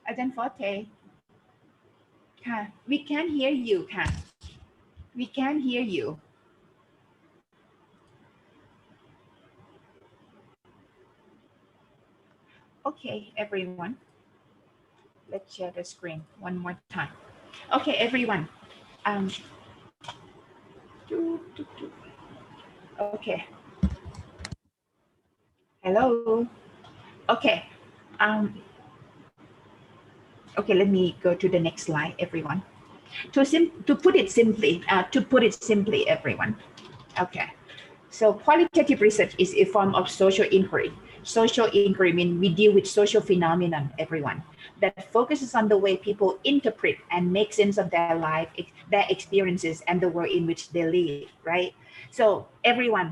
อาจารย์ Forte ค่ะ we can hear you ค่ะ we can hear you okay everyone let's share the screen one more time okay everyone um okay hello okay um okay let me go to the next slide everyone to put it simply everyone okay so qualitative research is a form of social inquiry. Social inquiry means we deal with social phenomenon, everyone, that focuses on the way people interpret and make sense of their life, their experiences, and the world in which they live, right? So everyone,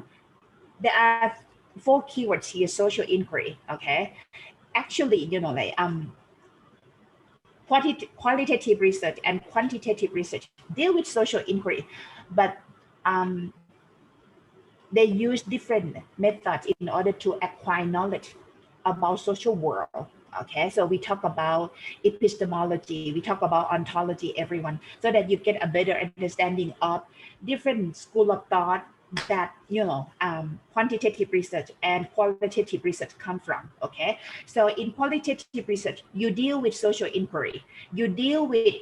there are 4 keywords here, social inquiry, okay? Actually, qualitative research and quantitative research deal with social inquiry, but they use different methods in order to acquire knowledge about social world. Okay, so we talk about epistemology, we talk about ontology, everyone, so that you get a better understanding of different school of thought that quantitative research and qualitative research come from. Okay, so in qualitative research, you deal with social inquiry, you deal with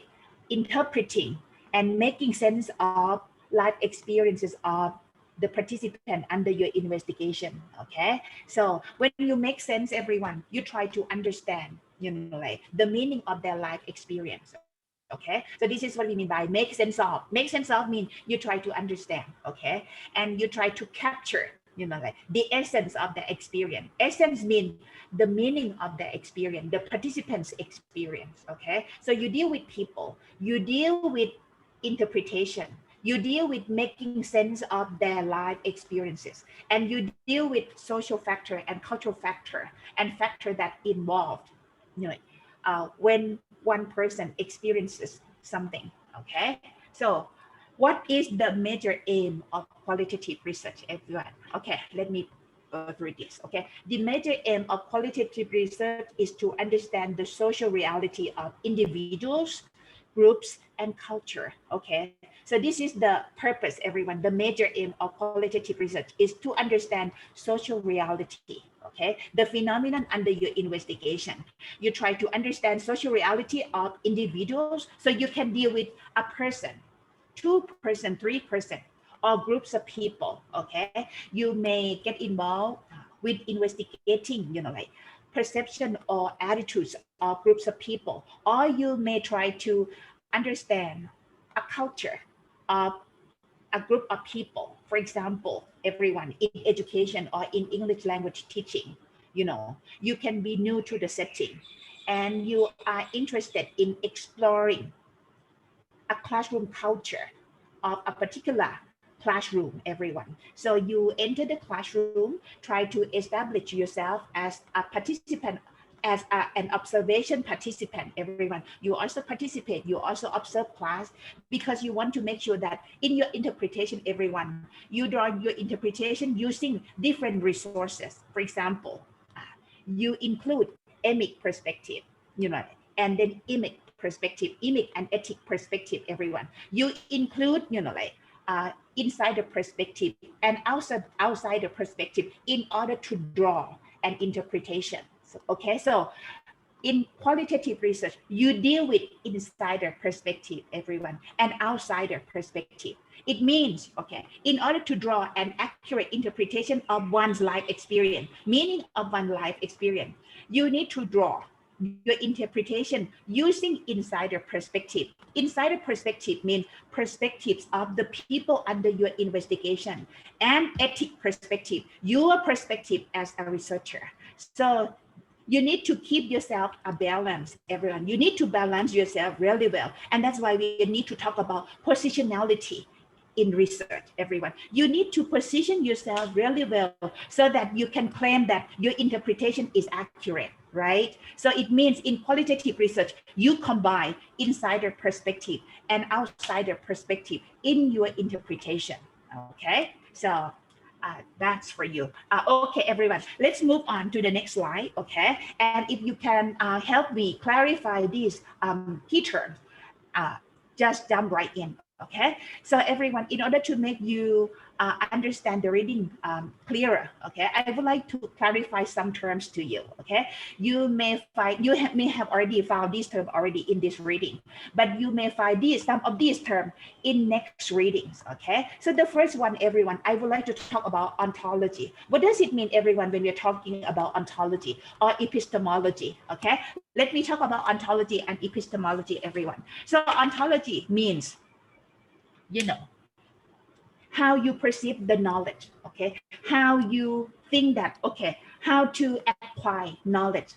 interpreting and making sense of life experiences of the participant under your investigation. Okay, so when you make sense, everyone, you try to understand, like the meaning of their life experience. Okay, so this is what we mean by make sense of. Make sense of mean you try to understand. Okay, and you try to capture, like the essence of the experience. Essence mean the meaning of the experience, the participant's experience. Okay, so you deal with people, you deal with interpretation, you deal with making sense of their life experiences, and you deal with social factor and cultural factor and factor that involved, when one person experiences something. Okay, so what is the major aim of qualitative research, everyone? Okay, let me go through this. Okay, the major aim of qualitative research is to understand the social reality of individuals, groups, and culture. Okay, so this is the purpose, everyone. The major aim of qualitative research is to understand social reality. Okay, the phenomenon under your investigation. You try to understand social reality of individuals, so you can deal with a person, 2 person, 3 person, or groups of people. Okay, you may get involved with investigating, like perception or attitudes of groups of people, or you may try to understand a culture of a group of people. For example, everyone in education or in English language teaching, you can be new to the setting and you are interested in exploring a classroom culture of a particular classroom, everyone. So you enter the classroom, try to establish yourself as a participant, as an observation participant, everyone. You also participate, you also observe class because you want to make sure that in your interpretation, everyone, you draw your interpretation using different resources. For example, you include emic perspective, and then imic perspective, imic and ethic perspective, everyone. You include, insider perspective and outsider perspective in order to draw an interpretation. So, okay, so in qualitative research, you deal with insider perspective, everyone, and outsider perspective. It means, okay, in order to draw an accurate interpretation of one's life experience, meaning of one's life experience, you need to draw your interpretation using insider perspective. Insider perspective means perspectives of the people under your investigation, and ethic perspective, your perspective as a researcher. So you need to keep yourself a balance, everyone. You need to balance yourself really well. And that's why we need to talk about positionality in research, everyone. You need to position yourself really well so that you can claim that your interpretation is accurate, right? So it means in qualitative research, you combine insider perspective and outsider perspective in your interpretation, okay? So That's for you. Okay, everyone, let's move on to the next slide, okay? And if you can help me clarify these key terms, just jump right in, okay? So everyone, in order to make you understand the reading clearer, okay, I would like to clarify some terms to you, okay? You may find, may have already found these terms already in this reading, but you may find some of these terms in next readings, okay? So the first one, everyone, I would like to talk about ontology. What does it mean, everyone, when we're talking about ontology or epistemology, okay? Let me talk about ontology and epistemology, everyone. So ontology means, you know, how you perceive the knowledge, okay? How you think that, okay, how to acquire knowledge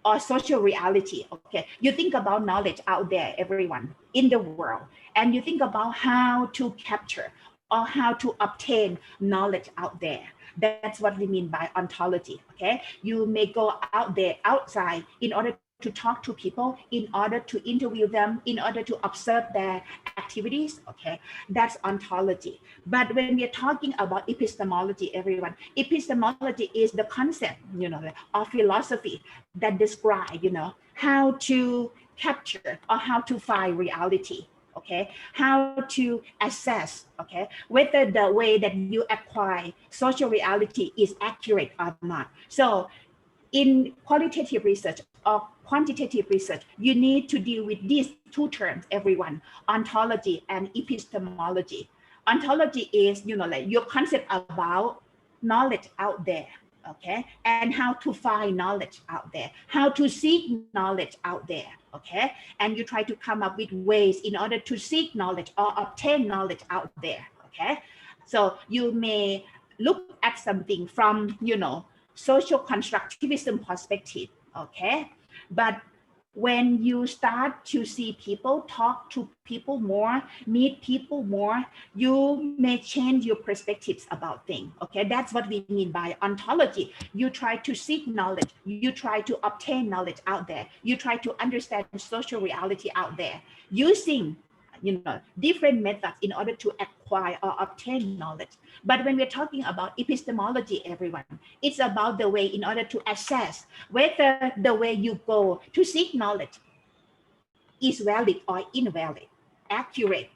or social reality, okay? You think about knowledge out there, everyone, in the world, and you think about how to capture or how to obtain knowledge out there. That's what we mean by ontology, okay? You may go out there, outside, in order to talk to people, in order to interview them, in order to observe their activities, okay? That's ontology. But when we're talking about epistemology, everyone, epistemology is the concept, you know, of philosophy that describe, you know, how to capture or how to find reality, okay? How to assess, okay, whether the way that you acquire social reality is accurate or not. So in qualitative research or quantitative research, you need to deal with these two terms, everyone, ontology and epistemology. Ontology is, you know, like your concept about knowledge out there, okay? And how to find knowledge out there, how to seek knowledge out there, okay? And you try to come up with ways in order to seek knowledge or obtain knowledge out there, okay? So you may look at something from, you know, social constructivism perspective, okay? But when you start to see people, talk to people more, meet people more, you may change your perspectives about things, okay? That's what we mean by ontology. You try to seek knowledge, you try to obtain knowledge out there, you try to understand social reality out there using, you know, different methods in order to acquire or obtain knowledge. But when we're talking about epistemology, everyone, it's about the way in order to assess whether the way you go to seek knowledge is valid or invalid, accurate,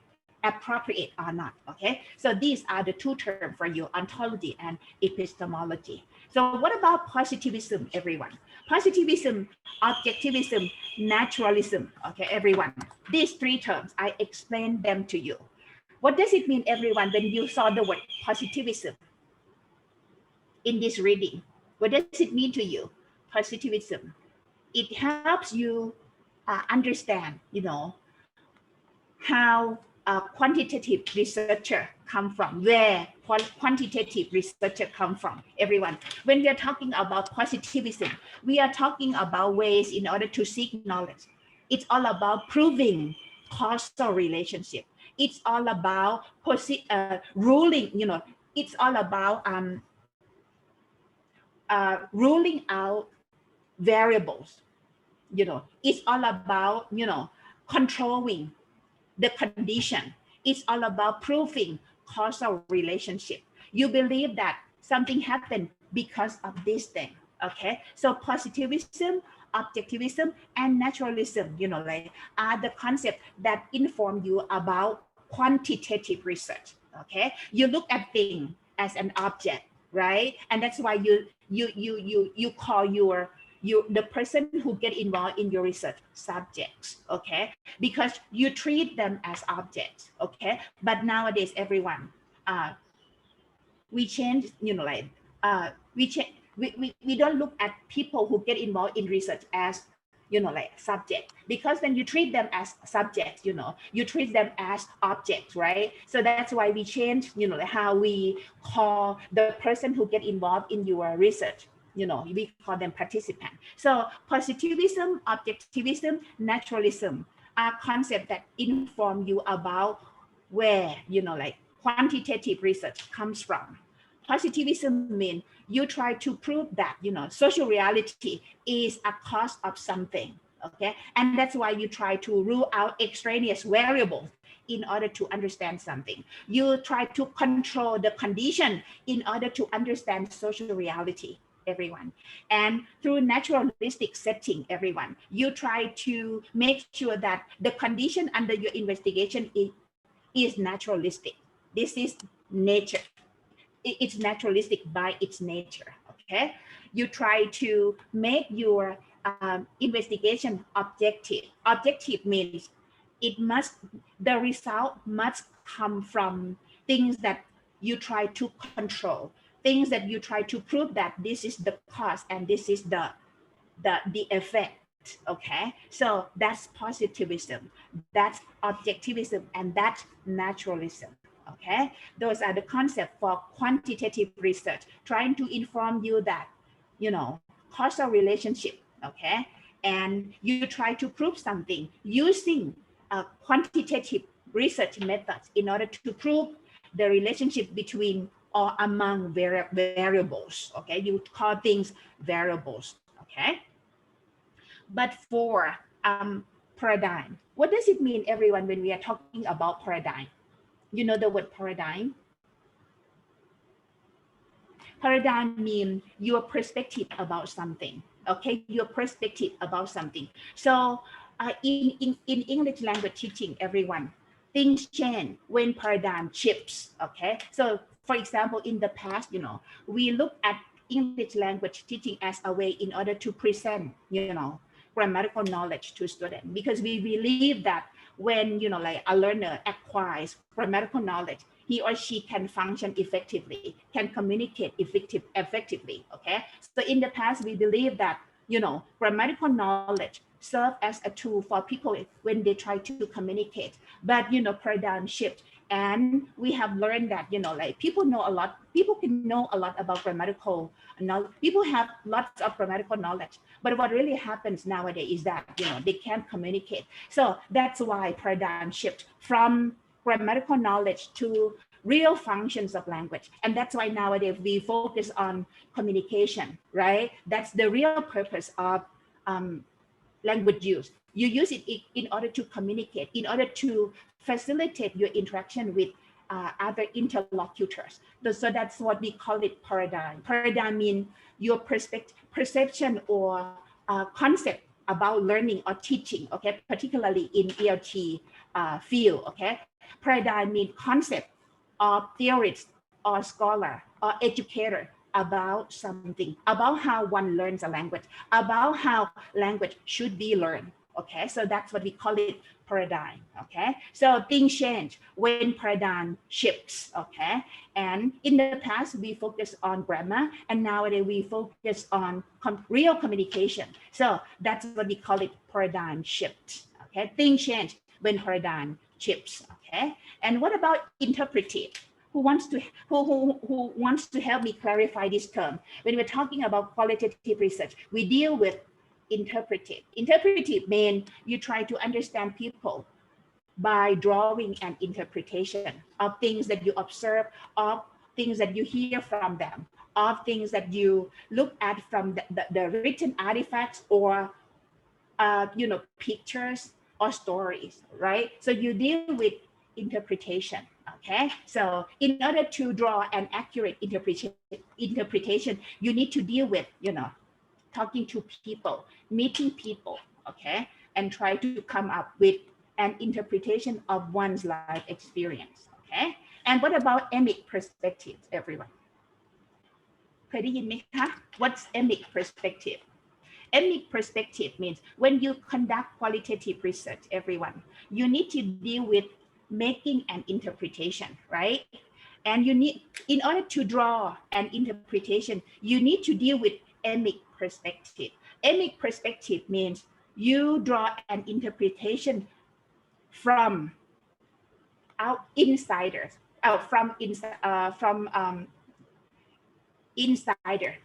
appropriate or not, okay? So these are the two terms for you, ontology and epistemology. So what about positivism, everyone? Positivism, objectivism, naturalism, okay, everyone. These three terms, I explained them to you. What does it mean, everyone, when you saw the word positivism in this reading? What does it mean to you, positivism? It helps you understand, you know, how a quantitative researcher come from, where quantitative researcher come from, everyone. When we are talking about positivism, we are talking about ways in order to seek knowledge. It's all about proving causal relationship. It's all about ruling, you know, it's all about ruling out variables, you know, it's all about, you know, controlling the condition. It's all about proving causal relationship. You believe that something happened because of this thing, okay? So positivism, objectivism, and naturalism, you know, like are the concepts that inform you about quantitative research, okay? You look at things as an object, right? And that's why you call the person who get involved in your research subjects, okay? Because you treat them as objects, okay? But nowadays, everyone, we change, you know, like we don't look at people who get involved in research as, you know, like subject, because when you treat them as subjects, you know, you treat them as objects, right? So that's why we change, you know, how we call the person who get involved in your research. You know, we call them participant. So positivism, objectivism, naturalism are concepts that inform you about where, you know, like quantitative research comes from. Positivism means you try to prove that, you know, social reality is a cause of something, okay? And that's why you try to rule out extraneous variables in order to understand something. You try to control the condition in order to understand social reality, everyone. And through naturalistic setting, everyone, you try to make sure that the condition under your investigation is naturalistic. This is nature. It's naturalistic by its nature, okay? You try to make your investigation objective. Objective means the result must come from things that you try to control, things that you try to prove that this is the cause and this is the effect, okay? So that's positivism, that's objectivism, and that's naturalism, okay? Those are the concepts for quantitative research, trying to inform you that, causal relationship, okay? And you try to prove something using quantitative research methods in order to prove the relationship between or among variables, okay? You call things variables, okay? But for paradigm, what does it mean, everyone, when we are talking about paradigm? You know the word paradigm? Paradigm means your perspective about something, okay? Your perspective about something. So in English language teaching, everyone, things change when paradigm shifts, okay? So for example, in the past, we look at English language teaching as a way in order to present, grammatical knowledge to students, because we believe that when, like a learner acquires grammatical knowledge, he or she can function effectively, can communicate effectively, okay? So in the past, we believe that, grammatical knowledge serve as a tool for people when they try to communicate. But, paradigm shift. And we have learned that, people can know a lot about grammatical knowledge. People have lots of grammatical knowledge. But what really happens nowadays is that, they can't communicate. So that's why paradigm shift from grammatical knowledge to real functions of language. And that's why nowadays we focus on communication, right? That's the real purpose of language use. You use it in order to communicate, in order to facilitate your interaction with other interlocutors. So that's what we call it paradigm. Paradigm means your perception or concept about learning or teaching, okay, particularly in ELT field, okay. Paradigm means concept or theorist or scholar or educator about something, about how one learns a language, about how language should be learned, okay? So that's what we call it paradigm, okay? So things change when paradigm shifts, okay? And in the past, we focus on grammar, and nowadays we focus on real communication. So that's what we call it paradigm shift, okay? Things change when paradigm shifts, okay? And what about interpretive? Who wants to help me clarify this term? When we're talking about qualitative research, we deal with interpretive. Interpretive means you try to understand people by drawing an interpretation of things that you observe, of things that you hear from them, of things that you look at from the written artifacts or pictures or stories, right? So you deal with interpretation, okay? So in order to draw an accurate interpretation, you need to deal with, talking to people, meeting people, okay? And try to come up with an interpretation of one's life experience, okay? And what about emic perspectives, everyone? เคยได้ยินไหมคะ What's emic perspective? Emic perspective means when you conduct qualitative research, everyone, you need to deal with making an interpretation, right? And you need, in order to draw an interpretation, you need to deal with emic perspective. Emic perspective means you draw an interpretation from insider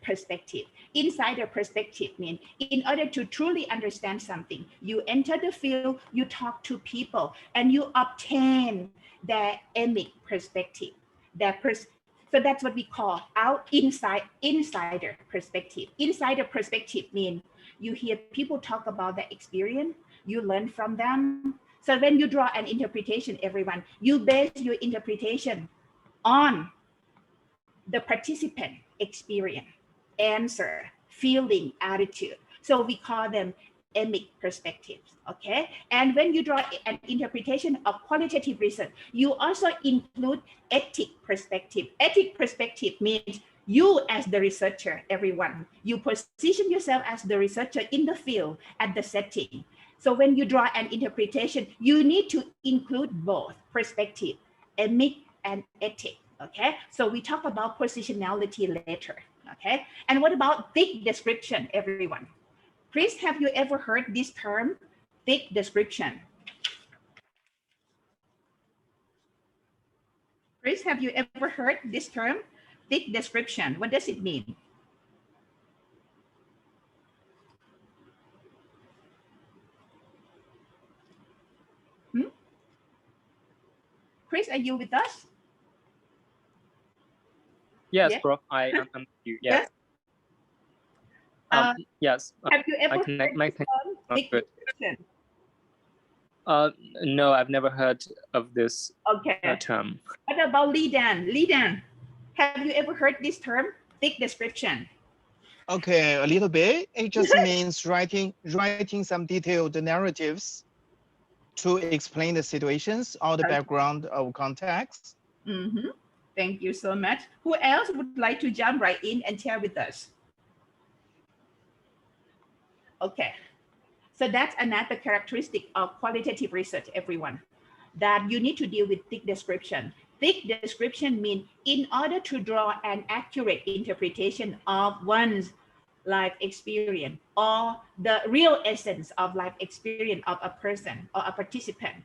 perspective. Insider perspective means in order to truly understand something, you enter the field, you talk to people, and you obtain the emic perspective. So that's what we call insider perspective. Insider perspective means you hear people talk about their experience, you learn from them. So when you draw an interpretation, everyone, you base your interpretation on the participant experience, answer, feeling, attitude. So we call them emic perspectives, okay? And when you draw an interpretation of qualitative research, you also include ethic perspective. Ethic perspective means you as the researcher, everyone, you position yourself as the researcher in the field at the setting. So when you draw an interpretation, you need to include both perspective, emic and ethic, okay? So we talk about positionality later, okay? And what about thick description, everyone? Chris, have you ever heard this term, thick description? Chris, have you ever heard this term, thick description? What does it mean? Chris, are you with us? Yes, Yeah. bro. I'm with you. Yes. Yes. Have you ever heard this term, thick description? No, I've never heard of this term. What about Lee Dan? Lee Dan, have you ever heard this term, thick description? Okay, a little bit. It just means writing some detailed narratives to explain the situations or the background of context. Thank you so much. Who else would like to jump right in and share with us? Okay, so that's another characteristic of qualitative research, everyone, that you need to deal with thick description. Thick description means in order to draw an accurate interpretation of one's life experience or the real essence of life experience of a person or a participant,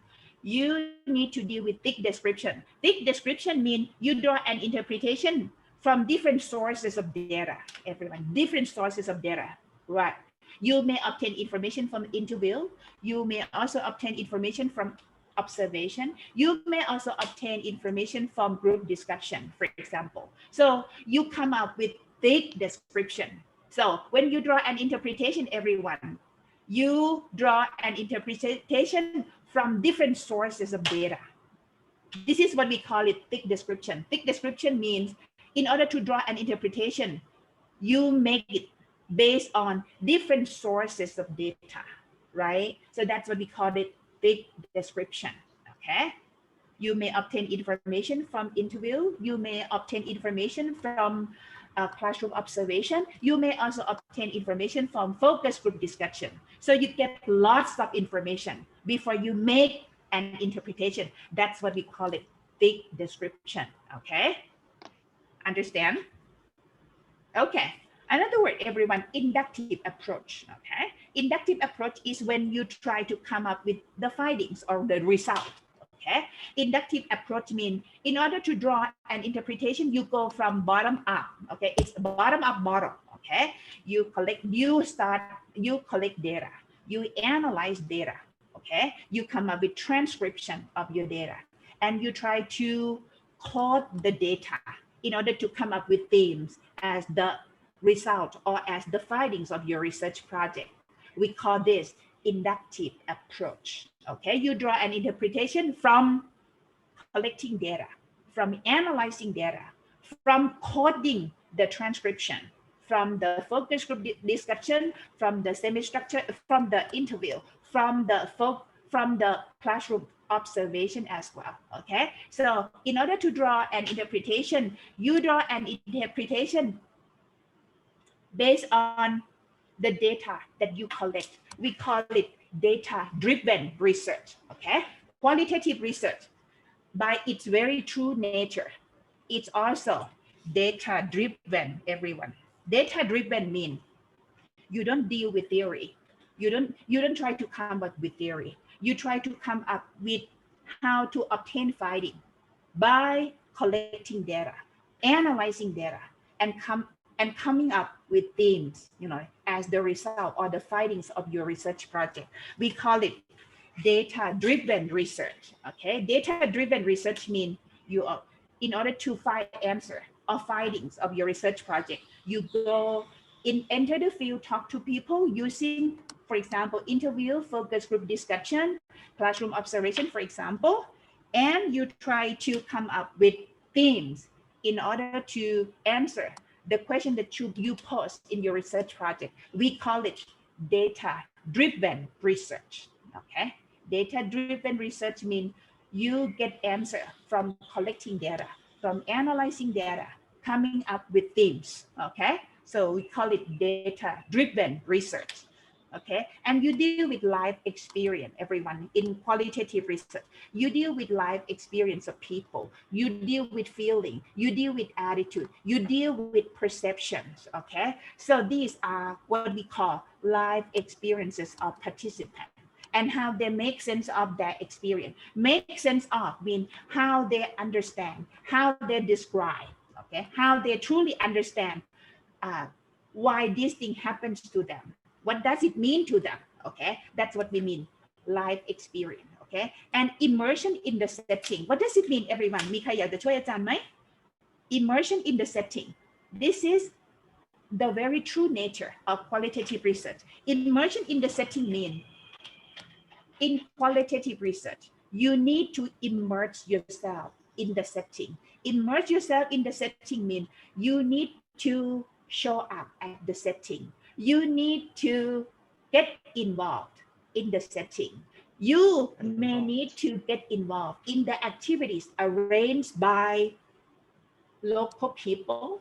you need to deal with thick description. Thick description means you draw an interpretation from different sources of data, everyone, different sources of data, right? You may obtain information from interview. You may also obtain information from observation. You may also obtain information from group discussion, for example. So you come up with thick description. So when you draw an interpretation, everyone, you draw an interpretation from different sources of data. This is what we call it, thick description. Thick description means in order to draw an interpretation, you make it based on different sources of data, right? So that's what we call it, thick description, okay? You may obtain information from interview. You may obtain information from classroom observation. You may also obtain information from focus group discussion. So you get lots of information before you make an interpretation. That's what we call it, thick description, okay? Understand? Okay. Another word, everyone, inductive approach, okay? Inductive approach is when you try to come up with the findings or the result, okay? Inductive approach means in order to draw an interpretation, you go from bottom up, okay? It's bottom up model, okay? You collect data, you analyze data, okay? You come up with transcription of your data, and you try to code the data in order to come up with themes as the result or as the findings of your research project. We call this inductive approach, okay? You draw an interpretation from collecting data, from analyzing data, from coding the transcription, from the focus group discussion, from the semi-structure, from the interview, from the classroom observation as well, okay? So in order to draw an interpretation, you draw an interpretation based on the data that you collect. We call it data-driven research, okay? Qualitative research, by its very true nature, it's also data-driven, everyone. Data-driven means you don't deal with theory. You don't try to come up with theory. You try to come up with how to obtain finding by collecting data, analyzing data, and coming up with themes, as the result or the findings of your research project. We call it data-driven research, okay? Data-driven research means in order to find answer or findings of your research project, you go enter the field, talk to people using for example, interview, focus group discussion, classroom observation, for example, and you try to come up with themes in order to answer the question that you pose in your research project. We call it data-driven research, okay? Data-driven research means you get answer from collecting data, from analyzing data, coming up with themes, okay? So we call it data-driven research, okay? And you deal with life experience, everyone, in qualitative research. You deal with life experience of people. You deal with feeling. You deal with attitude. You deal with perceptions, okay? So these are what we call life experiences of participants, and how they make sense of their experience. Make sense of mean how they understand, how they describe, okay? How they truly understand why this thing happens to them. What does it mean to them? Okay, that's what we mean, life experience. Okay, and immersion in the setting. What does it mean, everyone? มีใครอยากจะช่วยอาจารย์ไหม? Immersion in the setting. This is the very true nature of qualitative research. Immersion in the setting means in qualitative research, you need to immerse yourself in the setting. Immerse yourself in the setting means you need to show up at the setting. You need to get involved in the setting. You may need to get involved in the activities arranged by local people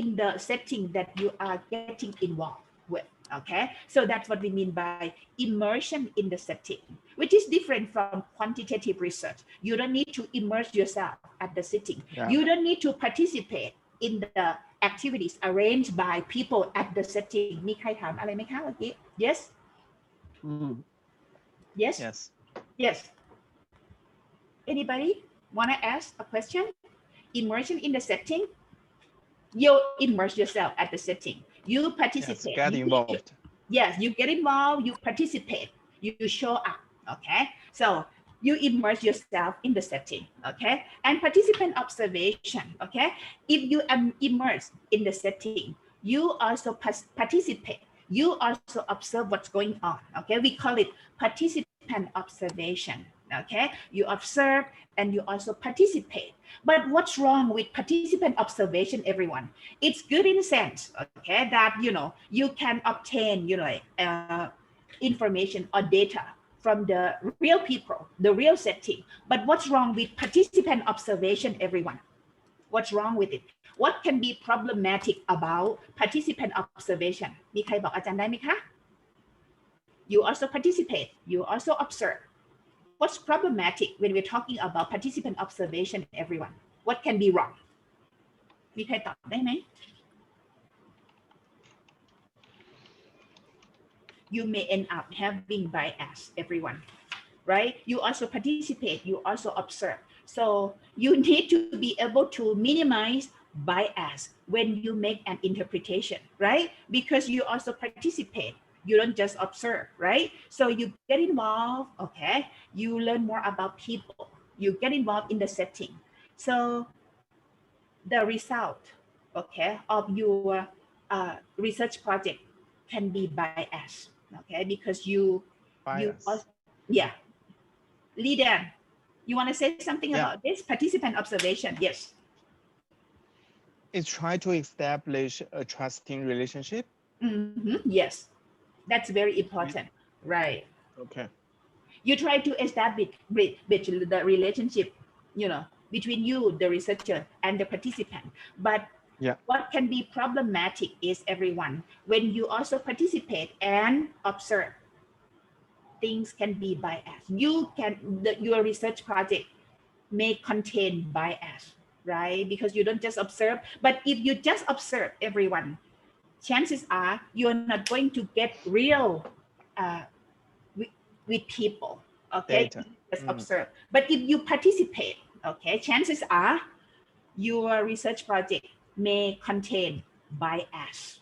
in the setting that you are getting involved with, okay? So that's what we mean by immersion in the setting, which is different from quantitative research. You don't need to immerse yourself at the setting. Yeah. You don't need to participate in the activities arranged by people at the setting. มีใครถามอะไรไหมคะเมื่อกี้? Yes? Yes? Yes. Yes. Anybody want to ask a question? Immersion in the setting? You immerse yourself at the setting. You participate. Yes, get involved. Yes, you get involved, you participate, you show up, okay? So you immerse yourself in the setting, okay? And participant observation, okay? If you are immersed in the setting, you also participate. You also observe what's going on, okay? We call it participant observation, okay? You observe and you also participate. But what's wrong with participant observation, everyone? It's good in a sense, okay, that, you know, you can obtain, you know, information or data from the real people, the real setting. But what's wrong with participant observation, everyone? What's wrong with it? What can be problematic about participant observation? มีใครบอกอาจารย์ได้ไหมคะ? You also participate, you also observe. What's problematic when we're talking about participant observation, everyone? What can be wrong? มีใครตอบได้ไหม? You may end up having bias, everyone, right? You also participate, you also observe. So you need to be able to minimize bias when you make an interpretation, right? Because you also participate. You don't just observe, right? So you get involved, okay? You learn more about people. You get involved in the setting. So the result, okay, of your research project can be biased, okay? Because you also, yeah. Leader, you want to say something about this? Participant observation, yes. It's try to establish a trusting relationship. Yes. That's very important, right? Okay. You try to establish the relationship, you know, between you, the researcher, and the participant. But what can be problematic is, everyone, when you also participate and observe, things can be biased. Your research project may contain bias, right? Because you don't just observe. But if you just observe, everyone, chances are you're not going to get real with people, okay? Just observe. But if you participate, okay, chances are your research project may contain bias.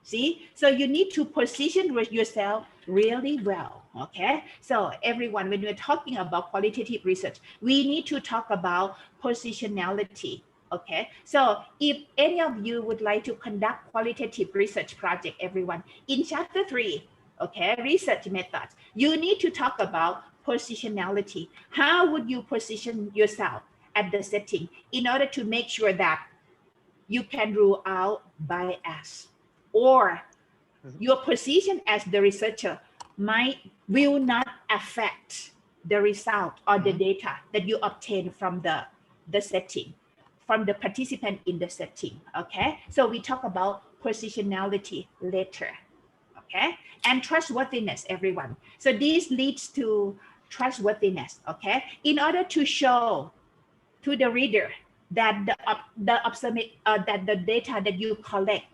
See? So you need to position yourself really well, okay? So everyone, when we're talking about qualitative research, we need to talk about positionality. Okay, so if any of you would like to conduct qualitative research project, everyone, in chapter 3, okay, research methods, you need to talk about positionality. How would you position yourself at the setting in order to make sure that you can rule out bias, or your position as the researcher will not affect the result or the data that you obtain from the setting, from the participant in the setting. Okay, so we talk about positionality later. Okay, and trustworthiness, everyone. So this leads to trustworthiness. Okay, in order to show to the reader that that the data that you collect,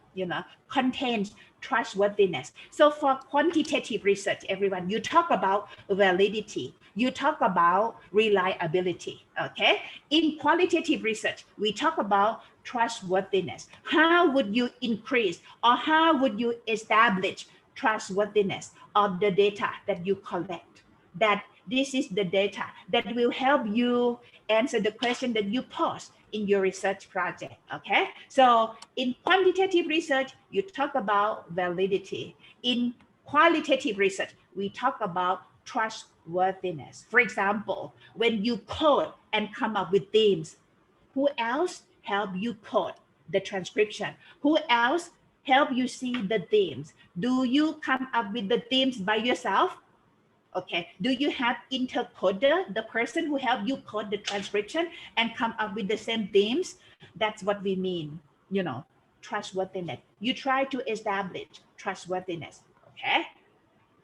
contains trustworthiness. So for quantitative research, everyone, you talk about validity, you talk about reliability. Okay, in qualitative research, we talk about trustworthiness. How would you increase, or how would you establish trustworthiness of the data that you collect? That this is the data that will help you answer the question that you pose in your research project. Okay, so in quantitative research, you talk about validity. In qualitative research, we talk about trustworthiness. For example, when you code and come up with themes, who else help you code the transcription? Who else help you see the themes? Do you come up with the themes by yourself? Okay, do you have intercoder, the person who helped you code the transcription and come up with the same themes? That's what we mean, trustworthiness. You try to establish trustworthiness. Okay,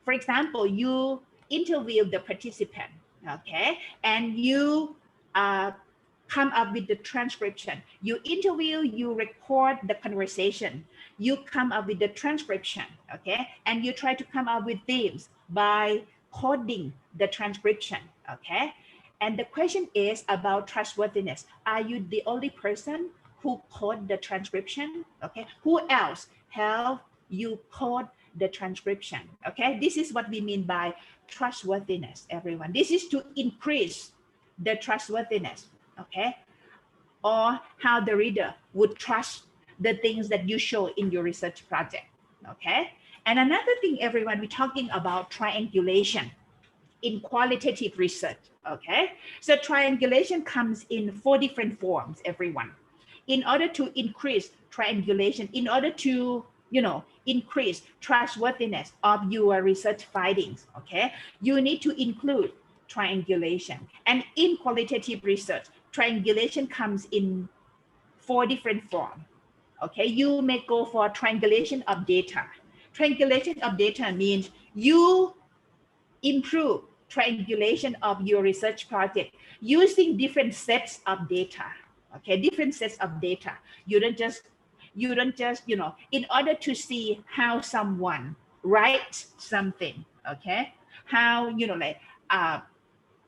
for example, you interview the participant, okay, and you come up with the transcription. You interview, you record the conversation, you come up with the transcription, okay, and you try to come up with themes by coding the transcription. Okay, and the question is about trustworthiness. Are you the only person who code the transcription? Okay, who else help you code the transcription? Okay, this is what we mean by trustworthiness, everyone. This is to increase the trustworthiness. Okay, or how the reader would trust the things that you show in your research project. Okay, and another thing, everyone, we're talking about triangulation in qualitative research. Okay, so triangulation comes in 4 different forms, everyone. In order to increase triangulation, in order to increase trustworthiness of your research findings, okay, you need to include triangulation. And in qualitative research, triangulation comes in 4 different forms. Okay, you may go for triangulation of data. Triangulation of data means you improve triangulation of your research project using different sets of data. Okay, different sets of data. You don't just in order to see how someone writes something, okay, how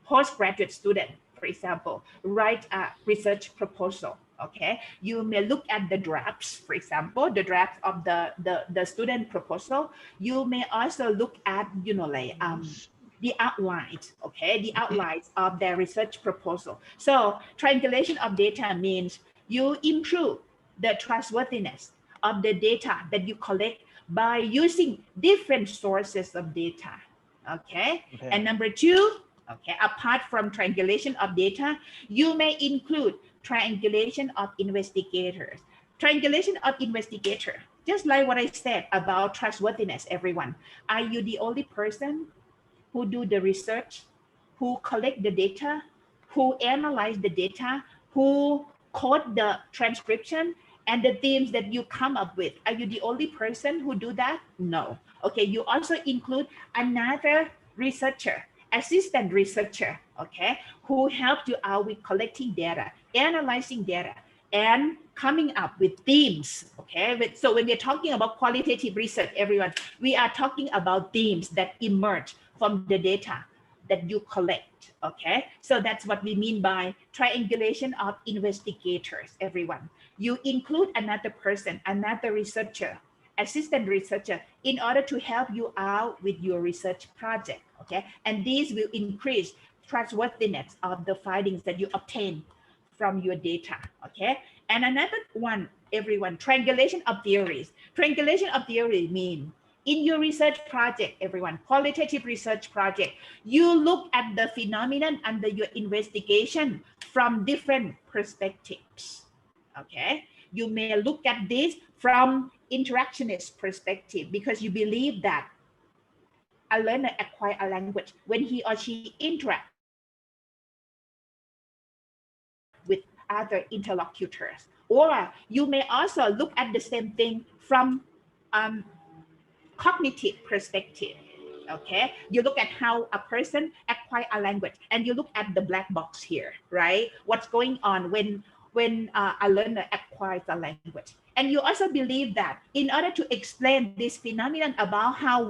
postgraduate student, for example, write a research proposal. Okay, you may look at the drafts, for example, the draft of the student proposal. You may also look at the outlines, okay, the outlines of their research proposal. So triangulation of data means you improve the trustworthiness of the data that you collect by using different sources of data. Okay, and number 2, okay, apart from triangulation of data, you may include triangulation of investigators. Triangulation of investigator, just like what I said about trustworthiness, everyone. Are you the only person who do the research, who collect the data, who analyze the data, who code the transcription and the themes that you come up with? Are you the only person who do that? No. Okay, you also include another researcher, assistant researcher, okay, who helped you out with collecting data, analyzing data, and coming up with themes. Okay, so when we're talking about qualitative research, everyone, we are talking about themes that emerge from the data that you collect. Okay, so that's what we mean by triangulation of investigators, everyone. You include another person, another researcher, assistant researcher, in order to help you out with your research project. Okay, and these will increase trustworthiness of the findings that you obtain from your data. Okay, and another one, everyone, triangulation of theories. Triangulation of theory means in your research project, everyone, qualitative research project, you look at the phenomenon under your investigation from different perspectives. Okay, you may look at this from interactionist perspective because you believe that a learner acquires a language when he or she interacts with other interlocutors. Or you may also look at the same thing from cognitive perspective. Okay, you look at how a person acquires a language, and you look at the black box here, right? What's going on when a learner acquires a language. And you also believe that in order to explain this phenomenon about how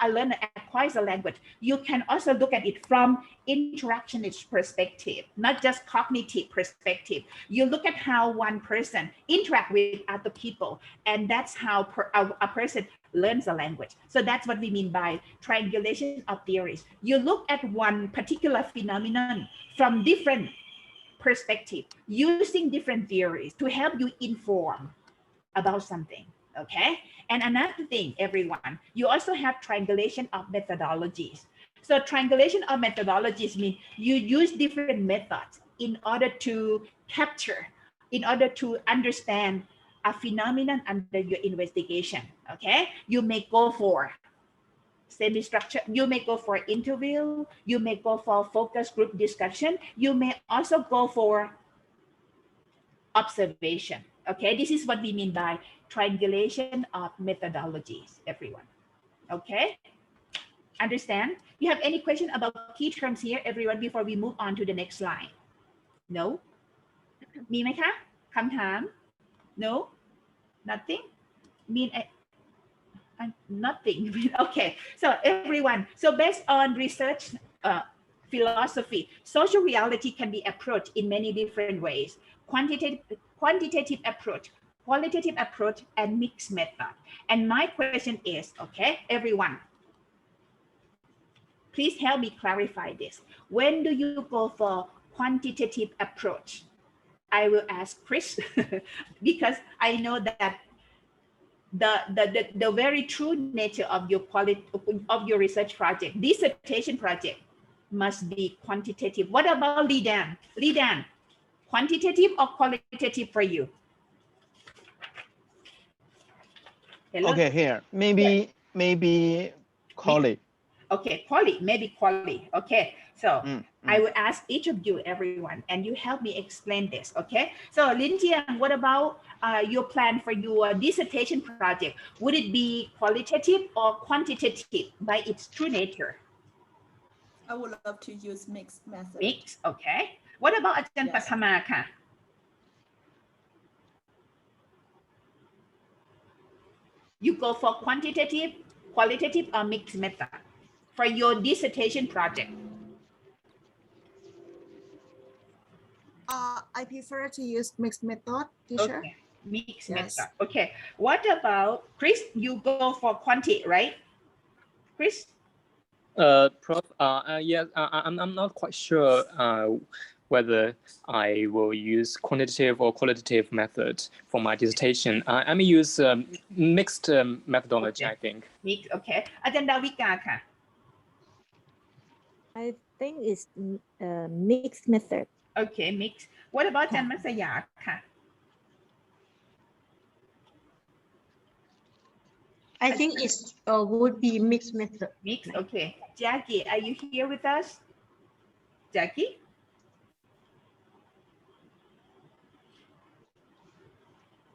a learner acquires a language, you can also look at it from interactionist perspective, not just cognitive perspective. You look at how one person interacts with other people, and that's how a person learns a language. So that's what we mean by triangulation of theories. You look at one particular phenomenon from different perspective, using different theories to help you inform about something. Okay, and another thing, everyone, you also have triangulation of methodologies. So triangulation of methodologies means you use different methods in order to capture, in order to understand a phenomenon under your investigation. Okay, you may go for semi-structure, you may go for interview, you may go for focus group discussion, you may also go for observation. Okay, this is what we mean by triangulation of methodologies, everyone. Okay, understand? You have any question about key terms here, everyone, before we move on to the next slide? No? มีไหมคะ คำถาม No? Nothing? Mean nothing. Okay, so everyone, so based on research philosophy, social reality can be approached in many different ways. Quantitative approach, qualitative approach, and mixed method. And my question is, okay, everyone, please help me clarify this. When do you go for quantitative approach? I will ask Chris because I know that the very true nature of your research project, dissertation project, must be quantitative. What about Lidan? Lidan, quantitative or qualitative for you? Hello? Okay, here, maybe quali. Okay, maybe quali. Okay, so I will ask each of you, everyone, and you help me explain this, okay? So Lin Jiang, what about your plan for your dissertation project? Would it be qualitative or quantitative by its true nature? I would love to use mixed method. Mixed, okay. What about Ajahn Pathama ka? You go for quantitative, qualitative, or mixed method for your dissertation project? I prefer to use mixed method, teacher. Okay, mixed method. Okay, what about Chris? You go for quanti, right? Chris? Prof, yes, I'm not quite sure whether I will use quantitative or qualitative method for my dissertation. I may use mixed methodology, I think. Mixed, okay. Ajahn Davika ka? I think it's mixed method. Okay, mixed. What about Ajahn Masaya ka? I think it would be mixed method. Mixed, okay. Jackie, are you here with us? Jackie?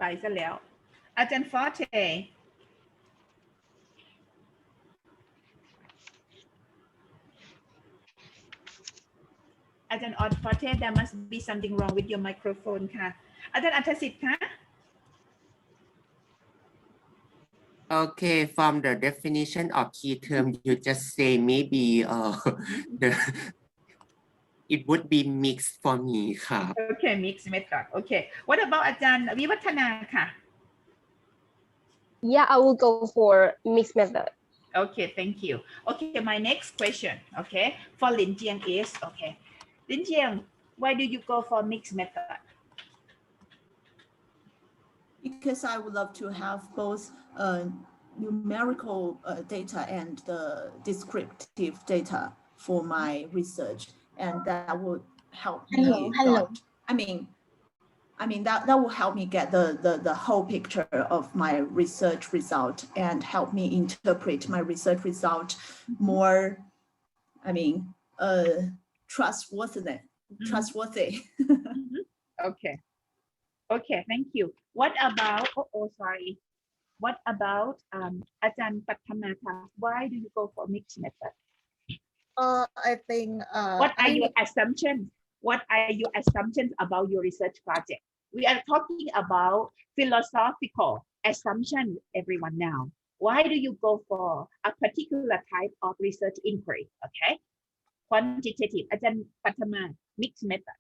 ไปซะแล้ว อาจารย์ฟอร์เท อาจารย์ออดฟอร์เท there must be something wrong with your microphone ค่ะ อาจารย์อัธสิทธิ์คะ Okay, from the definition of key term, you just say maybe it would be mixed for me ค่ะ Okay, mixed method. Okay. What about อาจารย์วิวัฒนาค่ะ Yeah, I will go for mixed method. Okay, thank you. Okay, my next question, okay, for Lin Jiang is, okay, Lin Jiang, why do you go for mixed method? Because I would love to have both numerical data and the descriptive data for my research, and that would help me that will help me get the whole picture of my research result and help me interpret my research result more, trustworthy. Okay. Okay, thank you. What about, sorry. What about Ajahn Pattamata? Why do you go for mixed method? I think. What are your assumptions? What are your assumptions about your research project? We are talking about philosophical assumptions, everyone now. Why do you go for a particular type of research inquiry? Okay. Quantitative, Ajahn Pattamata, mixed method.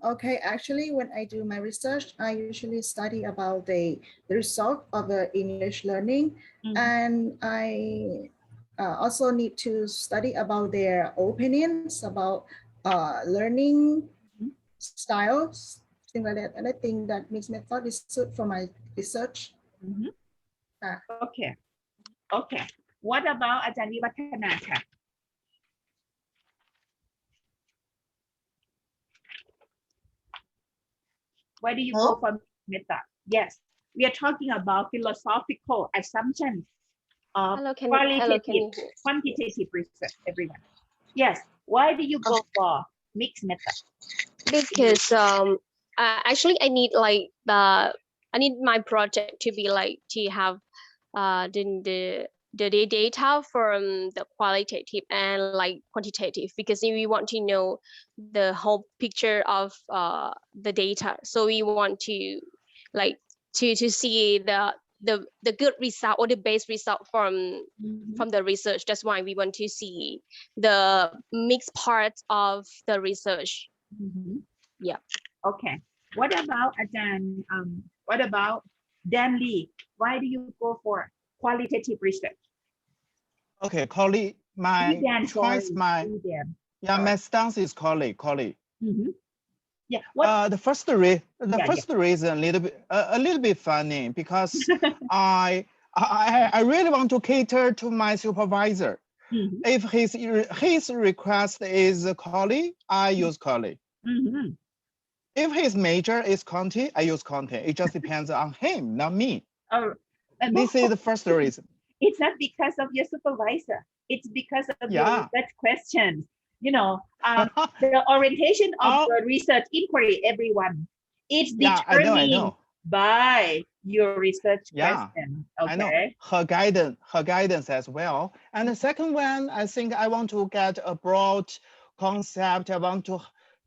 Okay, actually, when I do my research, I usually study about the result of the English learning, and I also need to study about their opinions about learning styles, things like that. And I think that mixed method is suited for my research. Okay. Okay. What about Ajahn Vivattana? Why do you go for method? Yes, we are talking about philosophical assumptions of quantitative research, everyone. Yes, why do you go for mixed method? Because actually I need I need my project to be to have the data from the qualitative and quantitative, because we want to know the whole picture of the data. So we want to to see the good result or the best result from the research. That's why we want to see the mixed parts of the research. Yeah. Okay. What about Ajahn? What about Dan Lee? Why do you go for qualitative research? Okay, my choice, my stance is colleague. Yeah. The first reason a little bit funny, because I really want to cater to my supervisor. If his request is colleague, I use colleague. If his major is Conti, I use Conti. It just depends on him, not me. This is the first reason. It's not because of your supervisor. It's because of your research questions. You know, the orientation of your research inquiry, everyone, it's determined by your research question. Okay. I know her guidance as well. And the second one, I think I want to get a broad concept. I want to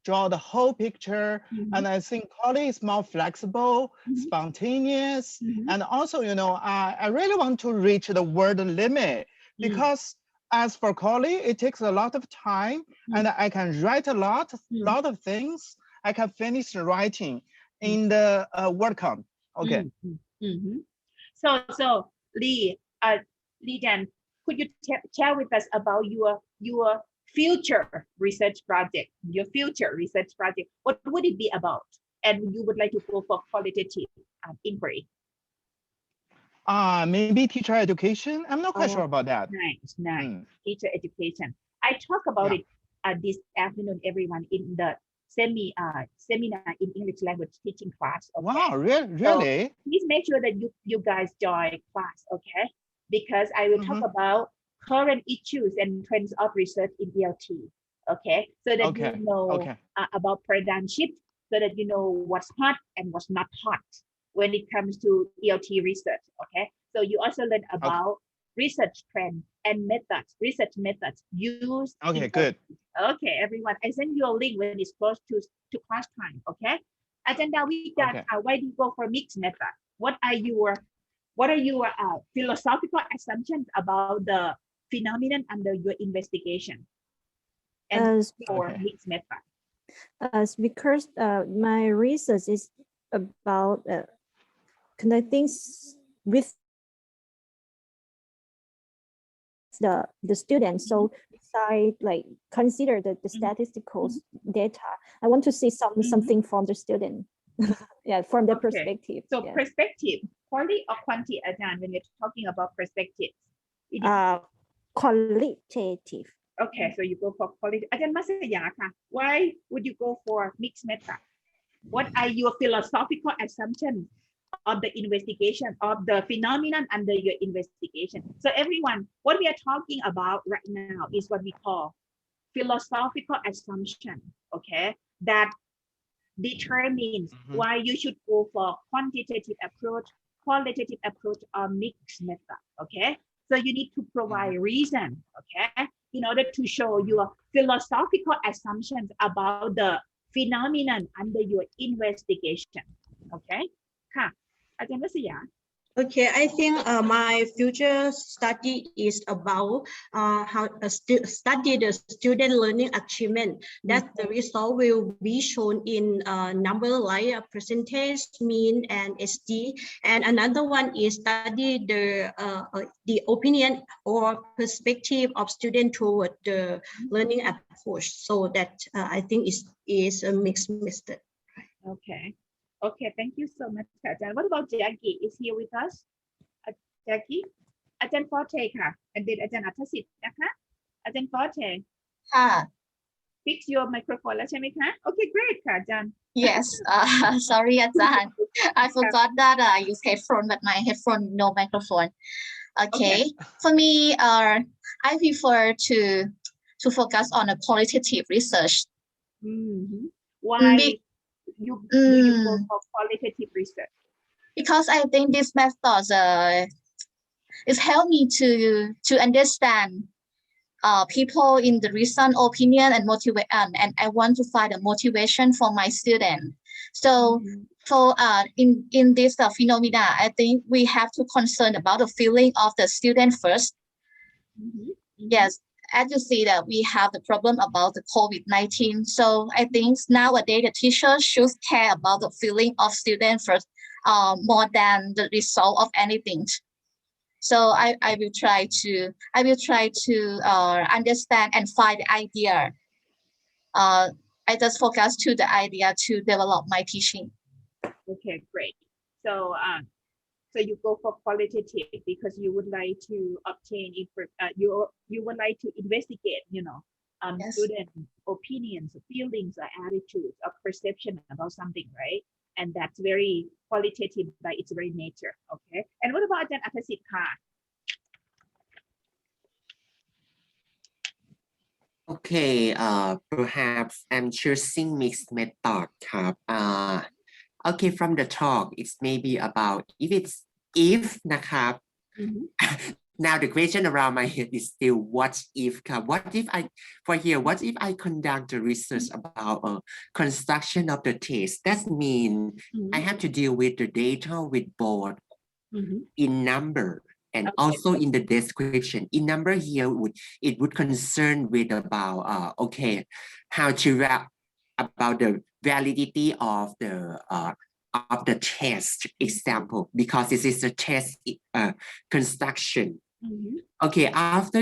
draw the whole picture. And I think Collie is more flexible, spontaneous. And also, you know, I really want to reach the word limit, because as for Collie, it takes a lot of time and I can write a lot of things. I can finish writing in the word count. Okay. So Lee, Dan, could you share with us about your future research project? Your future research project, what would it be about? And you would like to go for qualitative inquiry? Maybe teacher education. I'm not quite sure about that. Nice. Teacher education. I talk about it this afternoon, everyone, in the seminar in English language teaching class. Okay? Wow, really? So please make sure that you guys join class, okay? Because I will talk about current issues and trends of research in ELT, okay? So that you know about paradigm shift, so that you know what's hot and what's not hot when it comes to ELT research, okay? So you also learn about research trends and methods, research methods used. Okay, good. Okay, everyone, I send you a link when it's close to class time, okay? Agenda we got, why do you go for mixed method? What are your philosophical assumptions about the phenomenon under your investigation? And for mixed method? Because my research is about connecting with the students. So besides consider the statistical data, I want to see something from the student. From the perspective. So perspective, quality or quantity, Ajahn, when you're talking about perspectives? Qualitative. Okay, so you go for quality. Ajahn Masaya, why would you go for mixed method? What are your philosophical assumptions of the investigation of the phenomenon under your investigation? So everyone, what we are talking about right now is what we call philosophical assumption, okay, that determines why you should go for quantitative approach, qualitative approach, or mixed method, okay? So you need to provide reason, okay, in order to show your philosophical assumptions about the phenomenon under your investigation, okay? ค่ะ อาจารย์วศยา Okay, I think my future study is about how study the student learning achievement. That the result will be shown in number like percentage, mean, and SD. And another one is study the opinion or perspective of student toward the learning approach. So that I think is a mixed method. Okay. Okay, thank you so much, Ajahn. What about Jackie? Is here with us? Jackie? Ajahn Forte, and then Ajahn Athasit, Ajahn Forte. Fix your microphone,แล้วใช่ไหมคะ Okay, great, Ajahn. Yes, sorry, Ajahn. I forgot that I use headphone, but my headphone no microphone. Okay. For me, I prefer to focus on a qualitative research. Why do you go for qualitative research? Because I think this method it helped me to understand people in the reason, opinion, and motivation, and I want to find a motivation for my student. So for in this phenomena, I think we have to concern about the feeling of the student first. Yes, as you see that we have the problem about the COVID-19. So I think nowadays the teacher should care about the feeling of student first, more than the result of anything. So I will try to understand and find the idea. I just focus to the idea to develop my teaching. Okay, great. So so you go for qualitative because you would like to obtain you would like to investigate, student opinions, feelings, or attitudes, or perception about something, right? And that's very qualitative by its very nature. Okay. And what about Ajahn Athasit? Okay, perhaps I'm choosing mixed method. Okay, from the talk, it's maybe about if นะครับ Now the question around my head is still what if what if I conduct the research about construction of the test? That means I have to deal with the data with both in number and also in the description. In number here it would concern with about how to about the validity of the test example, because this is a test construction. Okay, after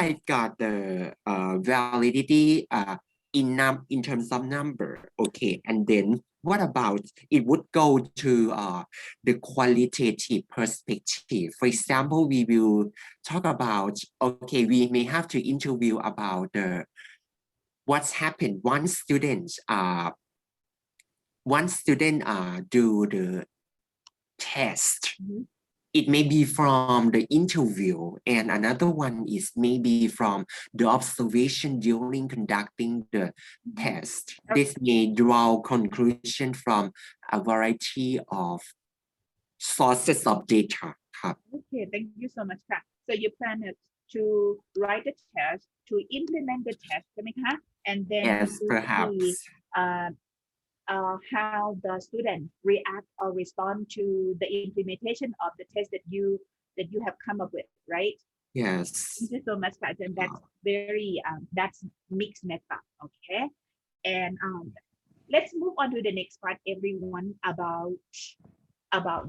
I got the validity in terms of number, okay, and then what about it would go to the qualitative perspective. For example, we will talk about, okay, we may have to interview about what's happened. One student do the test. It may be from the interview, and another one is maybe from the observation during conducting the test. This may draw conclusion from a variety of sources of data. Okay, thank you so much. So you plan to write the test, to implement the test, and then perhaps. How the student react or respond to the implementation of the test that you have come up with, right? Yes. Thank you so much, and that's very that's mixed method, okay? And let's move on to the next part, everyone, about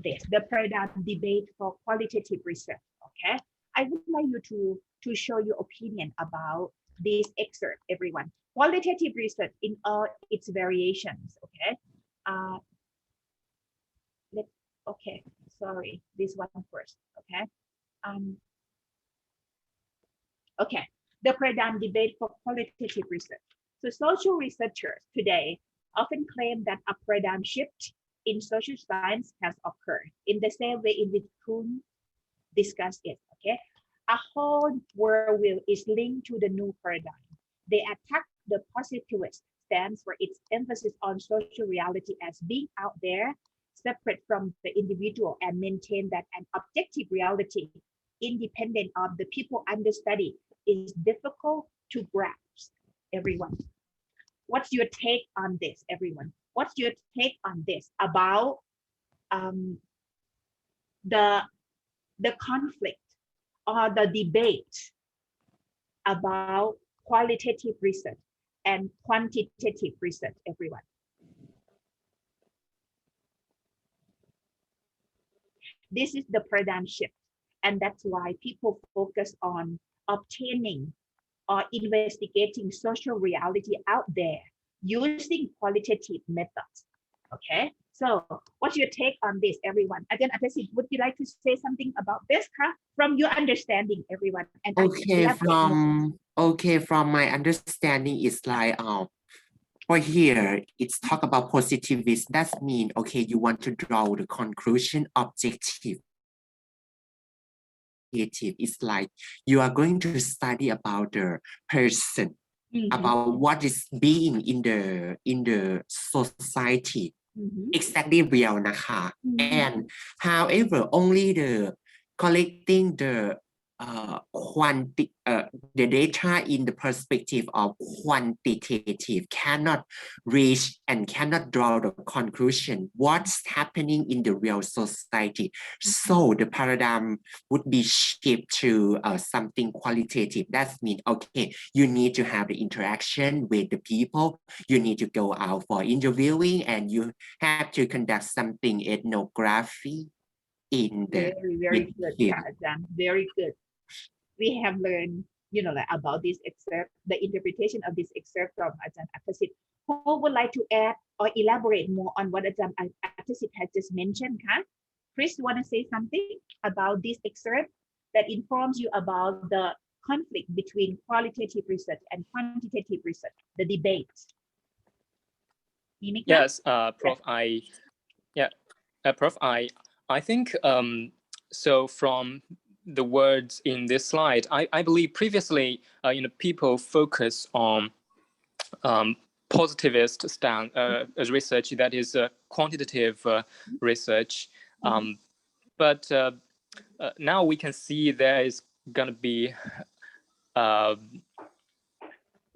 this, the paradigm debate for qualitative research, okay? I would like you to show your opinion about this excerpt, everyone. Qualitative research in all its variations, okay? Okay, sorry, this one first, okay? Okay, the paradigm debate for qualitative research. So social researchers today often claim that a paradigm shift in social science has occurred in the same way in which Kuhn discussed it, okay? A whole worldview is linked to the new paradigm. They attack the positivist stance for its emphasis on social reality as being out there, separate from the individual, and maintain that an objective reality independent of the people under study is difficult to grasp. Everyone, what's your take on this, everyone? What's your take on this about the conflict or the debate about qualitative research and quantitative research, everyone? This is the paradigm shift, and that's why people focus on obtaining or investigating social reality out there using qualitative methods. Okay, so what's your take on this, everyone? Again, Atasid, would you like to say something about this, huh? From your understanding, everyone? And from my understanding, it's like for here, it's talk about positivist. That means, okay, you want to draw the conclusion objective. It's like you are going to study about the person, about what is being in the society. Exactly real,นะคะ. And however, only the collecting the data in the perspective of quantitative cannot reach and cannot draw the conclusion what's happening in the real society. So the paradigm would be shifted to something qualitative. That means, okay, you need to have the interaction with the people. You need to go out for interviewing, and you have to conduct something ethnography in the very good, Ajahn. Very good. We have learned, you know, like about this excerpt, the interpretation of this excerpt from Ajahn Atasid. Who would like to add or elaborate more on what Ajahn Atasid has just mentioned? Huh? Chris, want to say something about this excerpt that informs you about the conflict between qualitative research and quantitative research, the debate? Mimika? Yes, Prof. Yeah. Prof. I think so. From the words in this slide, I believe previously, people focus on positivist stand as research, that is quantitative research, but now we can see there is going to be a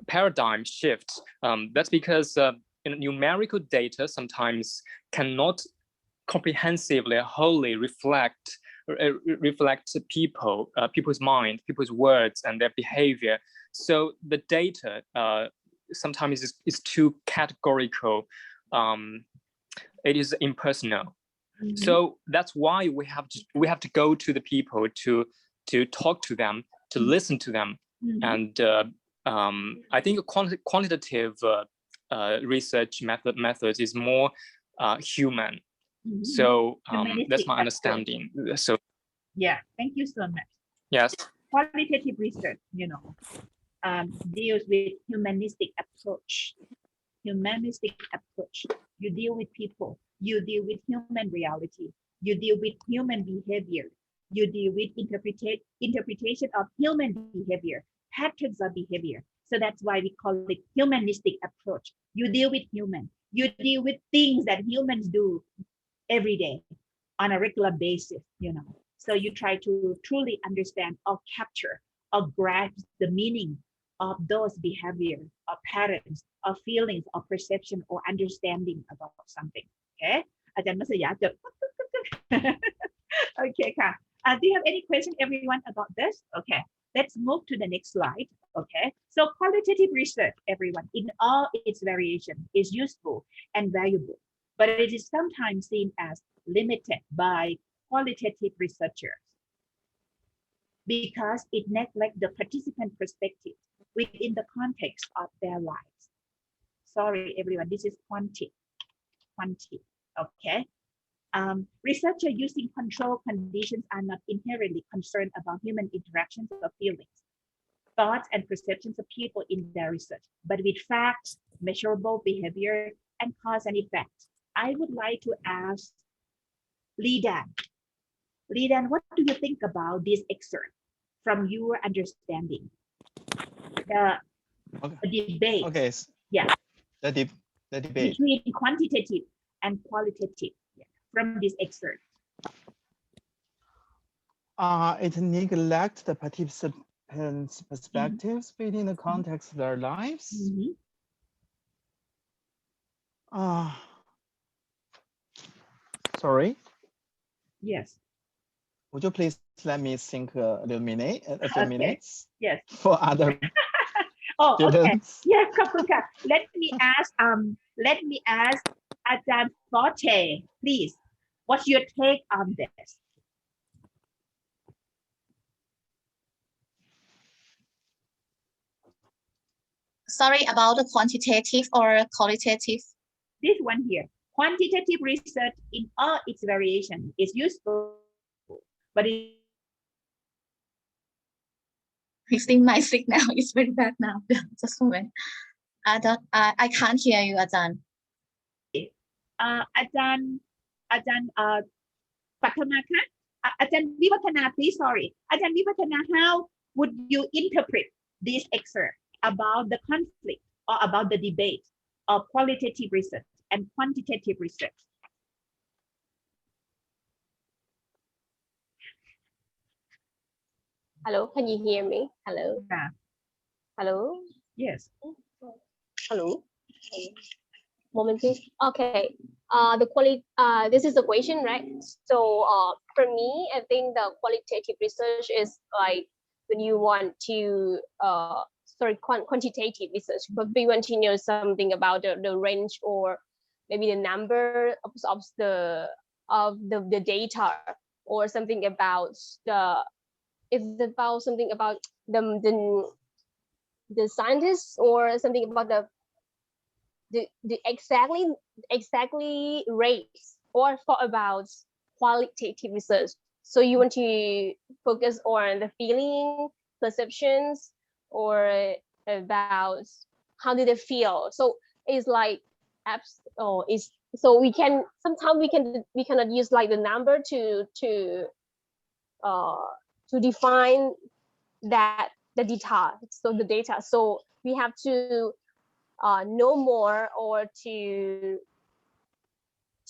paradigm shift. That's because numerical data sometimes cannot comprehensively, wholly reflect people's mind, people's words, and their behavior. So the data sometimes is too categorical. It is impersonal. So that's why we have to go to the people to talk to them, to listen to them, and I think quantitative research methods is more human. So that's my understanding. So yeah, thank you so much. Yes, qualitative research, deals with humanistic approach. You deal with people, you deal with human reality, you deal with human behavior, you deal with interpretation of human behavior, patterns of behavior. So that's why we call it humanistic approach. You deal with human, you deal with things that humans do every day on a regular basis, So you try to truly understand or capture or grasp the meaning of those behavior or patterns or feelings or perception or understanding about something. Okay? Ajahn Masaya. Okay, do you have any question, everyone, about this? Okay, let's move to the next slide. Okay, so qualitative research, everyone, in all its variation, is useful and valuable, but it is sometimes seen as limited by qualitative researchers because it neglects the participant perspective within the context of their lives. Sorry, everyone, this is quanti, okay? Researchers using control conditions are not inherently concerned about human interactions or feelings, thoughts, and perceptions of people in their research, but with facts, measurable behavior, and cause and effect. I would like to ask Lidan. Lidan, what do you think about this excerpt from your understanding? The debate. Okay. Yeah. The debate between quantitative and qualitative, from this excerpt. It neglects the participants' perspectives within the context of their lives. Sorry. Yes. Would you please let me think a few minutes? Yes. For other oh, students. Okay. Yes, Kapuka. Let me ask Ajahn Forte, please. What's your take on this? Sorry, about the quantitative or qualitative? This one here. Quantitative research in all its variation is useful, but I think my signal is very bad now. Just a moment. I can't hear you, Ajahn. Ajahn Pathamaka, Ajahn Vivatana, please, sorry. Ajahn Vivatana, how would you interpret this excerpt about the conflict or about the debate of qualitative research and quantitative research? Hello, can you hear me? Hello. Yeah. Hello. Yes. Hello. Moment, please. Okay. The quality. This is the question, right? So, for me, I think the qualitative research is like when you want to quantitative research, but we want to know something about the range or maybe the number of the data, or something about it's about something about the scientists, or something about the exactly rates, or for about qualitative research. So you want to focus on the feeling, perceptions, or about how did they feel. So it's like apps, or is so we can sometimes we cannot use like the number to define that the data. So the data. So we have to know more, or to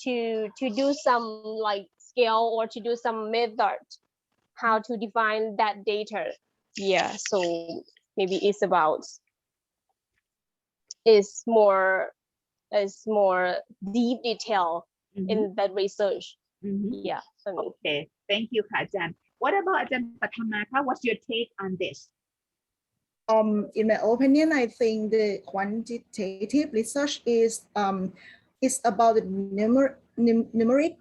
do some like scale, or to do some method how to define that data. Yeah, so maybe it's about more deep detail in that research. Yeah, for me. Okay, thank you, Ajahn. What about Ajahn Pathamaka? What's your take on this? In my opinion, I think the quantitative research is about the numeric.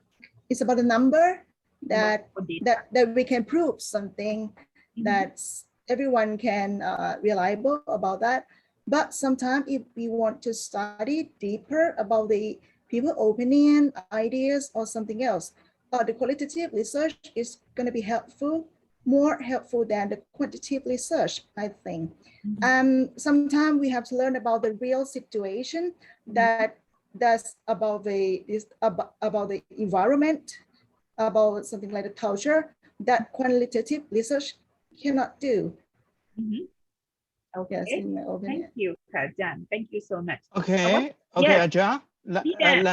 It's about the number that we can prove something that everyone can reliable about that. But sometimes if we want to study deeper about the people opinion, ideas, or something else, the qualitative research is going to be helpful, more helpful than the quantitative research, I think. Sometimes we have to learn about the real situation that's about the environment, about something like the culture, that quantitative research cannot do. Okay. Yes, in my opinion. Thank you, Ajahn. Thank you so much. Okay. Yes. Ajahn, let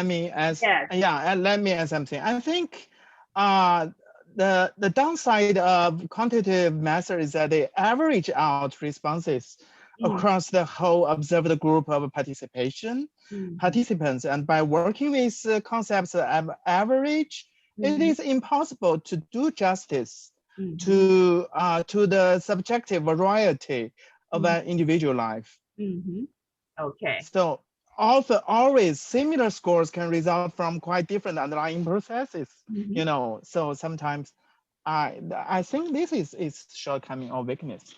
me ask. Yeah, let me ask something. I think the downside of quantitative method is that they average out responses across the whole observed group of participants, and by working with concepts of average, it is impossible to do justice to the subjective variety of an individual life. Okay. So also always similar scores can result from quite different underlying processes, you know. So sometimes I think this is shortcoming or weakness.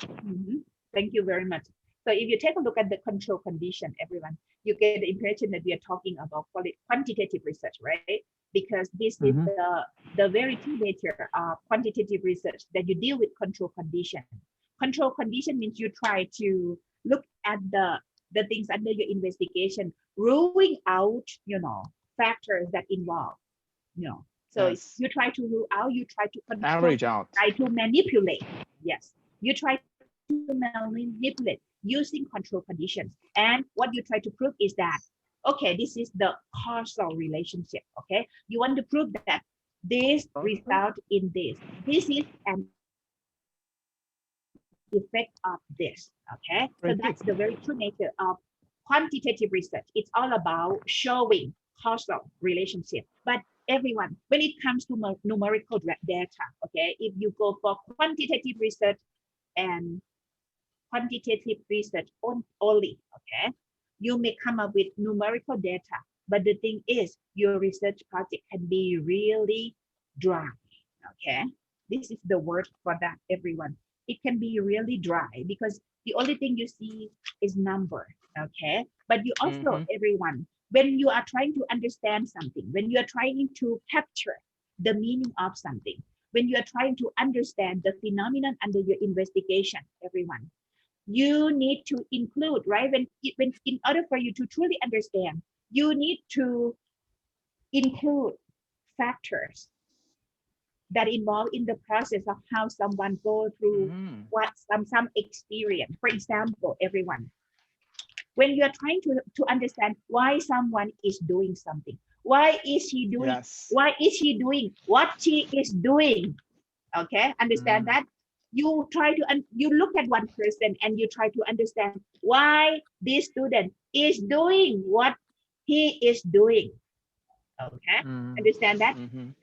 Thank you very much. So if you take a look at the control condition, everyone, you get the impression that we are talking about quantitative research, right? Because this is the very true nature of quantitative research, that you deal with control condition. Control condition means you try to look at the things under your investigation, ruling out, factors that involve, So Yes. you try to rule out, you try to control, Average out. try to manipulate. Yes, you try to manipulate using control conditions. And what you try to prove is that, okay, this is the causal relationship. Okay, you want to prove that this result in this. This is an effect of this. Okay, so that's the very true nature of quantitative research. It's all about showing causal relationship. But everyone, when it comes to numerical data, okay, if you go for quantitative research and quantitative research only, okay, you may come up with numerical data, but the thing is, your research project can be really dry. Okay, this is the word for that, everyone. It can be really dry because the only thing you see is number. Okay, but you also, everyone, when you are trying to understand something, when you are trying to capture the meaning of something, when you are trying to understand the phenomenon under your investigation, everyone, you need to include, right? When in order for you to truly understand, you need to include factors that involve in the process of how someone go through what some experience. For example, everyone, when you're trying to understand why someone is doing something, why is he doing, why is he doing what she is doing? Okay, understand that? You try to, you look at one person and you try to understand why this student is doing what he is doing. Okay, understand that?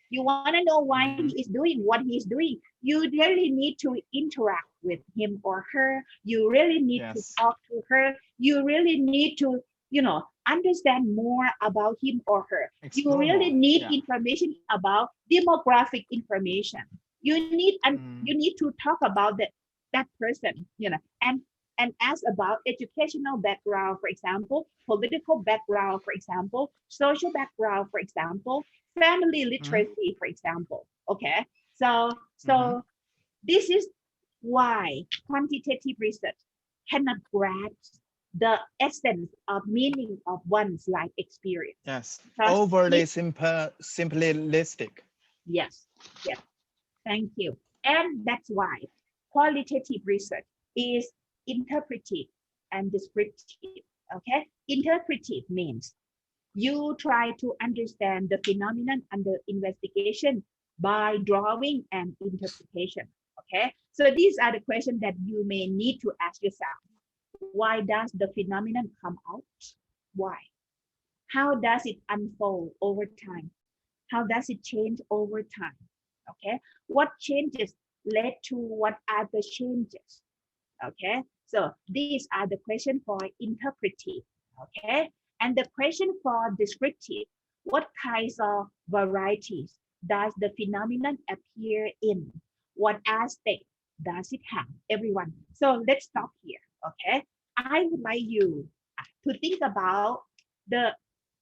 You want to know why he is doing what he is doing. You really need to interact with him or her. You really need to talk to her. You really need to, understand more about him or her. You really need information about demographic information. You need you need to talk about that person, and ask about educational background, for example, political background, for example, social background, for example, family literacy, for example. Okay, so this is why quantitative research cannot grasp the essence of meaning of one's life experience. Yes, overly simplistic. Yes, yes. Thank you. And that's why qualitative research is interpretive and descriptive. Okay, interpretive means you try to understand the phenomenon under investigation by drawing and interpretation. Okay, so these are the questions that you may need to ask yourself. Why does the phenomenon come out? Why? How does it unfold over time? How does it change over time? Okay, what changes led to what are the changes? Okay, so these are the questions for interpretive. Okay, and the question for descriptive, what kinds of varieties does the phenomenon appear in? What aspect does it have? Everyone, so let's stop here. Okay, I would like you to think about the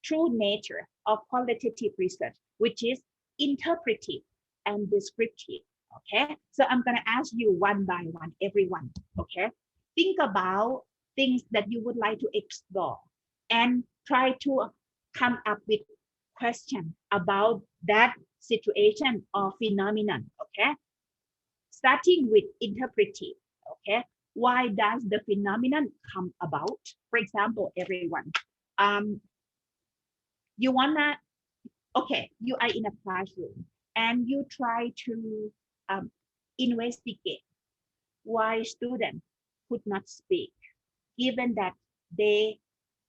true nature of qualitative research, which is interpretive and descriptive. Okay, so I'm going to ask you one by one, everyone. Okay, think about things that you would like to explore and try to come up with questions about that situation or phenomenon. Okay, starting with interpretive. Okay, why does the phenomenon come about? For example, everyone, you wanna, okay, you are in a classroom and you try to investigate why students could not speak, given that they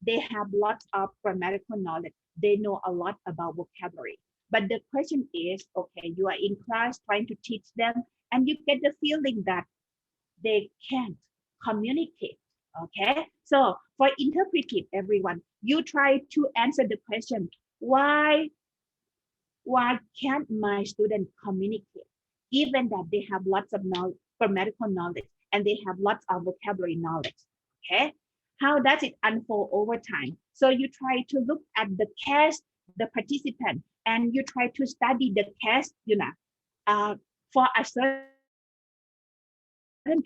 have lots of grammatical knowledge, they know a lot about vocabulary. But the question is, okay, you are in class trying to teach them and you get the feeling that they can't communicate. Okay, so for interpretive, everyone, you try to answer the question, why can't my student communicate, given that they have lots of grammatical knowledge and they have lots of vocabulary knowledge? Okay, how does it unfold over time? So you try to look at the case, the participant, and you try to study the case, for a certain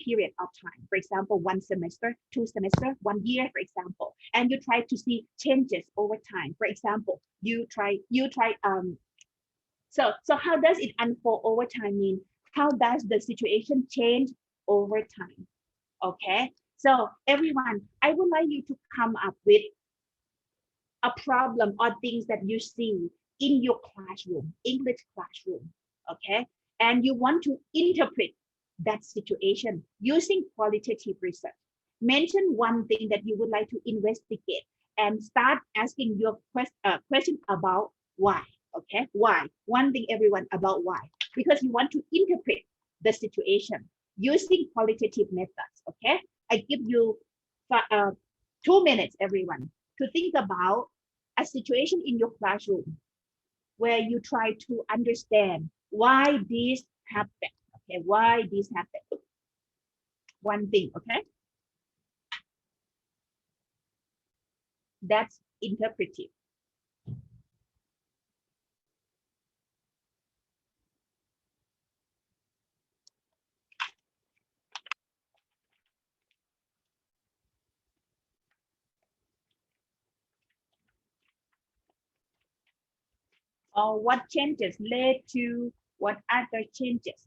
period of time. For example, 1 semester, 2 semester, 1 year, for example, and you try to see changes over time. For example, so how does it unfold over time mean? How does the situation change over time? Okay, so everyone, I would like you to come up with a problem or things that you see in your classroom, English classroom, okay? And you want to interpret that situation using qualitative research. Mention one thing that you would like to investigate and start asking your question about why, okay? Why? One thing, everyone, about why. Because you want to interpret the situation using qualitative methods, okay? I give you 2 minutes, everyone, to think about a situation in your classroom where you try to understand why this happened, okay? Why this happened. One thing, okay? That's interpretive. Or what changes led to what other changes?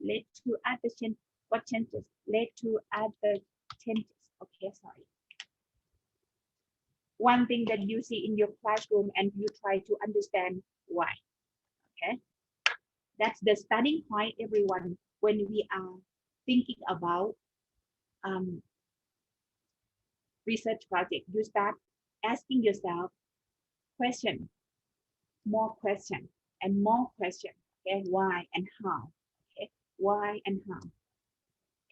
Led to other changes. What changes led to other changes? Okay, sorry. One thing that you see in your classroom and you try to understand why. Okay, that's the starting point, everyone, when we are thinking about research project. You start asking yourself question, more question, and more question. Okay, why and how? Okay, why and how?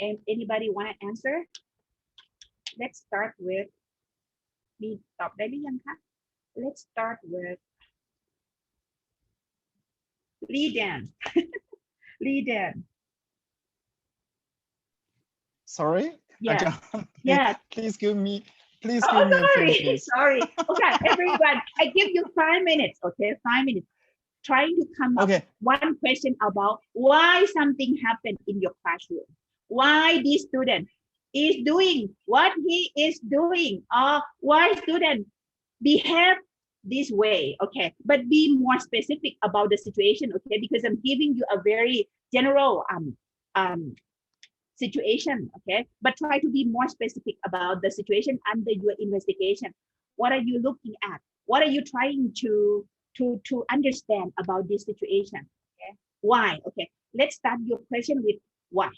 And anybody want to answer? Let's start with me. ตอบได้หรือยังคะ Let's start with Lee Dan. Lee Dan. Sorry? Yeah. Ajahn, Yeah. Please give me a Sorry. few minutes. Sorry. Okay, everyone, I give you 5 minutes. Okay, 5 minutes. Trying to come up with one question about why something happened in your classroom. Why this student is doing what he is doing, or why student behave this way. Okay, but be more specific about the situation. Okay, because I'm giving you a very general situation. Okay, but try to be more specific about the situation under your investigation. What are you looking at? What are you trying to understand about this situation? Okay, why? Okay, let's start your question with why.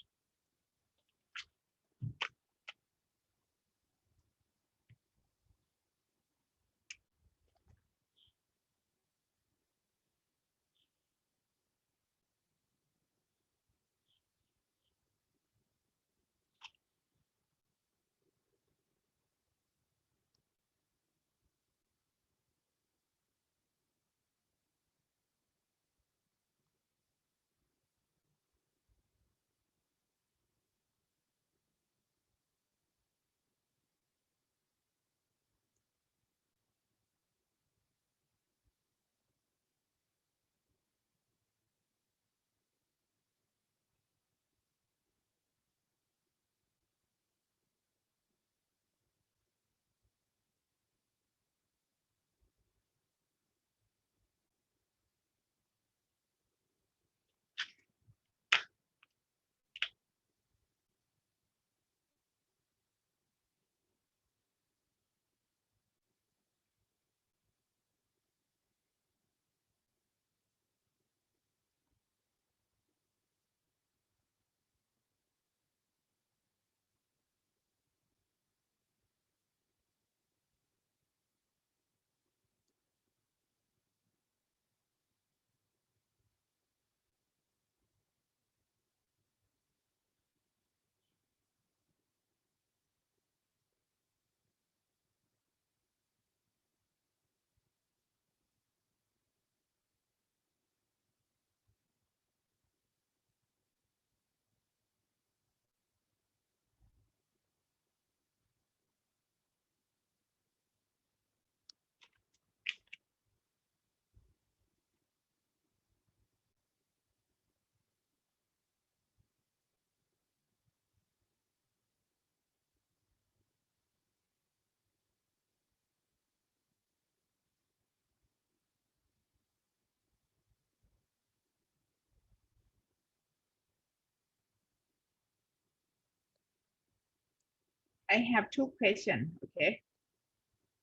I have two questions, okay?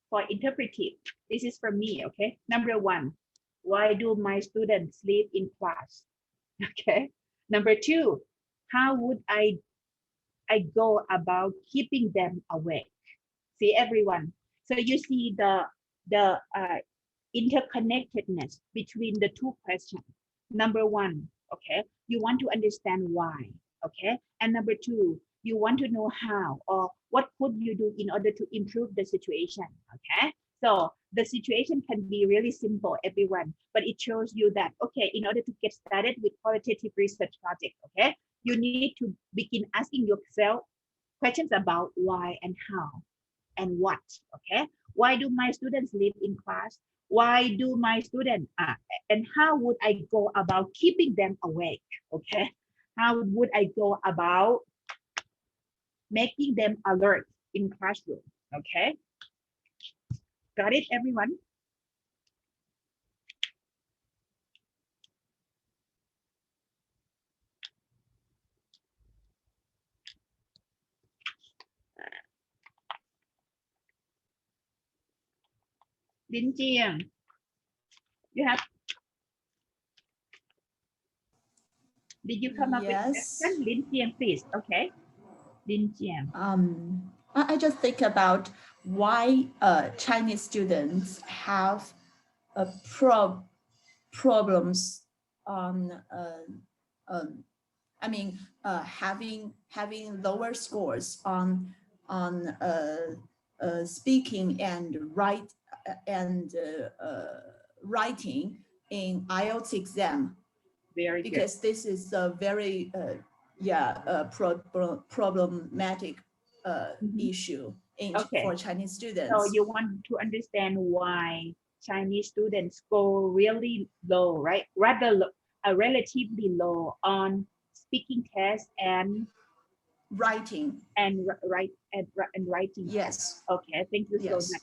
For interpretive, this is for me, okay? Number one, why do my students sleep in class? Okay. Number two, how would I go about keeping them awake? See, everyone. So you see the interconnectedness between the two questions. Number one, okay, you want to understand why, okay? And number two, you want to know how or what could you do in order to improve the situation, okay? So the situation can be really simple, everyone, but it shows you that, okay, in order to get started with qualitative research project, okay, you need to begin asking yourself questions about why and how and what, okay? Why do my students live in class? Why do my students, and how would I go about keeping them awake, okay? How would I go about making them alert in classroom, okay? Got it, everyone? Lin Jiang, you have, did you come up with a question? Lin Jiang, please, okay? Lin Jiang. I just think about why Chinese students have problems on I mean having lower scores on speaking and writing in IELTS exam. Very because good. this is a very problematic issue for Chinese students. So you want to understand why Chinese students score really low, right? Rather low, relatively low on speaking test and writing and writing. Yes. Okay, thank you so Yes. much.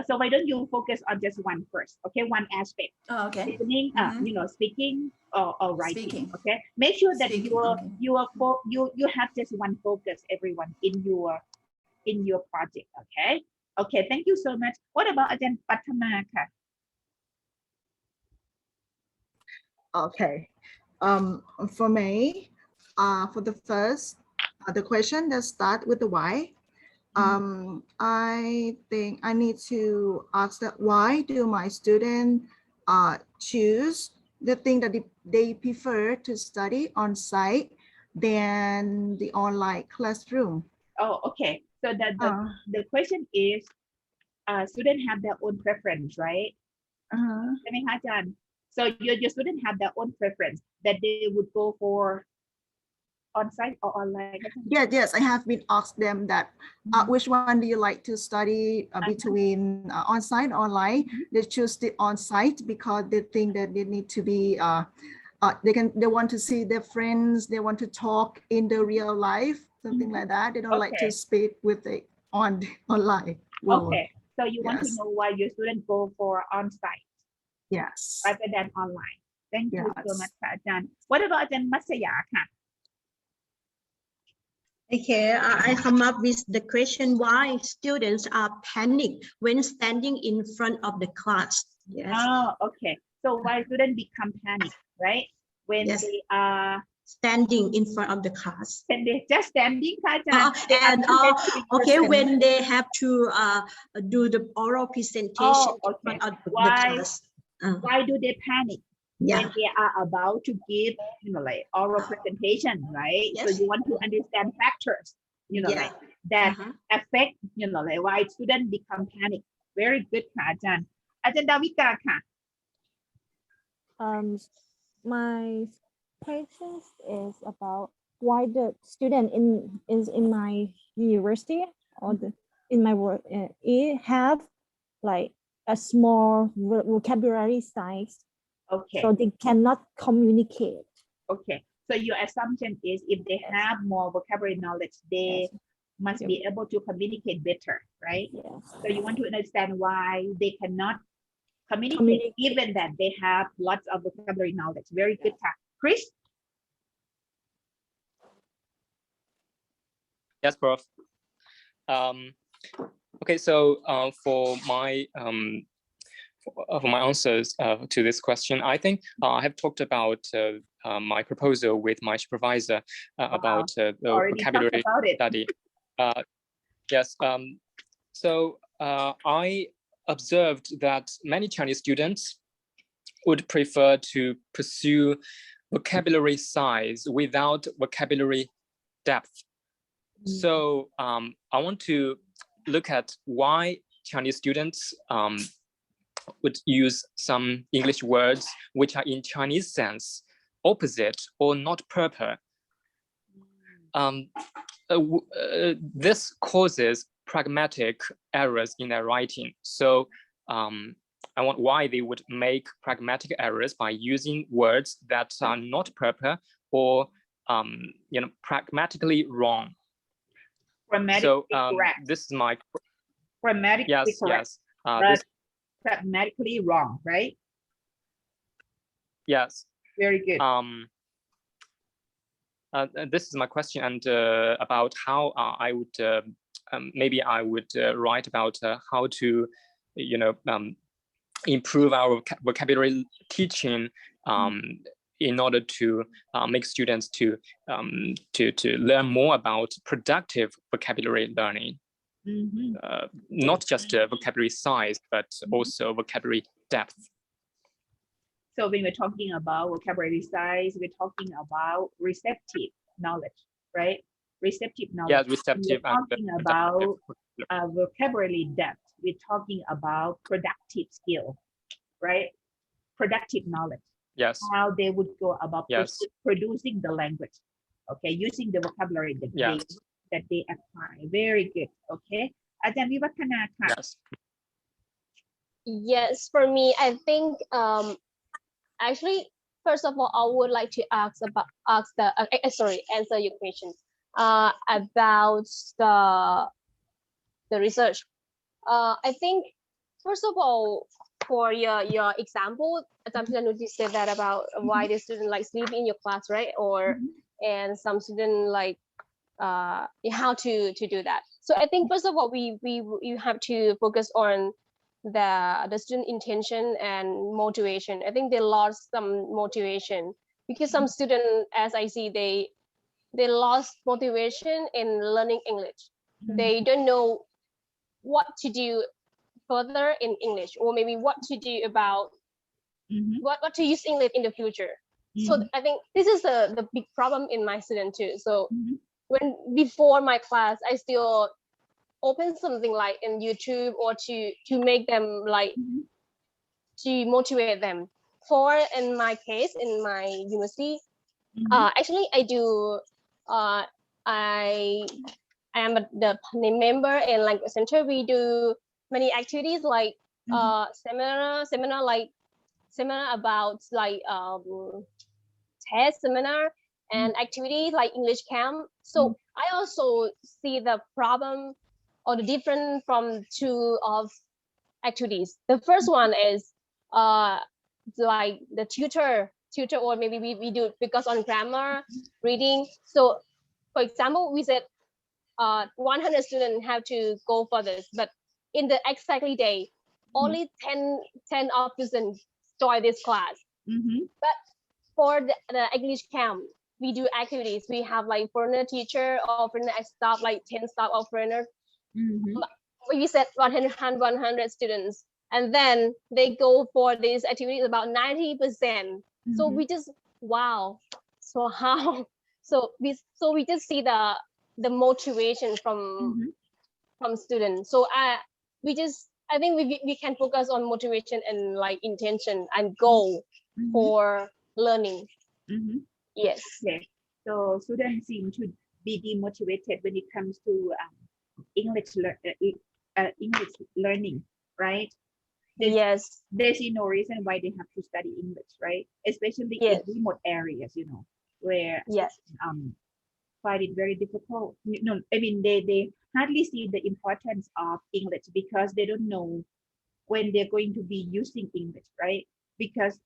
So why don't you focus on just one first? Okay, one aspect. Oh, okay. Listening, you know, speaking or writing. Speaking. Okay, make sure that Speaking, you have just one focus, everyone, in your project. Okay. Okay, thank you so much. What about Ajahn Patama ka? Okay. For me, for the first, the question that start with the why. I think I need to ask that why do my students choose the thing that they prefer to study on site than the online classroom? Oh, okay. So the question is, students have their own preference, right?ใช่ไหมคะอาจารย์? So your students have their own preference that they would go for on-site or online. Yes, I have been asked them that which one do you like to study between on-site or online. They choose the on-site because they think that they need to be they want to see their friends, they want to talk in the real life, something like that. They don't like to speak with the online world. Okay, so you want to know why your students go for on-site, yes, rather than online. Thank you so much, ค่ะอาจารย์. What about อาจารย์มัสยาค่ะ? Okay, I come up with the question why students are panicked when standing in front of the class. Yes. Oh, okay. So why students become panicked, right? When they are standing in front of the class. And they just standing, okay, when they have to do the oral presentation in front of the class. Why do they panic? When they are about to give, you know, like oral presentation, right? So you want to understand factors, you know, like that affect, you know, like why students become panic. Very good, ค่ะอาจารย์. อาจารย์ดาวิกาค่ะ. My question is about why the student in my university or in my work have like a small vocabulary size. Okay. So they cannot communicate. Okay. So your assumption is if they have more vocabulary knowledge, they must be able to communicate better, right? Yes. So you want to understand why they cannot communicate even that they have lots of vocabulary knowledge. Very good. Chris? Yes, Prof. Okay, so for my answers to this question, I think I have talked about my proposal with my supervisor about the vocabulary study. Yes. So I observed that many Chinese students would prefer to pursue vocabulary size without vocabulary depth. So I want to look at why Chinese students would use some English words which are in Chinese sense opposite or not proper. This causes pragmatic errors in their writing. So I want why they would make pragmatic errors by using words that are not proper or pragmatically wrong. So this is my grammatically correct. Yes. But pragmatically wrong, right? Yes. Very good. This is my question, and about how I would maybe I would write about how to, improve our vocabulary teaching in order to make students to learn more about productive vocabulary learning. Not just vocabulary size, but also vocabulary depth. So when we're talking about vocabulary size, we're talking about receptive knowledge, right? Receptive knowledge. Yeah, receptive. We're talking about vocabulary depth. We're talking about productive skill, right? Productive knowledge. Yes. How they would go about producing the language. Okay, using the vocabulary that they apply. Very good. Okay. Ajahn Vivathana. Yes. Yes, for me, I think actually, first of all, I would like to answer your question about the research. I think first of all, for your example, you said that about why the student like sleeping in your class, right? Or and some student like how to do that. So I think first of all, you have to focus on the student intention and motivation. I think they lost some motivation because some students, as I see, they lost motivation in learning English. They don't know what to do further in English, or maybe what to do about what to use English in the future. So I think this is the big problem in my student too. So when before my class, I still open something like in YouTube or to make them like to motivate them. For in my case, in my university, actually I do I am the member in language center. We do many activities like seminar about like test seminar and activities like English camp. So I also see the problem or the difference from two of activities. The first one is like the tutor, or maybe we do because on grammar, reading. So for example, we said 100 students have to go for this, but in the exactly day, only 10 of students join this class. But for the English camp, we do activities. We have like foreigner teacher or foreigner staff, like 10 staff of foreigner. We said 100 students, and then they go for these activities about 90%. So we just wow. So how? So we just see the motivation from students. So I think we can focus on motivation and like intention and goal for learning. Yes. Okay. So students seem to be demotivated when it comes to English learning, right? They see no reason why they have to study English, right? Especially in remote areas, where find it very difficult. No, I mean they hardly see the importance of English because they don't know when they're going to be using English, right? Because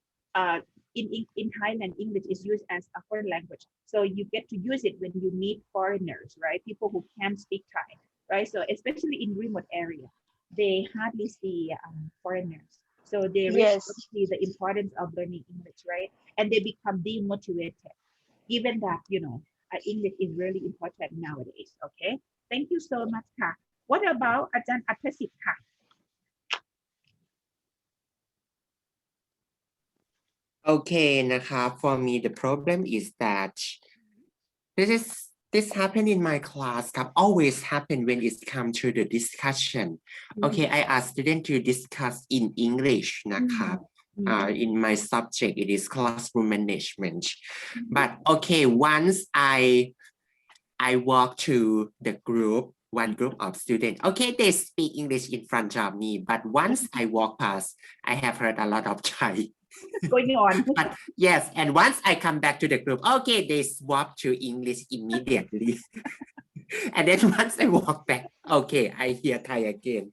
in Thailand, English is used as a foreign language. So you get to use it when you meet foreigners, right? People who can't speak Thai, right? So especially in remote area, they hardly see foreigners. So they really Yes. see the importance of learning English, right? And they become demotivated, given that, English is really important nowadays, okay? Thank you so much, Ka. What about Ajahn Atasit, Ka? Okay, for me the problem is that this happened in my class, always happen when it comes to the discussion. Okay, I ask students to discuss in English, in my subject, it is classroom management. But okay, once I walk to the group, one group of students, okay, they speak English in front of me, but once I walk past, I have heard a lot of Thai. Going on. But yes, and once I come back to the group, okay, they swap to English immediately. And then once I walk back, okay, I hear Thai again.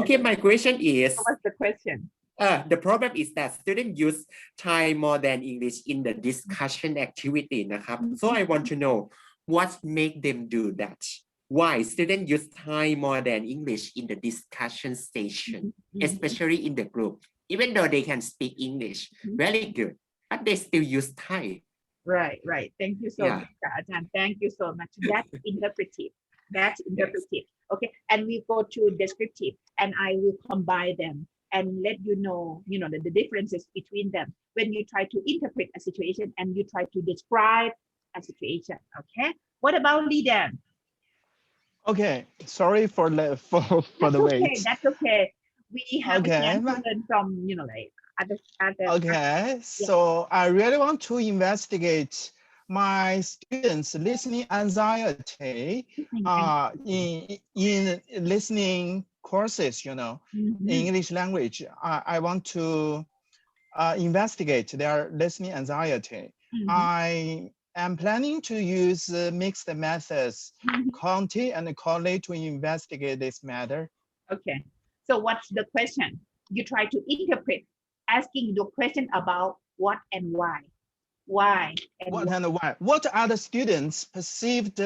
Okay, my question is, What's the question? The problem is that students use Thai more than English in the discussion activity. So I want to know what make them do that. Why students use Thai more than English in the discussion station, especially in the group, even though they can speak English very good, but they still use Thai. Right. Thank you so much, Ajahn. Thank you so much. That's interpretive. Okay, and we go to descriptive, and I will combine them and let you know, the differences between them when you try to interpret a situation and you try to describe a situation. Okay. What about Lidan? Okay, sorry for the wait. That's okay. We have a Okay. chance to learn from, other. Okay, so I really want to investigate my students' listening anxiety in listening courses, in English language. I want to investigate their listening anxiety. I am planning to use mixed methods, Conti and Colley, to investigate this matter. Okay, so what's the question? You try to interpret, asking the question about what and why. Why and why. What are the students' perceived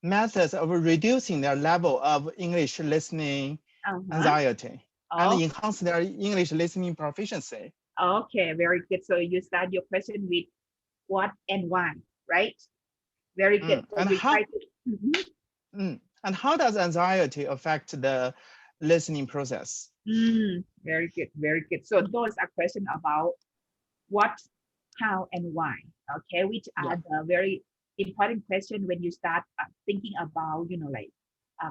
methods of reducing their level of English listening anxiety and enhance their English listening proficiency? Okay, very good. So you start your question with what and why, right? Very good. So and how does anxiety affect the listening process? Very good. So those are questions about what, how, and why. Okay, which are the very important question when you start thinking about,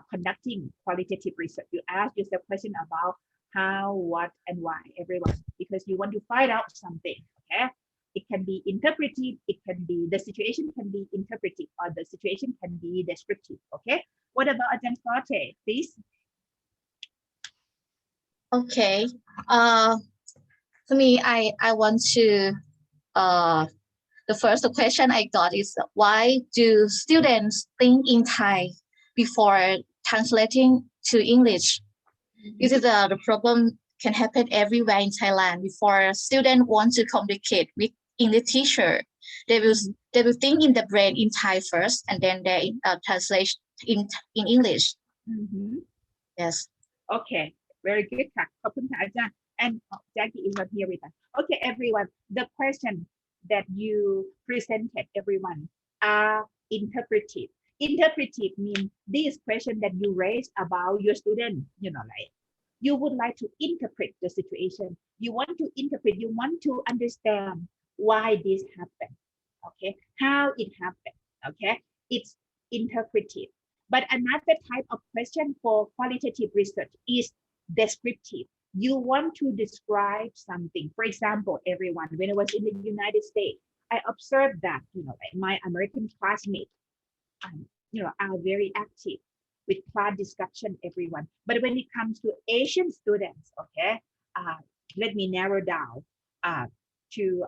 conducting qualitative research. You ask yourself question about how, what, and why, everyone, because you want to find out something. Okay, it can be interpretive, it can be, the situation can be interpretive, or the situation can be descriptive. Okay, what about Ajahn Forte, please? Okay, for me, I want to, the first question I got is, why do students think in Thai before translating to English? This is the problem can happen everywhere in Thailand. Before students want to communicate with English teacher, they will think in the brain in Thai first, and then they translate in English. Yes. Okay, very good. And Jackie is not here with us. Okay, everyone, the question that you presented, everyone, are interpretive. Interpretive means this question that you raise about your student, you would like to interpret the situation. You want to interpret, you want to understand why this happened, okay? How it happened, okay? It's interpretive. But another type of question for qualitative research is descriptive. You want to describe something. For example, everyone, when I was in the United States, I observed that, my American classmates, are very active with class discussion, everyone. But when it comes to Asian students, okay, let me narrow down to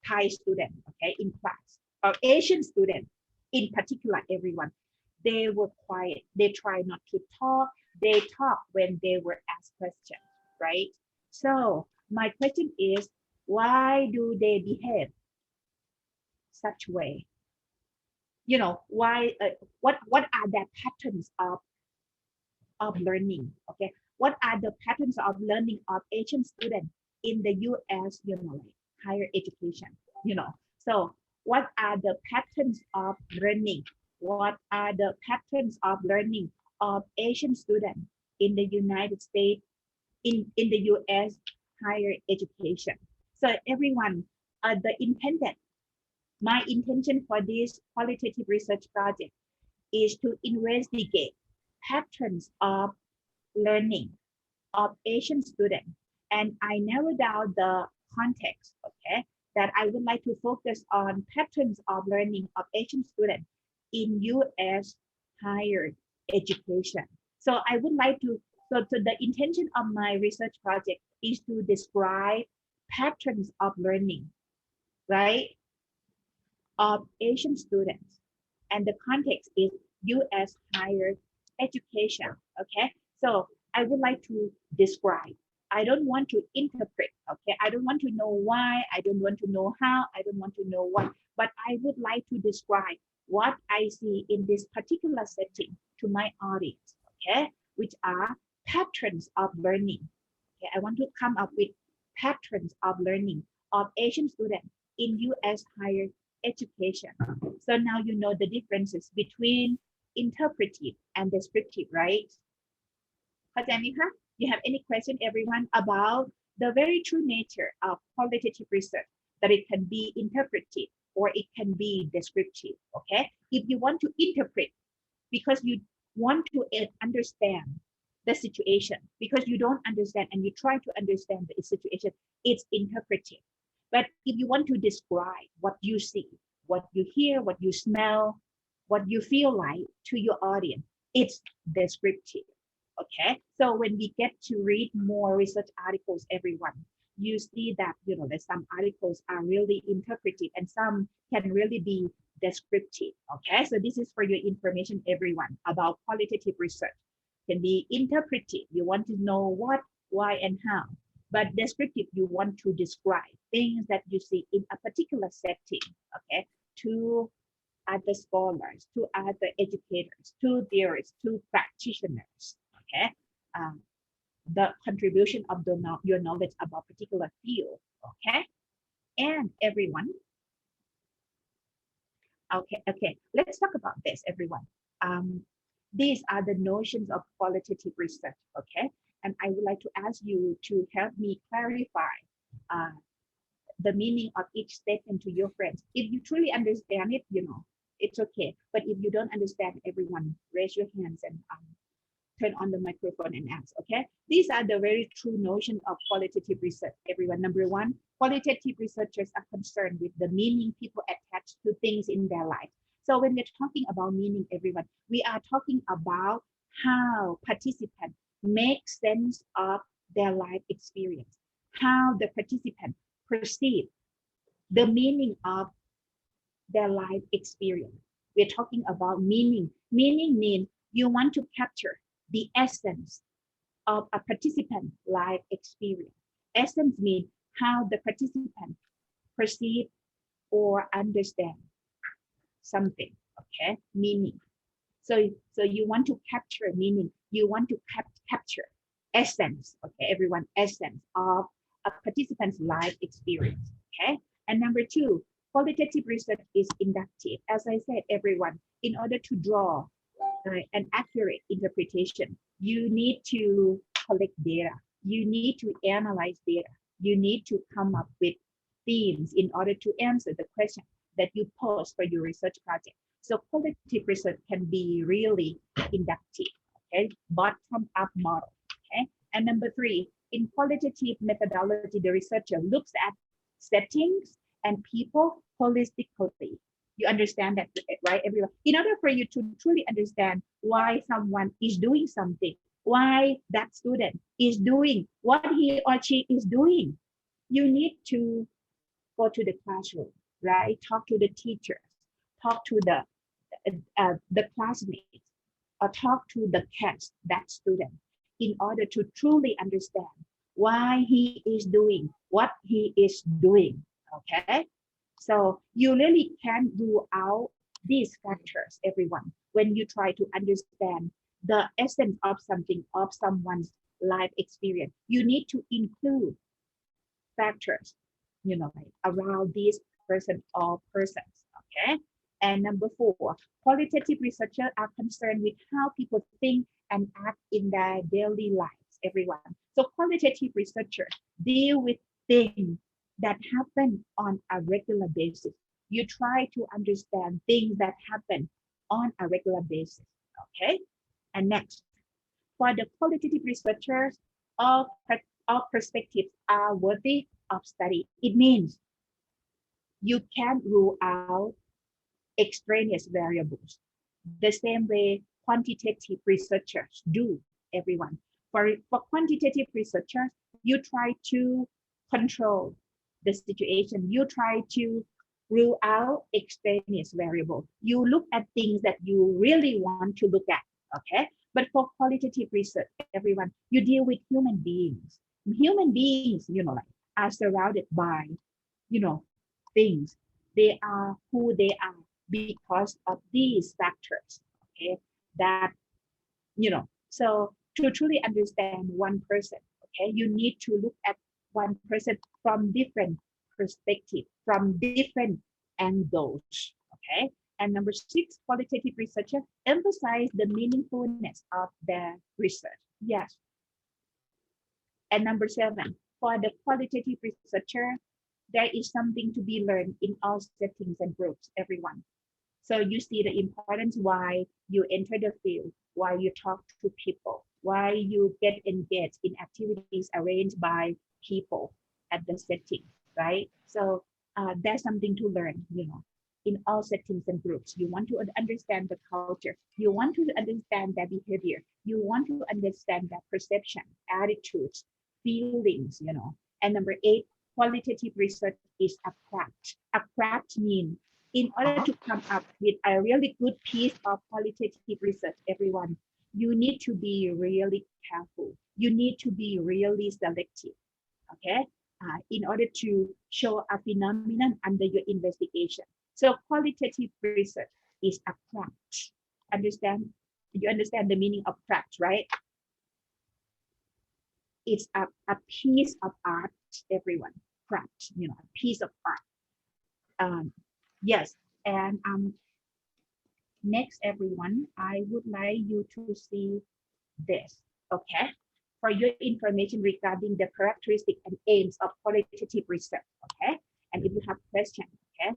Thai students, okay, in class, or Asian students in particular, everyone, they were quiet. They try not to talk. They talk when they were asked questions, right? So my question is, why do they behave such way? Why? What are their patterns of of learning. Okay, what are the patterns of learning of Asian students in the US, like higher education, So what are the patterns of learning? What are the patterns of learning of Asian students in the United States, in the US higher education? So everyone, my intention for this qualitative research project is to investigate patterns of learning of Asian students. And I narrow down the context, okay, that I would like to focus on patterns of learning of Asian students in US higher education. So I would like to, so the intention of my research project is to describe patterns of learning, right, of Asian students. And the context is US higher education, okay? So I would like to describe. I don't want to interpret, okay? I don't want to know why, I don't want to know how, I don't want to know what, but I would like to describe what I see in this particular setting to my audience, okay? Which are patterns of learning. Okay, I want to come up with patterns of learning of Asian students in US higher education. So now you know the differences between interpretive and descriptive, right? You have any question, everyone, about the very true nature of qualitative research, that it can be interpretive or it can be descriptive, okay? If you want to interpret because you want to understand the situation, because you don't understand and you try to understand the situation, it's interpretive. But if you want to describe what you see, what you hear, what you smell, what you feel like to your audience, it's descriptive. Okay, so when we get to read more research articles, everyone, you see that that some articles are really interpretive and some can really be descriptive. Okay, so this is for your information, everyone, about qualitative research. Can be interpretive. You want to know what, why, and how. But descriptive, you want to describe things that you see in a particular setting, okay, to other scholars, to other educators, to theorists, to practitioners, okay. The contribution of your knowledge about particular field, okay. And everyone, okay, let's talk about this, everyone. These are the notions of qualitative research, okay? And I would like to ask you to help me clarify the meaning of each statement to your friends. If you truly understand it, it's okay. But if you don't understand, everyone, raise your hands and turn on the microphone and ask, okay? These are the very true notion of qualitative research, everyone. Number one, qualitative researchers are concerned with the meaning people attach to things in their life. So when we're talking about meaning, everyone, we are talking about how participants make sense of their life experience, how the participant perceive the meaning of their life experience. We're talking about meaning. Meaning means you want to capture the essence of a participant life experience. Essence means how the participant perceive or understand something, okay? Meaning. So you want to capture meaning. You want to capture essence, okay, everyone, essence of a participant's life experience, okay? And number two, qualitative research is inductive. As I said, everyone, in order to draw an accurate interpretation, you need to collect data. You need to analyze data. You need to come up with themes in order to answer the question that you pose for your research project. So qualitative research can be really inductive, okay? Bottom-up model, okay? And number three, in qualitative methodology, the researcher looks at settings and people holistically. You understand that, right, everyone? In order for you to truly understand why someone is doing something, why that student is doing what he or she is doing, you need to go to the classroom, right? Talk to the teachers, talk to the classmates, or talk to the cast, that student, in order to truly understand why he is doing what he is doing, okay? So you really can rule out these factors, everyone, when you try to understand the essence of something, of someone's life experience. You need to include factors, like around this person or persons, okay? And number 4, qualitative researchers are concerned with how people think and act in their daily lives, everyone. So qualitative researchers deal with things that happen on a regular basis. You try to understand things that happen on a regular basis, okay? And next, for the qualitative researchers, all perspectives are worthy of study. It means you can rule out extraneous variables the same way quantitative researchers do, everyone. For quantitative researchers, you try to control the situation. You try to rule out extraneous variables. You look at things that you really want to look at, okay? But for qualitative research, everyone, you deal with human beings. Human beings, are surrounded by, things. They are who they are because of these factors, okay? That, so to truly understand one person, okay, you need to look at one person from different perspectives, from different angles, okay? And number 6, qualitative researchers emphasize the meaningfulness of their research. Yes. And number 7, for the qualitative researcher, there is something to be learned in all settings and groups, everyone. So you see the importance why you enter the field, why you talk to people, why you get engaged in activities arranged by people at the setting, right? So there's something to learn, in all settings and groups. You want to understand the culture. You want to understand their behavior. You want to understand their perception, attitudes, feelings, And number 8, qualitative research is a craft. A craft means in order to come up with a really good piece of qualitative research, everyone, you need to be really careful. You need to be really selective, okay? In order to show a phenomenon under your investigation. So qualitative research is a craft. Understand? You understand the meaning of craft, right? It's a piece of art, everyone. Craft, a piece of art. Yes, and next, everyone, I would like you to see this, okay? For your information regarding the characteristics and aims of qualitative research, okay? And if you have questions, okay,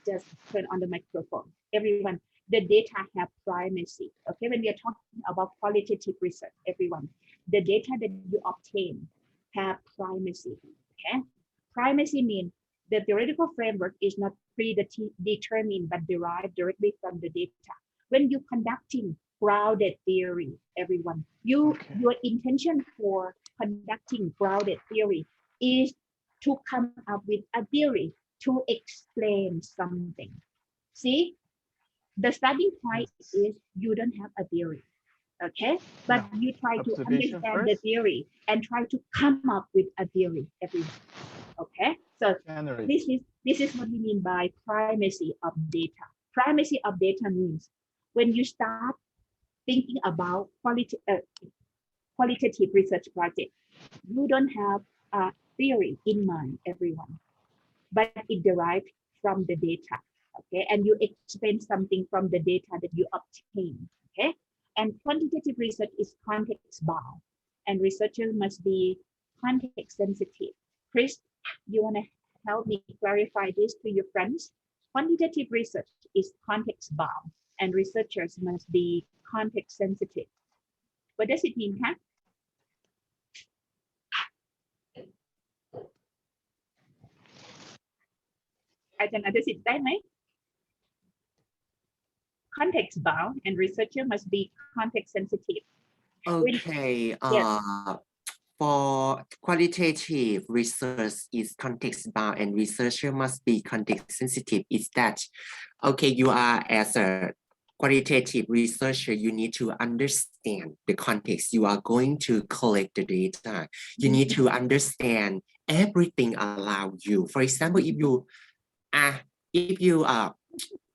just turn on the microphone. Everyone, the data have primacy, okay? When we are talking about qualitative research, everyone, the data that you obtain have primacy, okay? Primacy means the theoretical framework is not predetermined but derived directly from the data. When you're conducting grounded theory, everyone, your intention for conducting grounded theory is to come up with a theory to explain something. See, the starting point is you don't have a theory, okay? But you try to understand the theory and try to come up with a theory, everyone. Okay, so this is what we mean by primacy of data. Primacy of data means when you start thinking about qualitative research project, you don't have a theory in mind, everyone, but it derived from the data, okay? And you explain something from the data that you obtain, okay? And quantitative research is context bound, and researchers must be context sensitive. Chris, you want to help me clarify this to your friends? Quantitative research is context bound, and researchers must be context sensitive. What does it mean, huh? I can understand that, right? Context bound, and researcher must be context sensitive. Okay. For qualitative research is context bound and researcher must be context sensitive. Is that okay? You are as a qualitative researcher, you need to understand the context. You are going to collect the data. You need to understand everything around you. For example, if you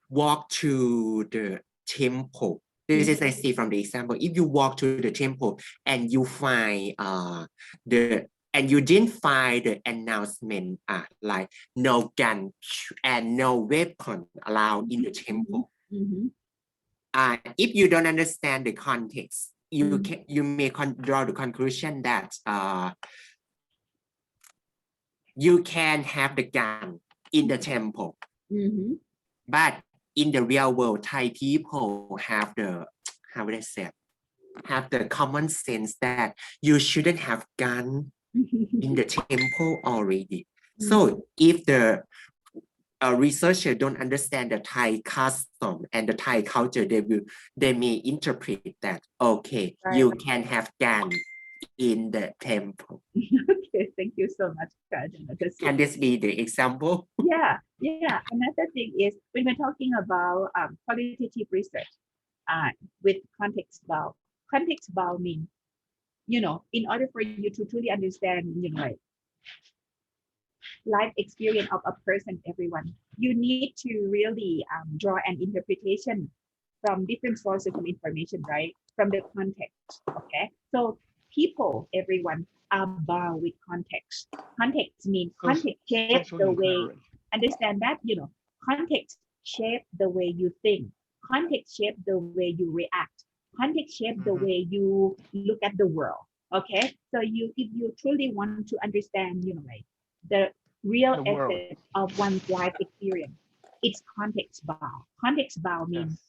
walk to the temple This is I see from the example. If you walk to the temple and you find you didn't find the announcement like no gun and no weapon allowed in the temple. If you don't understand the context, you may draw the conclusion that you can have the gun in the temple, but in the real world, Thai people have the, how would I say, have the common sense that you shouldn't have gun in the temple already. So if the researcher don't understand the Thai custom and the Thai culture, they may interpret that, okay, you can have gun in the temple. Okay, thank you so much, Kajana. Can this be the example? Yeah. Another thing is when we're talking about qualitative research with context bound means, in order for you to truly understand, life experience of a person, everyone, you need to really draw an interpretation from different sources of information, right? From the context, okay? So people, everyone, are bound with context. Context means context shapes the way, understand that, context shape the way you think. Context shape the way you react. Context shape the way you look at the world, okay? So if you truly want to understand, the real essence of one's life experience, it's context bound. Context bound means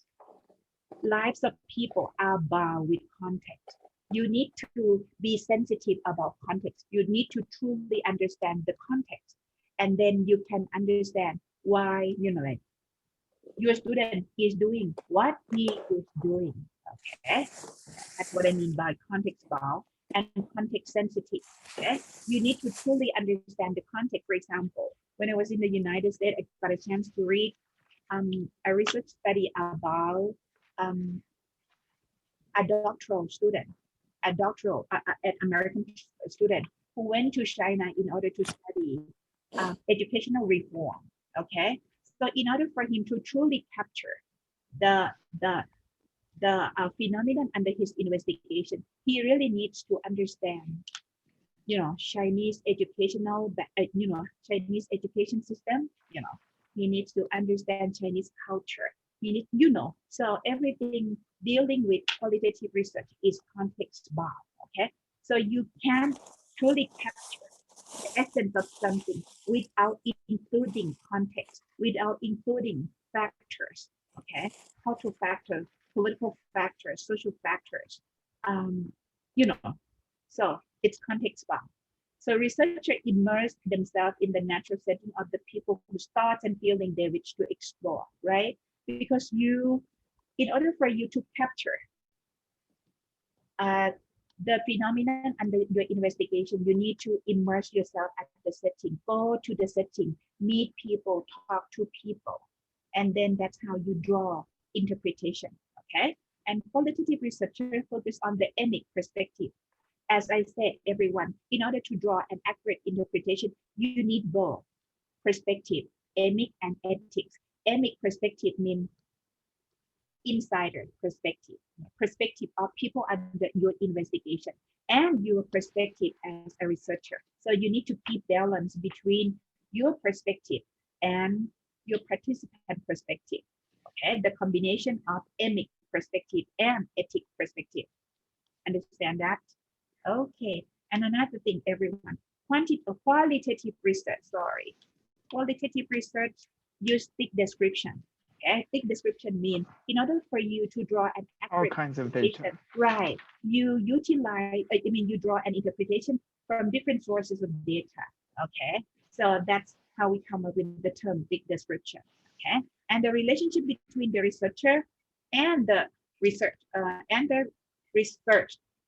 lives of people are bound with context. You need to be sensitive about context. You need to truly understand the context, and then you can understand why, your student is doing what he is doing. Okay, that's what I mean by context bound and context sensitive. Okay, you need to truly understand the context. For example, when I was in the United States, I got a chance to read a research study about a doctoral student, an American student who went to China in order to study educational reform. Okay, so in order for him to truly capture the phenomenon under his investigation, he really needs to understand, Chinese educational, Chinese education system. He needs to understand Chinese culture. He needs, so everything dealing with qualitative research is context bound. Okay, so you can't truly capture the essence of something without including context, without including factors. Okay, cultural factors, political factors, social factors, so it's context bound. So researchers immerse themselves in the natural setting of the people whose thoughts and feelings they wish to explore, right? Because in order for you to capture the phenomenon under your investigation, you need to immerse yourself at the setting, go to the setting, meet people, talk to people, and then that's how you draw interpretation, okay? And qualitative researchers focus on the emic perspective. As I said, everyone, in order to draw an accurate interpretation, you need both perspective, emic and ethics. Emic perspective means insider perspective of people under your investigation, and your perspective as a researcher. So you need to keep balance between your perspective and your participant perspective. Okay, the combination of emic perspective and ethic perspective. Understand that? Okay, and another thing, everyone, qualitative research, qualitative research use thick description. Okay, thick description means in order for you to draw an accurate all kinds of data, right? You utilize, you draw an interpretation from different sources of data. Okay, so that's how we come up with the term thick description. Okay, and the relationship between the researcher and the research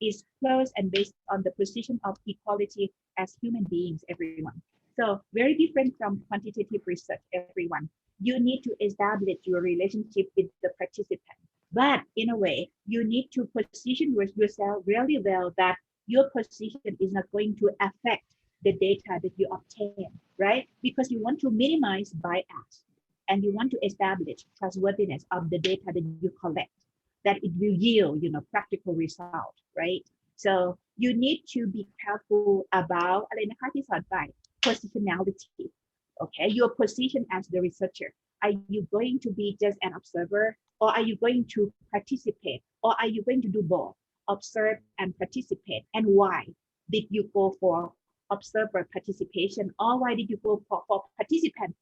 is close and based on the position of equality as human beings, everyone. So very different from quantitative research, everyone. You need to establish your relationship with the participant. But in a way, you need to position yourself really well that your position is not going to affect the data that you obtain, right? Because you want to minimize bias and you want to establish trustworthiness of the data that you collect. that it will yield, practical result, right? So you need to be careful aboutอะไรนะคะที่สอนไป positionality. Okay, your position as the researcher. Are you going to be just an observer, or are you going to participate, or are you going to do both, observe and participate? And why did you go for observer participation, or why did you go for participant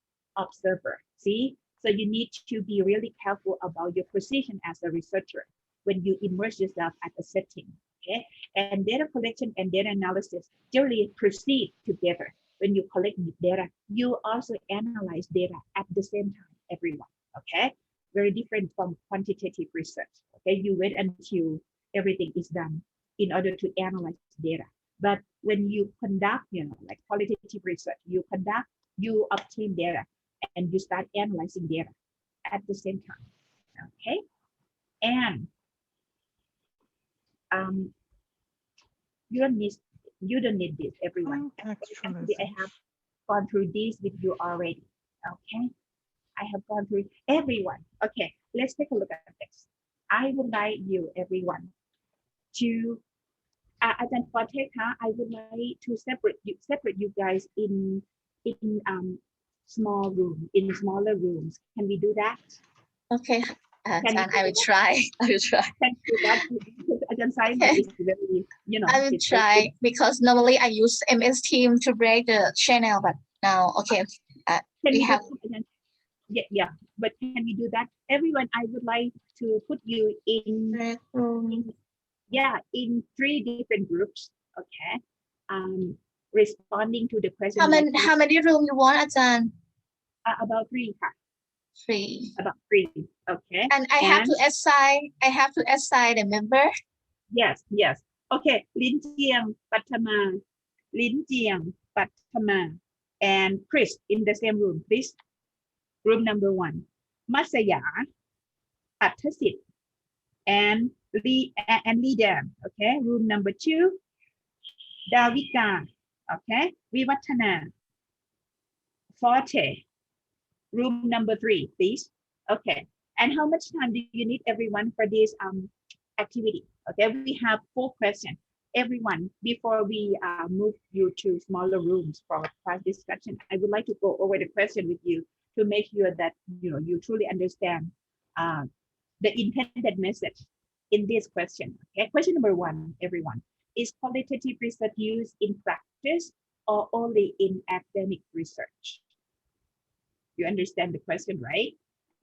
observer? See, so you need to be really careful about your position as a researcher when you immerse yourself at a setting. Okay, and data collection and data analysis generally proceed together. When you collect data, you also analyze data at the same time, everyone. Okay, very different from quantitative research. Okay, you wait until everything is done in order to analyze data. But when you conduct, like qualitative research, you obtain data and you start analyzing data at the same time. Okay, and you don't need this, everyone. Actually, I have gone through this with you already. Okay, I have gone through everyone. Okay, let's take a look at this. I would like you, everyone, to Ajahn Forte, I would like to separate you guys in smaller rooms. Can we do that? Okay, I will try. I will try. Can you do that? Ajahn Simon is very, I will try because normally I use MS Team to break the channel, but now, okay, we have. Yeah, but can we do that? Everyone, I would like to put you in three different groups. Okay, responding to the question. How many rooms you want, Ajahn? About 3. 3. About 3. Okay. And I have to assign a member. Yes. Okay. Lin Jiang, Patama, and Chris in the same room, please. Room number 1. Masaya, Atasit, and Leader. Okay. Room number 2. Davika. Okay. Vivatana. Forte. Room number 3, please. Okay. And how much time do you need, everyone, for this activity? Okay, we have 4 questions. Everyone, before we move you to smaller rooms for class discussion, I would like to go over the question with you to make sure that you truly understand the intended message in this question. Okay, question number 1, everyone. Is qualitative research used in practice or only in academic research? You understand the question, right?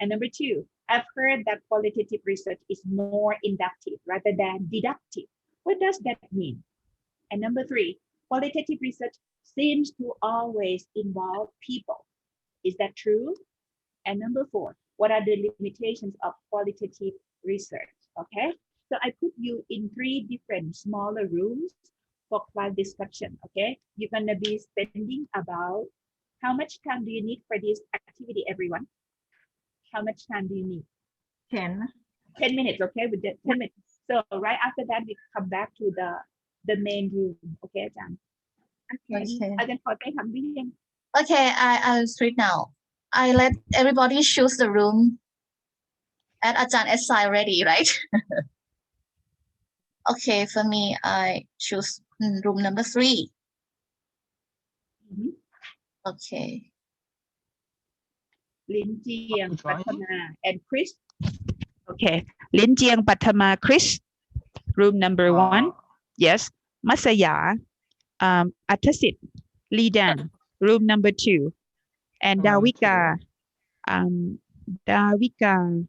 And number 2, I've heard that qualitative research is more inductive rather than deductive. What does that mean? And number 3, qualitative research seems to always involve people. Is that true? And number 4, what are the limitations of qualitative research? Okay, so I put you in 3 different smaller rooms for class discussion. Okay, you're gonna be spending about, how much time do you need for this activity, everyone? How much time do you need? 10 minutes, okay, with the 10 minutes. So right after that, we come back to the main room, okay, Ajahn? Okay, I'll street now. I let everybody choose the room and Ajahn assign already, right? Okay, for me, I choose room number 3. Okay. Lin Jiang, Patama, and Chris. Okay, Lin Jiang, Patama, Chris. Room number 1. Yes. Masaya, Atasit, Lidan. Room number 2. And Davika. Davika.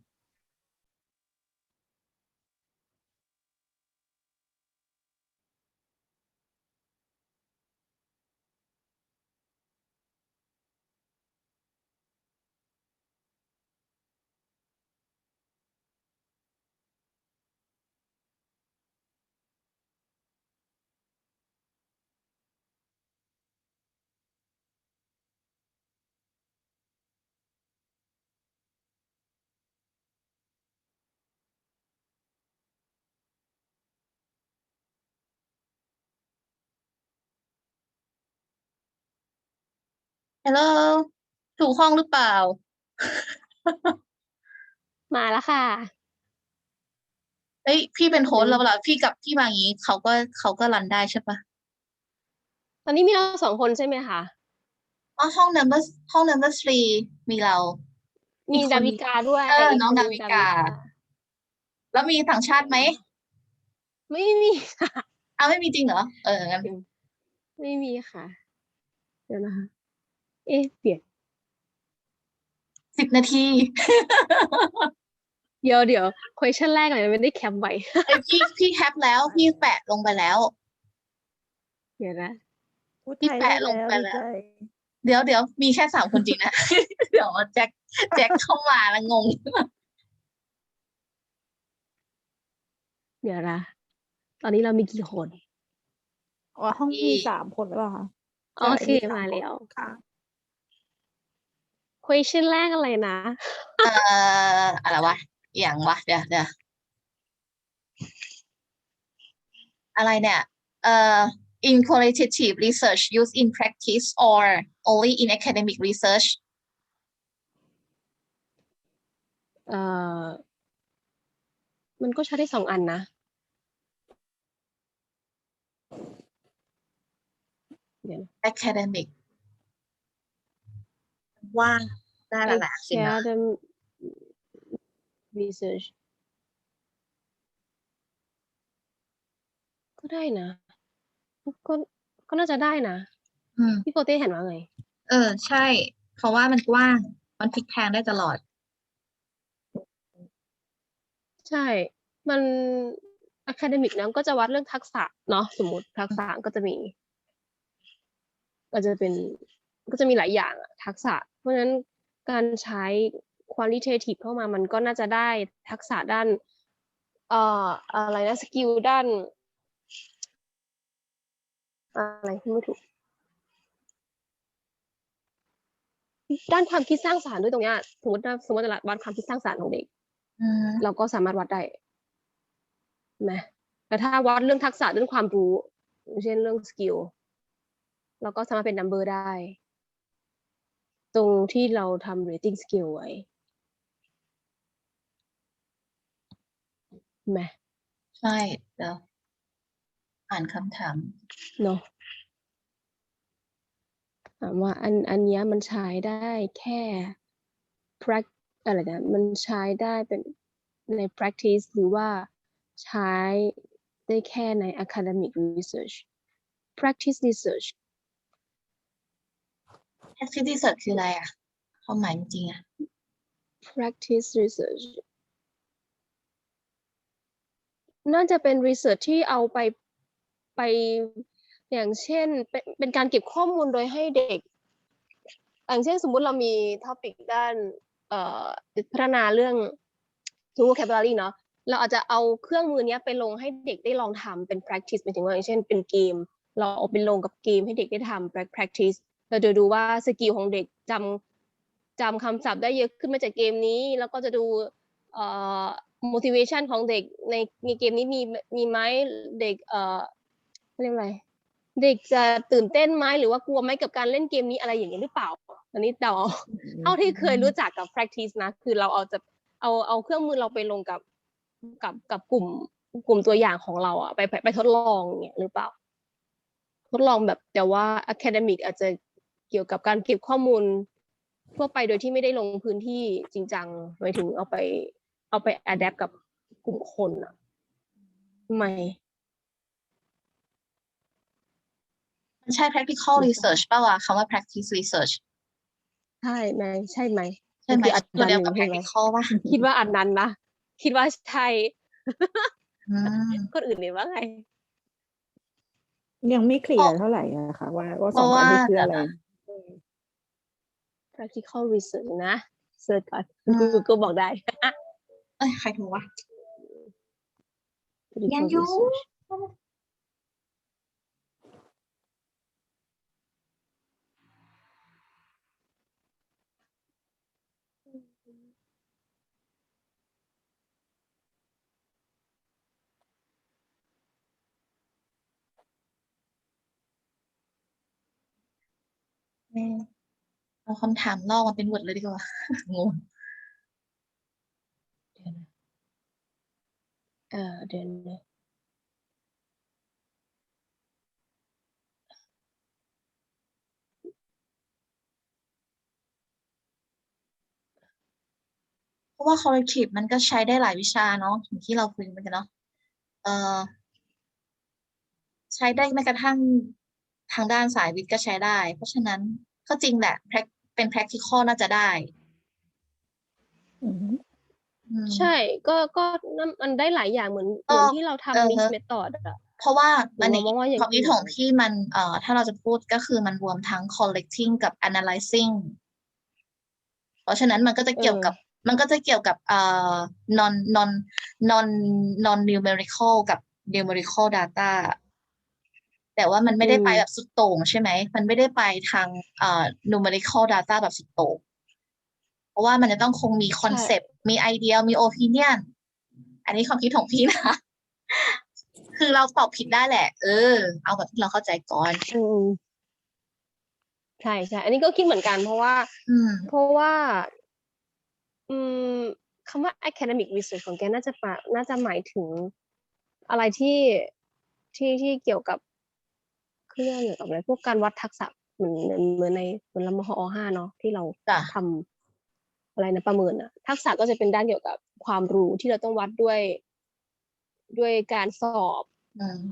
Hello ถูกห้องหรือเปล่า มาแล้วค่ะ เอ้ยพี่เป็นโฮสต์แล้วเวลาพี่กับพี่มาอย่างนี้เขาก็รันได้ใช่ปะ ตอนนี้มีเรา2 คนใช่ไหมคะ อ๋อห้อง number 3มีเรา มี อีกคน ดาวิกาด้วย น้อง ค ดาวิกา แล้วมีต่างชาติไหม ไม่มีค่ะ อ้าวไม่มีจริงเหรองั้น ไม่มีค่ะ เดี๋ยวนะคะเอ๊ะเปลี่ยน 10 นาที เดี๋ยว question แรกเลยไม่ได้แคปไว้ เอ้ยพี่แคปแล้วพี่แปะลงไปแล้ว เดี๋ยวนะ พูด พี่ ไทย แปะ ได้ ลง แล้ว ไป ดี แล้ว ใจ เดี๋ยวมีแค่3 คนจริงนะ เดี๋ยวแจ็คเข้ามาแล้วงง เดี๋ยวนะ ตอนนี้เรามีกี่คน อ๋อห้องมี3 คนหรือเปล่าคะ โอเค ใช่ มา 3 คน แล้ว ค่ะ question แรกอะไรนะ อะไรวะอย่างวะเดี๋ยวอะไรเนี่ยin qualitative research used in practice or only in academic research มันก็ใช้ได้2 อันนะ เดี๋ยวนะ academic ว่างได้แล้วแหละจริงนะ academic research ก็ได้นะ ก็น่าจะได้นะ พี่โปเต้เห็นว่าไง ใช่ เพราะว่ามันกว้าง มันพลิกแพลงได้ตลอด ใช่ มัน academic นะก็จะวัดเรื่องทักษะเนาะ สมมติทักษะก็จะมีหลายอย่างอะทักษะ เพราะฉะนั้นการใช้ qualitative เข้ามามันก็น่าจะได้ทักษะด้านอะไรนะ สกิลด้านอะไรไม่ถูก ด้านความคิดสร้างสรรค์ด้วยตรงเนี้ยสมมติจะวัดความคิดสร้างสรรค์ของเด็ก เราก็สามารถวัดได้นะแต่ถ้าวัดเรื่องทักษะเรื่องความรู้เช่นเรื่องสกิลเราก็สามารถเป็น number ได้ ตรงที่เราทำ rating skill ไว้ไหม ใช่เดี๋ยวอ่านคำถาม เนาะถามว่าอันเนี้ยมันใช้ได้แค่ อะไรนะมันใช้ได้เป็นใน practice หรือว่าใช้ได้แค่ใน academic research practice research practice research คืออะไรอ่ะความหมายจริงๆอ่ะ practice research น่าจะเป็น research ที่เอาไปอย่างเช่นเป็นการเก็บข้อมูลโดยให้เด็กอย่างเช่นสมมุติเรามี topic ด้านพัฒนาเรื่อง vocabulary เนาะเราอาจจะเอาเครื่องมือนี้ไปลงให้เด็กได้ลองทำเป็น practice หมายถึงว่าอย่างเช่นเป็นเกมเราเอาไปลงกับเกมให้เด็กได้ทำ practice เราจะดูว่าสกิลของเด็กจำคำศัพท์ได้เยอะขึ้นมาจากเกมนี้แล้วก็จะดูmotivation ของเด็กในเกมนี้มีไหมเด็กเรียกอะไรเด็กจะตื่นเต้นไหมหรือว่ากลัวไหมกับการเล่นเกมนี้อะไรอย่างนี้หรือเปล่าอันนี้เดาเท่าที่เคยรู้จักกับ practice นะคือเราเอาเครื่องมือเราไปลงกับกลุ่มตัวอย่างของเราอ่ะไปทดลองเนี่ยหรือเปล่าทดลองแบบแต่ว่า academic อาจจะเกี่ยวกับการเก็บข้อมูลทั่วไปโดยที่ไม่ได้ลงพื้นที่จริงจังหมายถึงเอาไป adapt กับกลุ่มคนอ่ะไม่ มันใช่ practical research ป่าวะคำว่า practice research ใช่ไหมใช่ไหม ใช่ไหม อัน ตัว นั้น เดียวกับ ใช่ไหม practical ป่ะ คิดว่าอันนั้นนะคิดว่าใช่ คนอื่นเนี่ยว่าไง ยังไม่เคลียร์เท่าไหร่อะค่ะว่า2 อันนี้คืออะไร practical research นะเสิร์ชก่อนก็บอกได้ ใครถูกวะ practical ยังอยู่ research เอาคำถามนอกมาเป็น Word เลยดีกว่า งง เดี๋ยวนะเพราะว่า collective มันก็ใช้ได้หลายวิชาเนาะอย่างที่เราคุยกันเนาะใช้ได้แม้กระทั่งทางด้านสายวิทย์ก็ใช้ได้ เพราะฉะนั้นก็จริงแหละเป็น practical น่าจะได้ใช่ก็มันได้หลายอย่างเหมือนที่เราทำ mixed method อะเพราะว่าอันนี้ ว่าอย่าง ความคิดของพี่มันถ้าเราจะพูดก็คือมันรวมทั้ง collecting กับ analyzing เพราะฉะนั้นมันก็จะเกี่ยวกับnon numerical กับ numerical data แต่ว่ามันไม่ได้ไปแบบสุดโต่งใช่ไหมมันไม่ได้ไปทางnumerical data แบบสุดโต่งเพราะว่ามันจะต้องคงมีคอนเซปต์มีไอเดียมี opinion อันนี้ความคิดของพี่นะคือเราตอบผิดได้แหละเอาแบบที่เราเข้าใจก่อนใช่อันนี้ก็คิดเหมือนกันเพราะว่าคำว่า academic research ของแกน่าจะหมายถึงอะไรที่เกี่ยวกับเรื่องเกี่ยวกับอะไรพวกการวัดทักษะเหมือนในมห.5 เนาะที่เราทำอะไรนะประเมินอะทักษะก็จะเป็นด้านเกี่ยวกับความรู้ที่เราต้องวัดด้วยการสอบ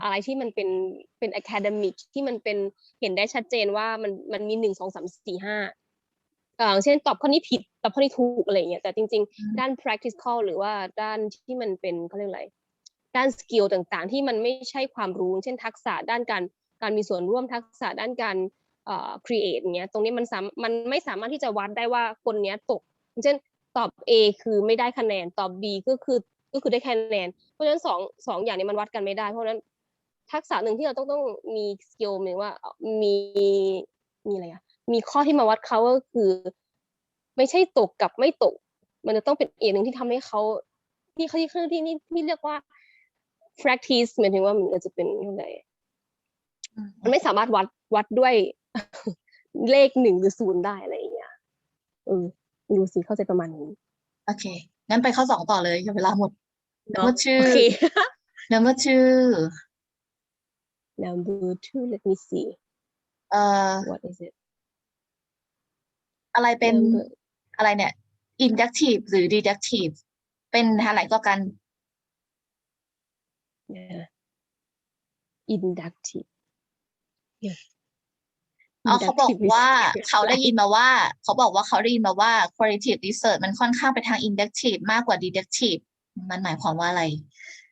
อะไรที่มันเป็น academic ที่มันเป็นเห็นได้ชัดเจนว่ามันมี1 2 3 4 5เช่นตอบข้อนี้ผิดตอบข้อนี้ถูกอะไรเงี้ยแต่จริงๆด้าน practical หรือว่าด้านที่มันเป็นเขาเรียกอะไรด้านสกิลต่างๆที่มันไม่ใช่ความรู้เช่นทักษะด้านการมีส่วนร่วมทักษะด้านการcreate เงี้ยตรงนี้มันไม่สามารถที่จะวัดได้ว่าคนเนี้ยตกเช่นตอบ A คือไม่ได้คะแนนตอบ B ก็คือได้คะแนนเพราะฉะนั้นสองอย่างนี้มันวัดกันไม่ได้เพราะฉะนั้นทักษะหนึ่งที่เราต้องมีสกิลหมายว่ามีอะไรอะมีข้อที่มาวัดเขาก็คือไม่ใช่ตกกับไม่ตกมันจะต้องเป็นอีกหนึ่งที่ทำให้เขาที่เรียกว่า practice หมายถึงว่ามันจะเป็นอะไรมันไม่สามารถวัดด้วยเลข1 หรือ 0ได้อะไรอย่างเงี้ยดูสิเข้าใจประมาณนี้โอเคงั้นไปข้อ2ต่อเลยเวลาหมด number two let me see what is it อะไรเป็นอะไรเนี่ย inductive หรือ deductive เป็นอะไรก็กัน inductive เขาบอกว่าเขาได้ยินมาว่าเขาบอกว่าเขาได้ยินมาว่า qualitative research มันค่อนข้างไปทาง inductive มากกว่า deductive มันหมายความว่าอะไร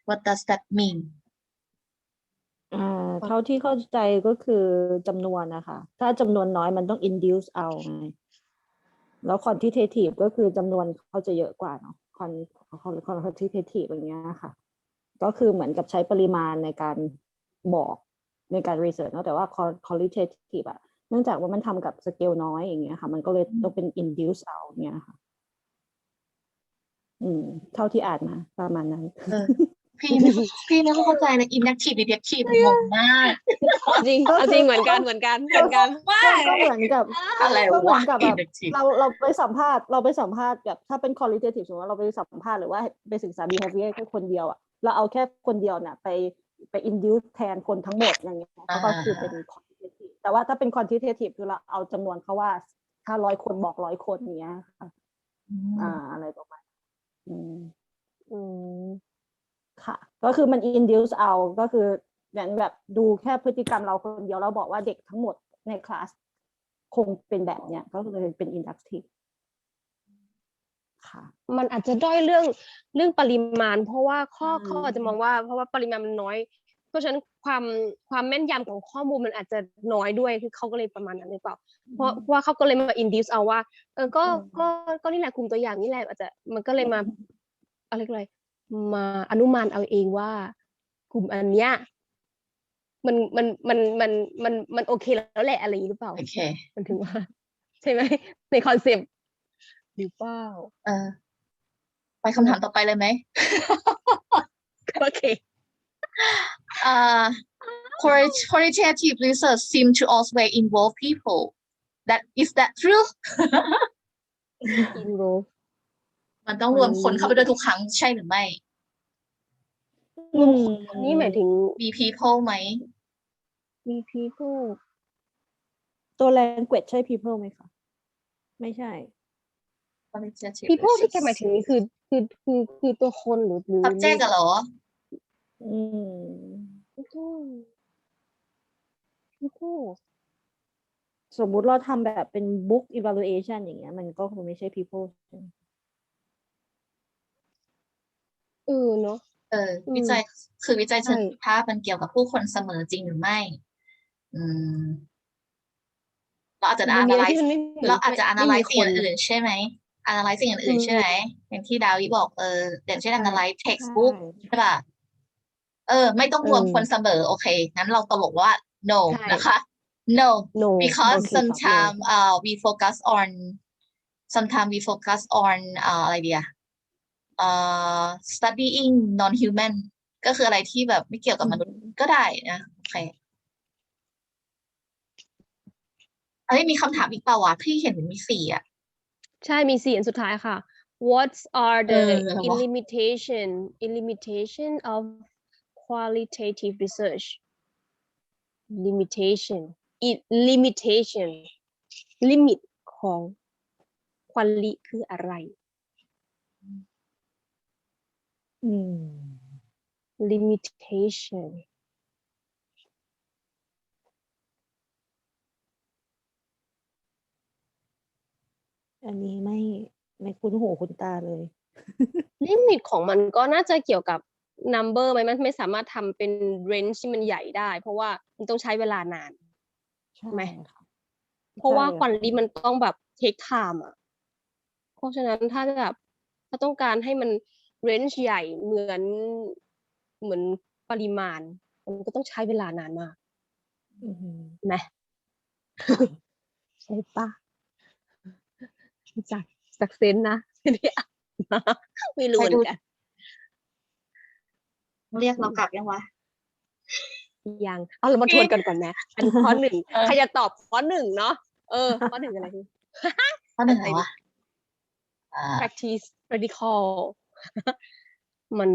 what does that mean เท่าที่เข้าใจก็คือจำนวนนะคะถ้าจำนวนน้อยมันต้อง induce เอาไงแล้ว quantitative ก็คือจำนวนเขาจะเยอะกว่าเนาะ quantitative อย่างเงี้ยค่ะก็คือเหมือนกับใช้ปริมาณในการบอกในการ research เนาะแต่ว่า qualitative อะเนื่องจากว่ามันทำกับสเกลน้อยอย่างเงี้ยค่ะมันก็เลยต้องเป็น induce เอาเงี้ยค่ะเท่าที่อ่านมาประมาณนั้นพี่ไม่เข้าใจเลย inductive deductive งงมากจริงเหมือนกันก็เหมือนกับอะไรวะแบบเราไปสัมภาษณ์แบบถ้าเป็น qualitative สมมติว่าเราไปสัมภาษณ์หรือว่าไปศึกษา behavior แค่คนเดียวอะเราเอาแค่คนเดียวเนี่ยไป induce แทนคนทั้งหมดอย่างเงี้ยก็คือเป็น quantitative แต่ว่าถ้าเป็น quantitative คือเราเอาจำนวนเขาว่าถ้า100 คนบอก100 คนอย่างเงี้ยค่ะอะไรประมาณค่ะก็คือมัน induce เอาก็คืออย่างแบบดูแค่พฤติกรรมเราคนเดียวเราบอกว่าเด็กทั้งหมดในคลาสคงเป็นแบบเนี้ยก็เลยเป็น inductive ค่ะมันอาจจะด้อยเรื่องปริมาณเพราะว่าข้ออาจจะมองว่าเพราะว่าปริมาณมันน้อยเพราะฉะนั้นความแม่นยำของข้อมูลมันอาจจะน้อยด้วยคือเขาก็เลยประมาณนั้นหรือเปล่าเพราะว่าเขาก็เลยมา induce เอาว่าก็นี่แหละกลุ่มตัวอย่างนี่แหละอาจจะมันก็เลยมาอะไรมาอนุมานเอาเองว่ากลุ่มอันเนี้ยมันโอเคแล้วแหละอะไรอย่างนี้หรือเปล่าโอเคมันถึงว่าใช่ไหมในคอนเซปต์หรือเปล่าไปคำถามต่อไปเลยไหมโอเคqualitative research seem to always involve people is that true involve มันต้องรวมคนเข้าไปด้วยทุกครั้งใช่หรือไม่ รวมคนนี้หมายถึง มี people ไหม มี people ตัว language ใช่ people ไหมคะไม่ใช่ Qualitative people ที่แก research หมายถึงนี่คือตัวคนหรือ subject เหรอ people สมมุติเราทำแบบเป็น book evaluation อย่างเงี้ยมันก็คงไม่ใช่ people เนาะวิจัยคือวิจัยเชิงคุณภาพมันเกี่ยวกับผู้คนเสมอจริงหรือไม่เราอาจจะ analyze เราอาจจะ analyze สิ่งอื่นใช่ไหม analyze สิ่งอื่นใช่ไหมอย่างที่ดาวิบอกอย่างเช่น analyze textbook ใช่ป่ะไม่ต้องรวมคนเสมอโอเคงั้นเราตลกว่า no นะคะ no because sometimes we focus onอะไรเดียstudying non-human ก็คืออะไรที่แบบไม่เกี่ยวกับมนุษย์ก็ได้นะโอเคมีคำถามอีกเปล่าวะพี่เห็นมี4อ่ะใช่มี4อันสุดท้ายค่ะ What are the limitation of qualitative research limit ของ quali คืออะไรlimitation อันนี้ไม่คุ้นหูคุ้นตาเลย ลิมิตของมันก็น่าจะเกี่ยวกับ number ไหมมันไม่สามารถทำเป็น range ที่มันใหญ่ได้เพราะว่ามันต้องใช้เวลานานใช่ไหมเพราะว่าควอนลิมันต้องแบบ take time อ่ะเพราะฉะนั้นถ้าต้องการให้มัน range ใหญ่เหมือนปริมาณมันก็ต้องใช้เวลานานมากไหมใช่ปะจากเซนนะไม่รู้เหมือนกันเรียกเรากลับยังวะยังเอาเรามาทวนกันก่อนนะอันข้อ1ใครจะตอบข้อ1เนาะข้อ1อะไรคือข้อ1อะไรวะpractice radical มัน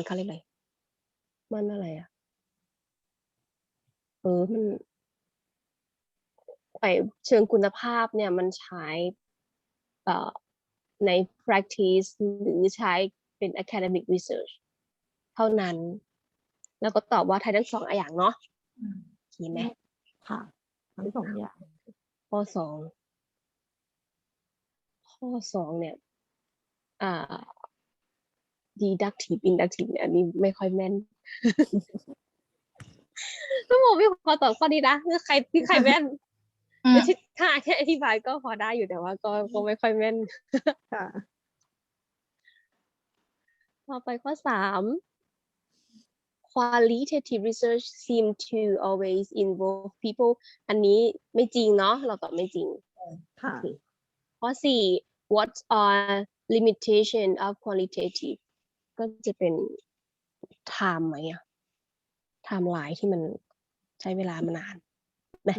เขาเรียกอะไรมันอะไรมันเชิงคุณภาพเนี่ยมันใช้ใน practice หรือใช้เป็น academic research เท่านั้นแล้วก็ตอบว่าไทยทั้ง2อย่างเนาะเห็นไหมค่ะทั้ง2อย่างข้อ2เนี่ยdeductive inductive เนี่ยอันนี้ไม่ค่อยแม่นต้องบอกพี่ขอตอบข้อนี้นะคือใครแม่นถ้าแค่อธิบายก็พอได้อยู่แต่ว่าก็ไม่ค่อยแม่นต่อไปข้อ3 Qualitative research seem to always involve people อันนี้ไม่จริงเนาะเราตอบไม่จริงค่ะข้อ4 What are limitation of qualitative ก็จะเป็น time ไหมtimeline ที่มันใช้เวลามานาน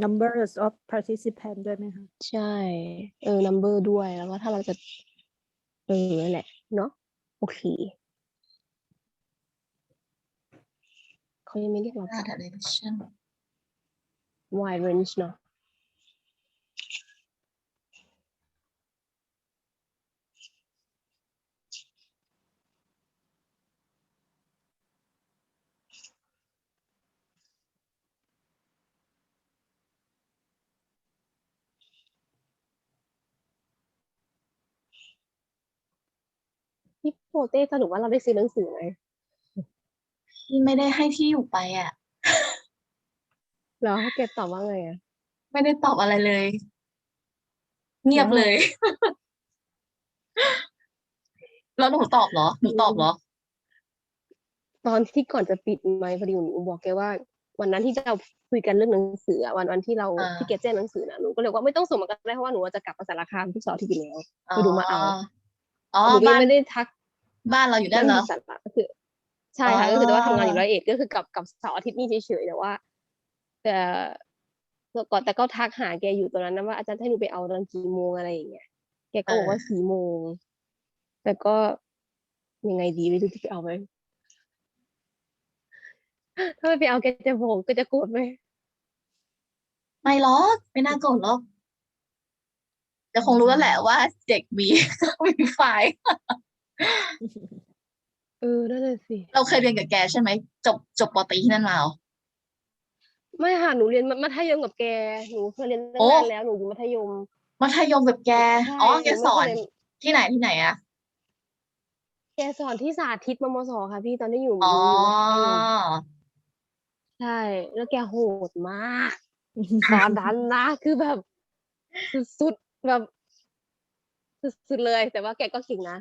numbers of participant ด้วยไหมคะใช่number ด้วยแล้วก็ถ้าเราจะนั่นแหละเนาะโอเคเขายังไม่เรียกเราwide range เนาะพี่โปเต้สรุปว่าเราได้ซื้อหนังสือไหมพี่ไม่ได้ให้ที่อยู่ไปเหรอเก็บตอบว่าไงไม่ได้ตอบอะไรเลยเงียบเลยแล้วหนูตอบเหรอตอนที่ก่อนจะปิดไมค์พอดีหนูบอกแกว่าวันนั้นที่เราคุยกันเรื่องหนังสือวันที่แกแจ้งหนังสือนะหนูก็เลยว่าไม่ต้องส่งมาก็ได้เพราะว่าหนูจะกลับมาสารคามทุกเสาร์อาทิตย์อยู่แล้วไปดูมาเอาหนูไม่ได้ทักบ้านเราอยู่นั่นเหรอก็คือใช่ค่ะก็คือแต่ว่าทำงานอยู่101ก็คือกับเสาร์อาทิตย์นี่เฉยๆแต่ว่าแต่ก็ทักหาแกอยู่ตอนนั้นนะว่าอาจารย์ให้หนูไปเอาตอนกี่โมงอะไรอย่างเงี้ยแกก็บอกว่า4 โมงแต่ก็ยังไงดีไม่รู้จะไปเอาไหม ถ้าไม่ไปเอาแกจะโหก็จะโกรธไหม ไม่หรอกไม่น่าโกรธหรอกแต่คงรู้แล้วแหละว่าเด็กมี มีไฟล์ นั่นเลยสิ เราเคยเรียนกับแกใช่ไหมจบปตรีที่นั่นมาเหรอ ไม่ค่ะหนูเรียนมัธยมกับแกหนูเคยเรียนตั้ง โอ้ นานแล้วหนูอยู่มัธยม มัธยมกับแก ใช่ อ๋อแก หนู ส ไม่ อน เคยเรียน ที่ไหนอะ แกสอนที่สาธิตมมสค่ะพี่ตอนที่อยู่ห อ๋อ นูอยู่มัธยมใช่แล้วแกโหดมาก ตอนนั้นนะคือแบบสุดๆแบบสุดๆเลย แต่ว่าแกก็เก่งนะ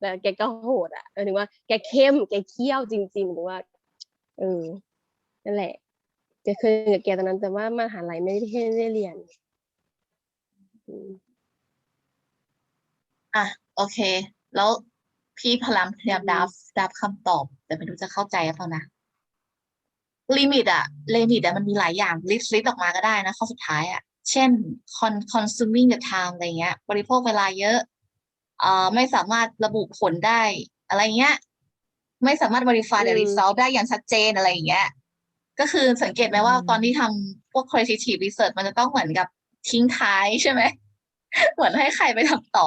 แต่แกก็โหดอ่ะถึงว่าแกเข้มแกเขี้ยวจริงๆหรือว่านั่นแหละจะเคยกับแกตอนนั้นแต่ว่ามหาลัยไม่ได้เรียน อ่ะโอเค แล้วพี่พยายามดับคำตอบ แต่ไม่รู้จะเข้าใจหรือเปล่านะลิมิตมันมีหลายอย่างลิสต์ออกมาก็ได้นะข้อสุดท้ายอ่ะเช่น consuming the time อะไรเงี้ยบริโภคเวลาเยอะไม่สามารถระบุผลได้อะไรเงี้ยไม่สามารถ verify the result ได้อย่างชัดเจนอะไรอย่างเงี้ยก็คือสังเกตไหมว่าตอนที่ทำพวก qualitative research มันจะต้องเหมือนกับทิ้งท้ายใช่ไหม เหมือนให้ใครไปทำต่อ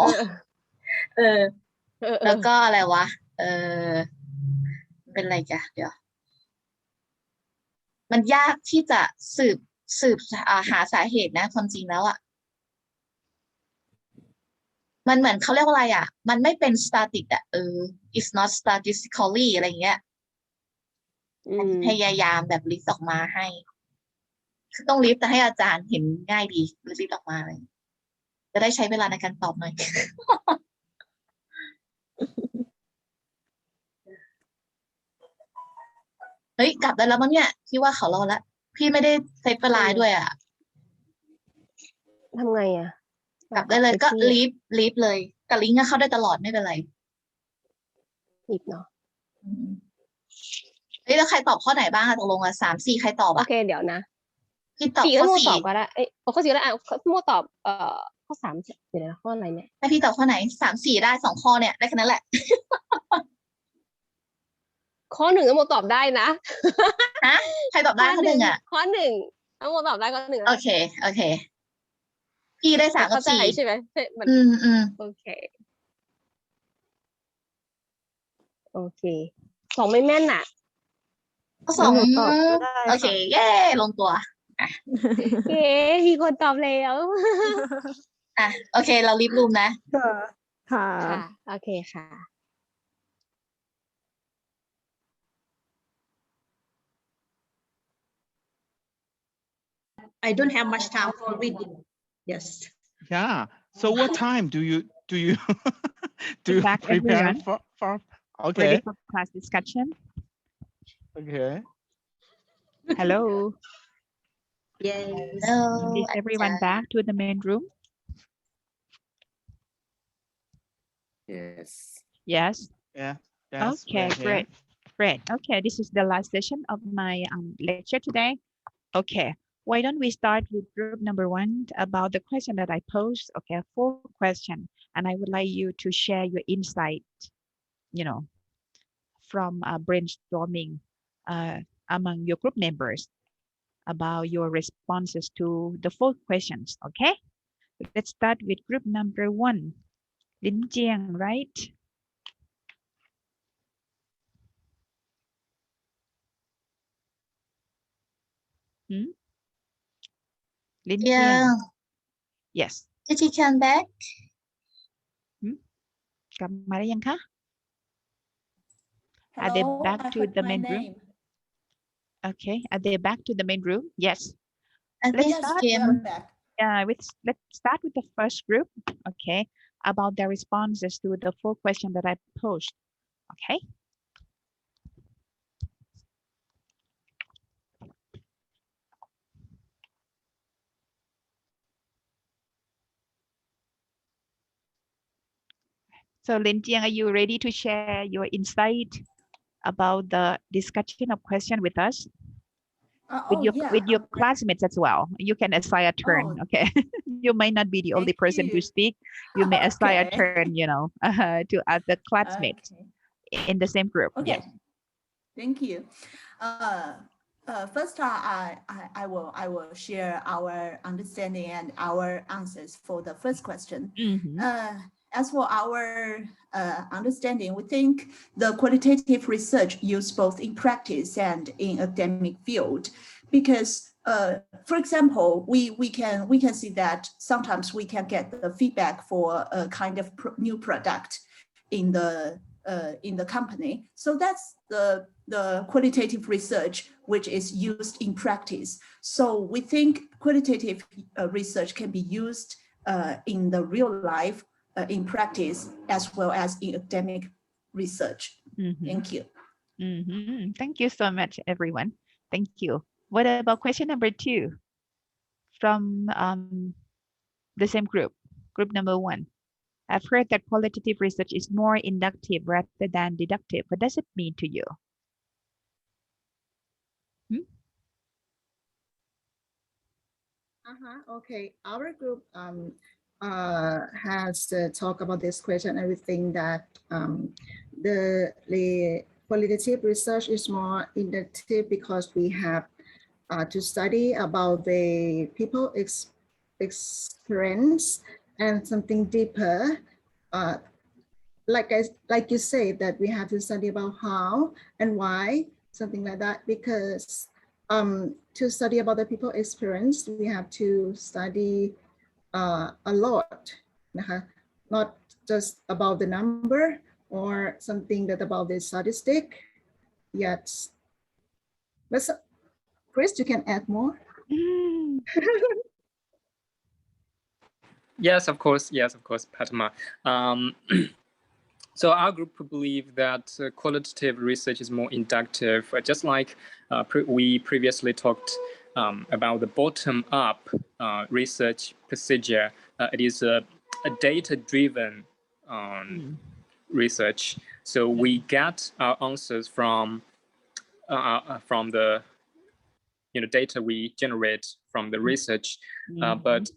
แล้วก็อะไรวะเป็นอะไรกันเดี๋ยว มันยากที่จะสืบหาสาเหตุนะความจริงแล้วอ่ะมันเหมือนเขาเรียกว่าอะไรอ่ะมันไม่เป็น static อ่ะit's not statistically อะไรเงี้ยพยายามแบบลิสต์ออกมาให้คือต้องลิสต์แต่ให้อาจารย์เห็นง่ายดีลิสต์ออกมาเลยจะได้ใช้เวลาในการตอบหน่อย เฮ้ยกลับได้แล้วมั้งเนี่ยพี่ว่าเขารอแล้วพี่ไม่ได้เซตเวลาด้วยอ่ะ ทำไงอ่ะ กลับได้เลยก็ลีฟเลยแต่ลิงก์ก็เข้าได้ตลอดไม่เป็นไร อีกเนาะ เฮ้ยแล้วใครตอบข้อไหนบ้างอะตกลงอะ3-4ใครตอบ โอ อะ เคเดี๋ยวนะ พี่ตอบ สี่ก็ ข้อ โม 4 ตอบก็ได้ข้อสี่แล้วโมตอบข้อ3เดี๋ยวนะข้ออะไรเนี่ย ให้พี่ตอบข้อไหน3-4ได้2ข้อเนี่ยได้แค่นั้นแหละ ข้อ1โมตอบได้นะ ฮะใครตอบได้ข้อ 1อะ ข้อ1โมตอบได้ข้อ1 โอเคพี่ได้3 กั เข้า บ ใจใช่ไหมมัน 4 โอเค2ไม่แม่นน่ะ ข้อ 2 หนูตอบก็ได้ โอเค ค่ะ เย้ลงตัว เย้มีคนตอบแล้ว อ่ะโอเคเรารีบรูมนะ ค่ะ ค่ะโอเคค่ะ I don't have much time for reading. Yes. Yeah. So what time do you back, prepare everyone. for? Ready Okay. for class discussion? Okay. Hello. Yes. Hello, Is everyone back to the main room? Yes. Yes. Yeah. Yes, Okay, we're here. great. Great. Okay, this is the last session of my lecture today. Okay, why don't we start with group number 1 about the question that I posed? Okay, 4 question, and I would like you to share your insight, from brainstorming among your group members about your responses to the 4 questions. Okay, let's start with group number 1. Lin Jiang, right? Lin yeah Jiang. Yes. did you come back กลับมาได้ยังคะ Are they Hello, back I to put the my main room? name. Okay, are they back to the main room? Yes. I Let's think start. Kim I'm back. Let's start with the first group. Okay, about their responses to the 4 questions that I posed. Okay. So Lin Jiang, are you ready to share your insight about the discussion of question with us? With your classmates as well. You can assign a turn. Okay. You might not be the only person to speak. You may assign a turn, to other classmates in the same group. Okay. Yes. Thank you. First, I will share our understanding and our answers for the first question. As for our understanding, we think the qualitative research used both in practice and in academic field, because for example, we can see that sometimes we can get the feedback for a kind of new product in the company. So that's the qualitative research which is used in practice. So we think qualitative research can be used in the real life, in practice, as well as in academic research. Thank you. Thank you so much, everyone. Thank you. What about question number 2 from the same group number 1? I've heard that qualitative research is more inductive rather than deductive. What does it mean to you? Okay, our group has talked about this question, and we think that the qualitative research is more inductive because we have to study about the people experience and something deeper. Like you say, that we have to study about how and why, something like that, because to study about the people experience, we have to study a lot, not just about the number or something that about the statistic yet. But Chris, you can add more. Yes, of course, Padma. So our group believe that qualitative research is more inductive, just like we previously talked about the bottom-up research procedure. It is a data-driven research. So we get our answers from the data we generate from the research, but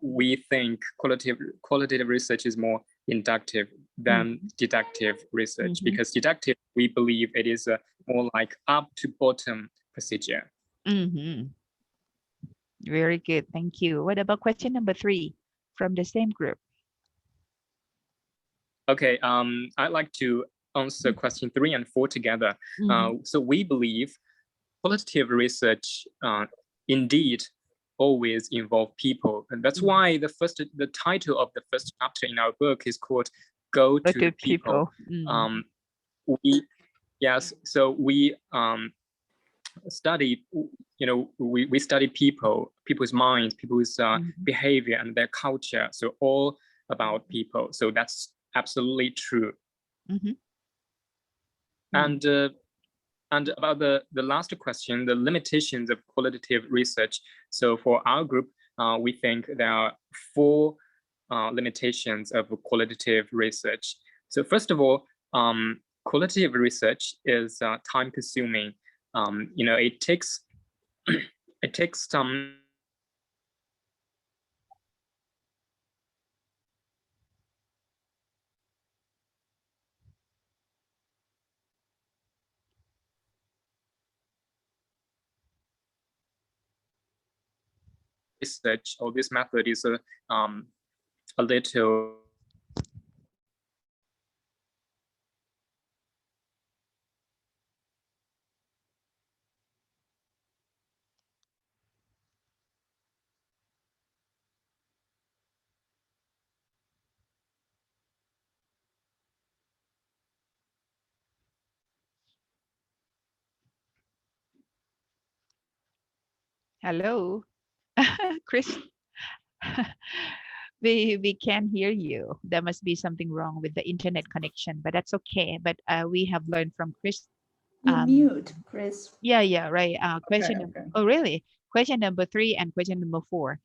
we think qualitative research is more inductive than deductive research, because deductive, we believe it is more like up to bottom procedure. Very good, thank you. What about question number 3 from the same group? Okay, I'd like to answer question 3 and 4 together. So we believe qualitative research indeed always involve people, and that's why the title of the first chapter in our book is called "Go to People." So we study, we study people's minds, people's behavior and their culture. So all about people. So that's absolutely true. And about the last question, the limitations of qualitative research. So for our group, we think there are 4 limitations of qualitative research. So first of all, qualitative research is time-consuming. It takes some research, or this method is a little Hello, Chris. We can't hear you. There must be something wrong with the internet connection, but that's okay. But we have learned from Chris. Mute, Chris. Yeah, right. Question. Okay. Oh, really? Question number 3 and question number 4.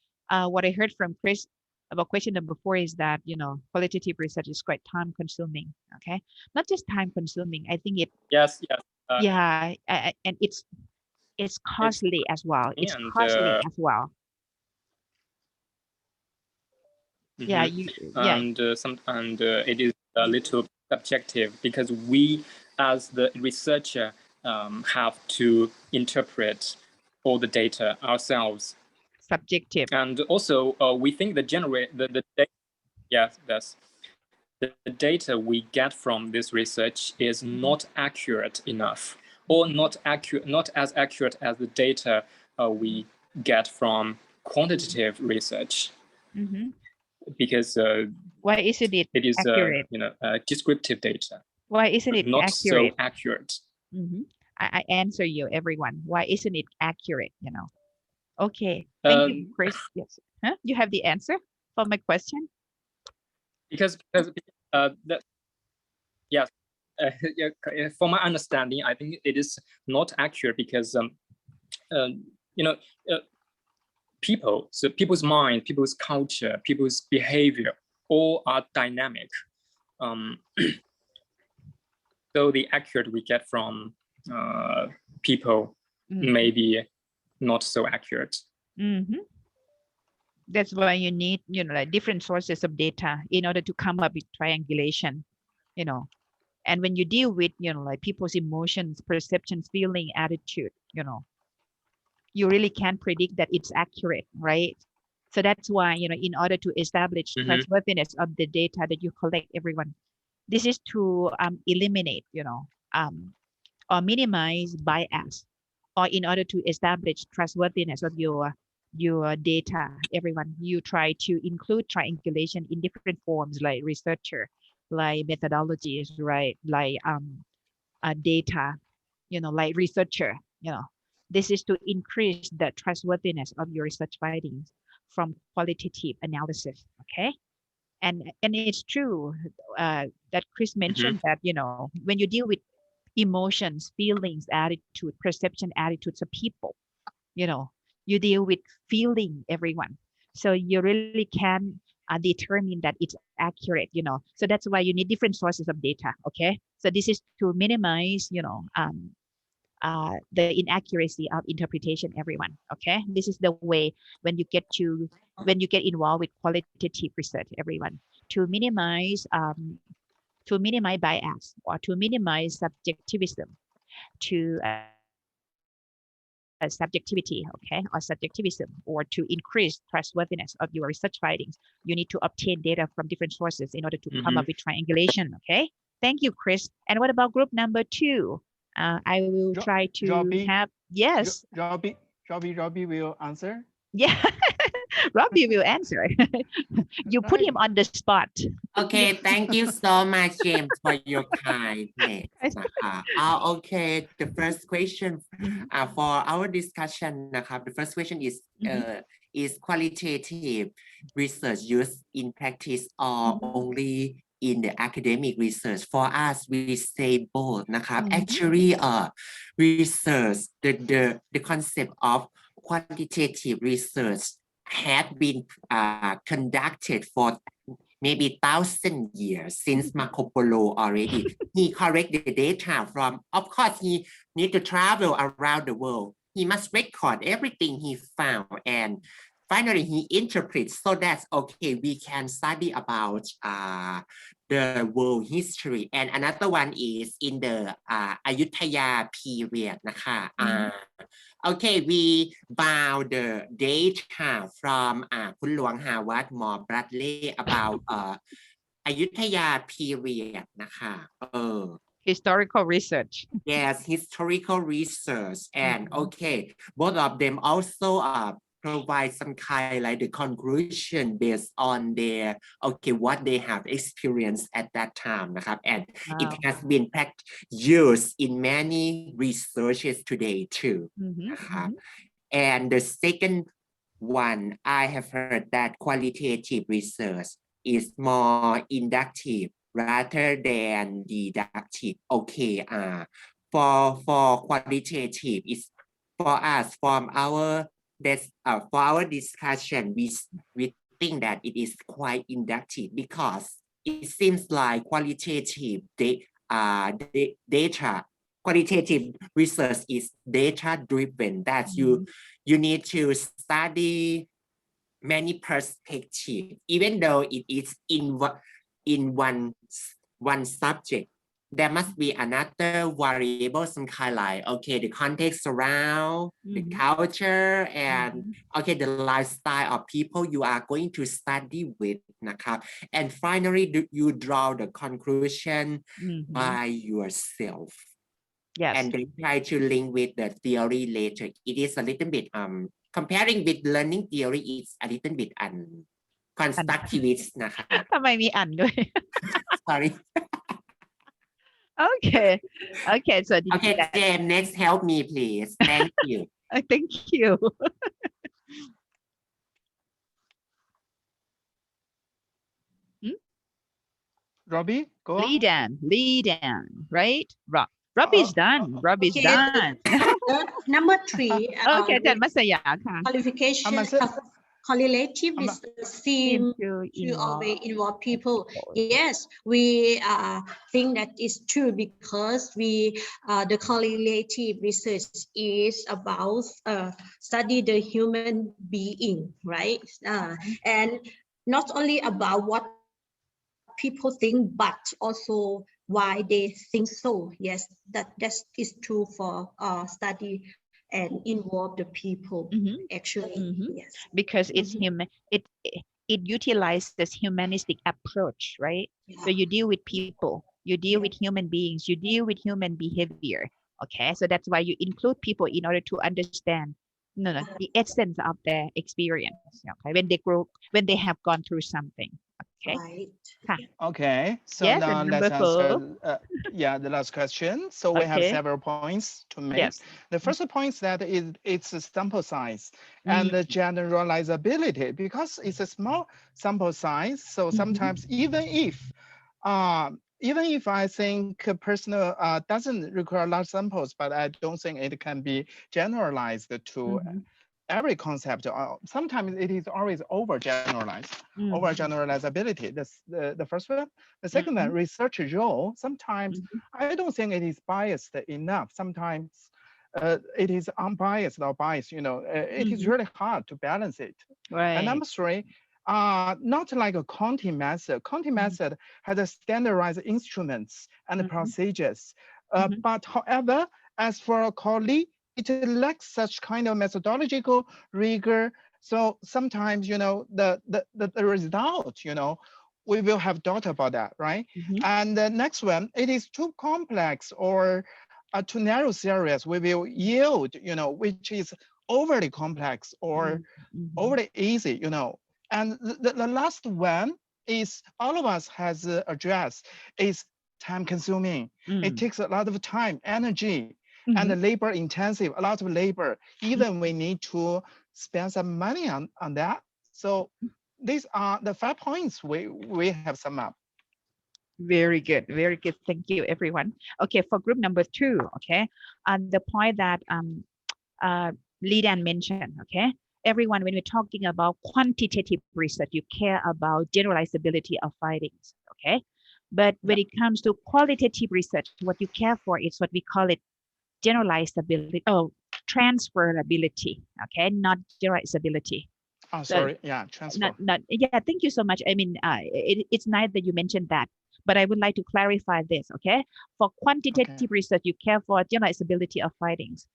What I heard from Chris about question number 4 is that qualitative research is quite time consuming. Okay, not just time consuming. I think it. Yes. And it's costly as well. It's costly as well. And it is a little subjective, because we as the researcher have to interpret all the data ourselves. Subjective. And also we think the data we get from this research is not accurate enough, or not as accurate as the data we get from quantitative research. Because why isn't it is accurate? Descriptive data. Why isn't it not accurate? so accurate? I answer you, everyone. Why isn't it accurate? Okay, thank you, Chris. Yes, you have the answer for my question. Because yes, for my understanding, I think it is not accurate because people's mind, people's culture, people's behavior, all are dynamic. So the accurate we get from people may be not so accurate. That's why you need, like different sources of data in order to come up with triangulation, And when you deal with, like people's emotions, perceptions, feeling, attitude, you really can't predict that it's accurate, right? So that's why, in order to establish trustworthiness of the data that you collect, everyone, this is to eliminate, or minimize bias, or in order to establish trustworthiness of your data, everyone, you try to include triangulation in different forms, like researcher, like methodologies, right? Like data, like researcher, this is to increase the trustworthiness of your research findings from qualitative analysis, okay? And it's true that Chris mentioned that, when you deal with emotions, feelings, attitude, perception, attitudes of people, you deal with feeling, everyone. So you really can determine that it's accurate, So that's why you need different sources of data, okay? So this is to minimize, the inaccuracy of interpretation, everyone, okay? This is the way when you get involved with qualitative research, everyone, to minimize bias, or to minimize subjectivism, to subjectivity, okay, or subjectivism, or to increase trustworthiness of your research findings. You need to obtain data from different sources in order to come up with triangulation, okay? Thank you, Chris. And what about group number 2? I will try to have, yes. Robbie will answer. Yeah, Robbie will answer. You put him on the spot. Okay, thank you so much, James, for your kindness. Okay, the first question for our discussion, the first question is qualitative research used in practice or only in the academic research? For us, we say both. Actually, research, the concept of quantitative research had been conducted for maybe 1,000 years since Marco Polo already. He collected the data from, of course, he need to travel around the world. He must record everything he found, and finally he interprets, so that's okay, we can study about the world history. And another one is in the Ayutthaya period. Okay, we found the data from Kun Luang Harvard Moore Bradley about Ayutthaya period. Historical research. Yes, historical research. And okay, both of them also provide some kind like the conclusion based on their, what they have experienced at that time. And it has been used in many researches today too. And the second one, I have heard that qualitative research is more inductive rather than deductive. Okay, for qualitative, is for us, from our for our discussion, we think that it is quite inductive because it seems like qualitative data, qualitative research is data driven. That you need to study many perspectives, even though it is in one subject. there must be another variable, some kind like, okay, the context around, the culture, and okay, the lifestyle of people you are going to study with,นะครับ. And finally, you draw the conclusion by yourself. Yes. And then try to link with the theory later. It is a little bit, comparing with learning theory, it's a little bit constructivist นะคะ ทำไมมีอันด้วย Sorry. Okay. Okay. So Okay, Jane, next help me, please. Thank you. Thank you. Robbie, go on. Lead in, right? Robbie's done. Robbie's done. Number 3. Okay, อาจารย์มัสยาค่ะ Qualification correlative research seem to always involve people. Yes, we think that is true because the correlative research is about study the human being, right? And not only about what people think, but also why they think so. Yes, that is true for study and involve the people actually. Yes, because it's human. It utilizes humanistic approach, right? So you deal with people, you deal with human beings, you deal with human behavior. Okay, so that's why you include people in order to understand the essence of their experience. Okay, when they have gone through something. Okay. Right. Okay. So yes, now let's answer the last question. So we have several points to make. Yes. The first point is that it's a sample size and the generalizability, because it's a small sample size. So sometimes even if I think personal doesn't require large samples, but I don't think it can be generalized to every concept. Sometimes it is always overgeneralizability. That's the first one. The second one, research role. Sometimes I don't think it is biased enough. Sometimes it is unbiased or biased. It is really hard to balance it. Right. And number 3, not like a Conti method. Conti method has a standardized instruments and procedures. But however, as for a colleague, it lacks such kind of methodological rigor. So sometimes, the result, we will have doubt about that, right? And the next one, it is too complex or too narrow series, we will yield, which is overly complex or overly easy, And the last one is all of us has addressed is time consuming. It takes a lot of time, energy, and the labor intensive, a lot of labor. Even we need to spend some money on that. So these are the 5 points we have summed up. Very good. Very good. Thank you, everyone. Okay, for group number 2, okay, the point that Lead-An mentioned, okay, everyone, when we're talking about quantitative research, you care about generalizability of findings, okay? But when it comes to qualitative research, what you care for is what we call it generalizability, transferability, okay, not generalizability. Oh, sorry, transfer. Thank you so much. I mean, it's nice that you mentioned that, but I would like to clarify this, okay? For quantitative research, you care for generalizability of findings.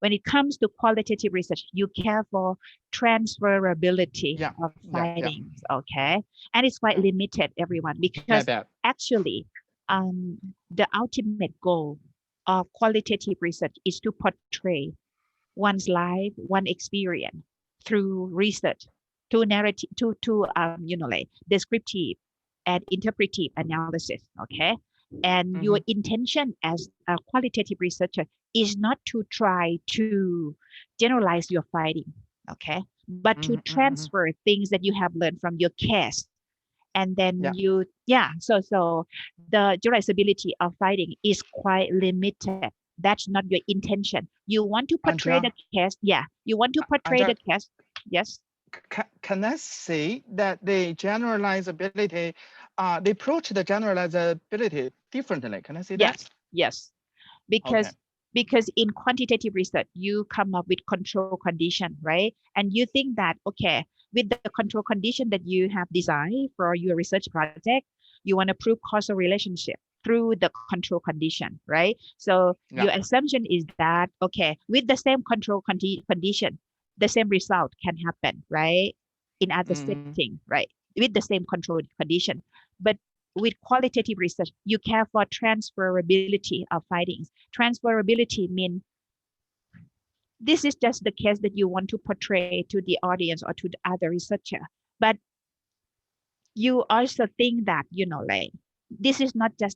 When it comes to qualitative research, you care for transferability of findings, okay? And it's quite limited, everyone, because actually, the ultimate goal of qualitative research is to portray one's life, one experience through research, to narrative, to like descriptive and interpretive analysis, okay? And your intention as a qualitative researcher is not to try to generalize your finding, okay? But to transfer things that you have learned from your case. And then so the generalizability of finding is quite limited. That's not your intention. You want to portray the case. You want to portray the case. Yes. Can I say that the generalizability, they approach the generalizability differently? Can I say that? Yes. Because in quantitative research, you come up with control condition, right? And you think that, okay, with the control condition that you have designed for your research project, you want to prove causal relationship. through the control condition, right? So your assumption is that, okay, with the same control condition, the same result can happen, right? In other setting, right? With the same control condition. But with qualitative research, you care for transferability of findings. Transferability means this is just the case that you want to portray to the audience or to the other researcher. But you also think that, you know, like, this is not just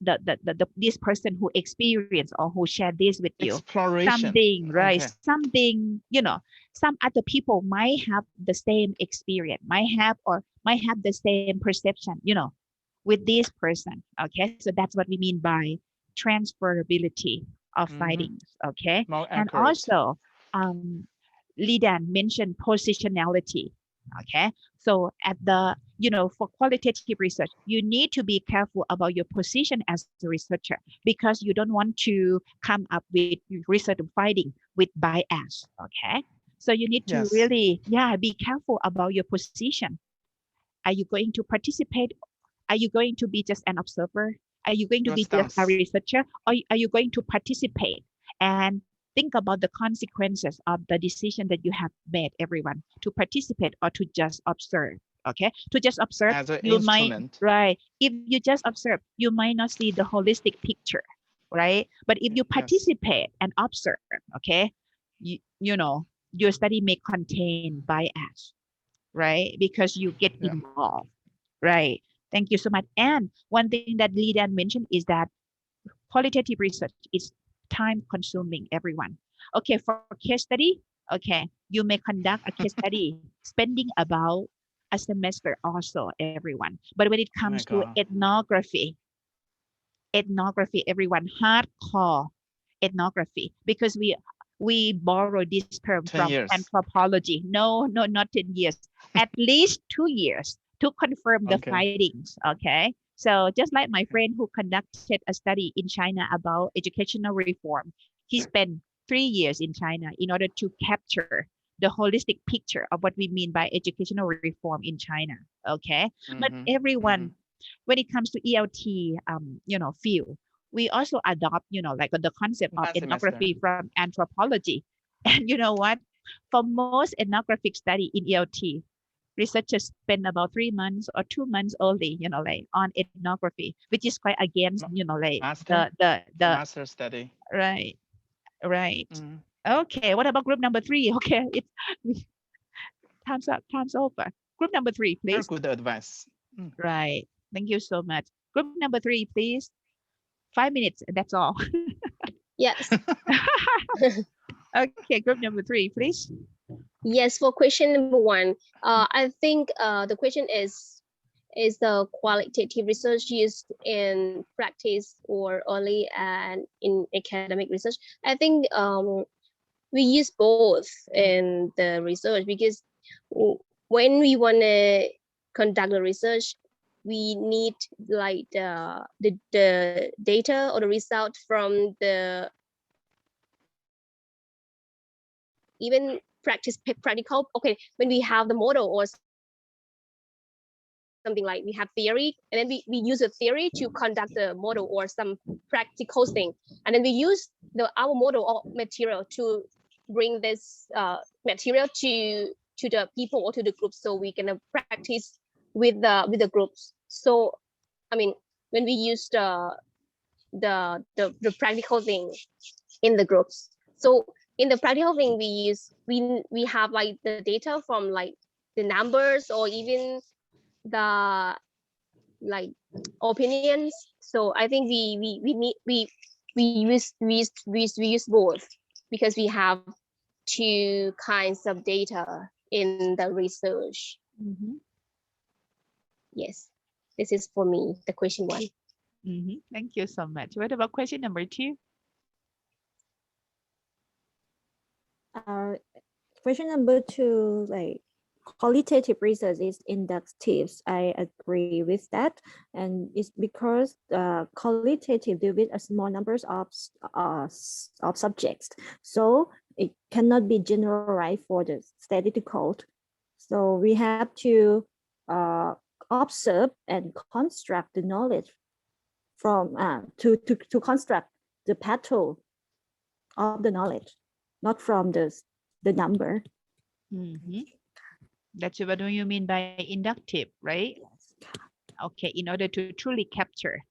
this person who experienced or who shared this with you. Exploration. Something, right? Okay. Something, you know, some other people might have the same experience, might have the same perception, you know, with this person. Okay, so that's what we mean by transferability of findings. Okay, More and accurate. also, Lidan mentioned positionality. Okay, so at the, you know, for qualitative research, you need to be careful about your position as a researcher, because you don't want to come up with research finding with bias. Okay, so you need to really, be careful about your position. Are you going to participate? Are you going to be just an observer? Are you going to be just a researcher? Or are you going to participate and think about the consequences of the decision that you have made, everyone, to participate or to just observe? Okay, to just observe, as an you instrument. might, right? If you just observe, you might not see the holistic picture, right? But if you participate and observe, okay, you know, your study may contain bias, right? Because you get involved, right? Thank you so much. And one thing that Lidan mentioned is that qualitative research is time consuming, everyone. Okay, for case study, okay, you may conduct a case study spending about a semester also, everyone. But when it comes to ethnography, everyone, hardcore ethnography, because we borrow this term from anthropology. No, not 10 years, at least 2 years to confirm the findings. Okay, so just like my friend who conducted a study in China about educational reform, he spent 3 years in China in order to capture the holistic picture of what we mean by educational reform in China. Okay, but everyone, when it comes to ELT, you know, field, we also adopt, you know, like the concept of ethnography from anthropology. And you know what? For most ethnographic study in ELT, researchers spend about 3 months or 2 months only, you know, like on ethnography, which is quite against, you know, like the master study. Right. Okay, what about group number 3? Okay, it's time's over. Group number 3, please. Very good advice. Right. Thank you so much. Group number 3, please. 5 minutes, that's all. Yes. Okay, group number 3, please. Yes, for question number 1, I think the question is the qualitative research used in practice or only and in academic research? I think we use both in the research, because when we want to conduct the research, we need like the data or the result from the even practical. Okay, when we have the model or something, like we have theory, and then we use a theory to conduct the model or some practical thing, and then we use our model or material to bring this material to the people or to the group, so we can practice with the groups. So I mean, when we use the practical thing in the groups, so in the practical thing we have like the data from like the numbers or even the like opinions. So I think we use both, because we have 2 kinds of data in the research. Yes, this is for me the question 1. Thank you so much. What about question number 2? Question number 2, like qualitative research is inductive. I agree with that, and it's because qualitative deal with a small numbers of subjects, so it cannot be generalized for the statistical. So we have to observe and construct the knowledge from to construct the pattern of the knowledge, not from the number. That's what do you mean by inductive, right? Okay, in order to truly capture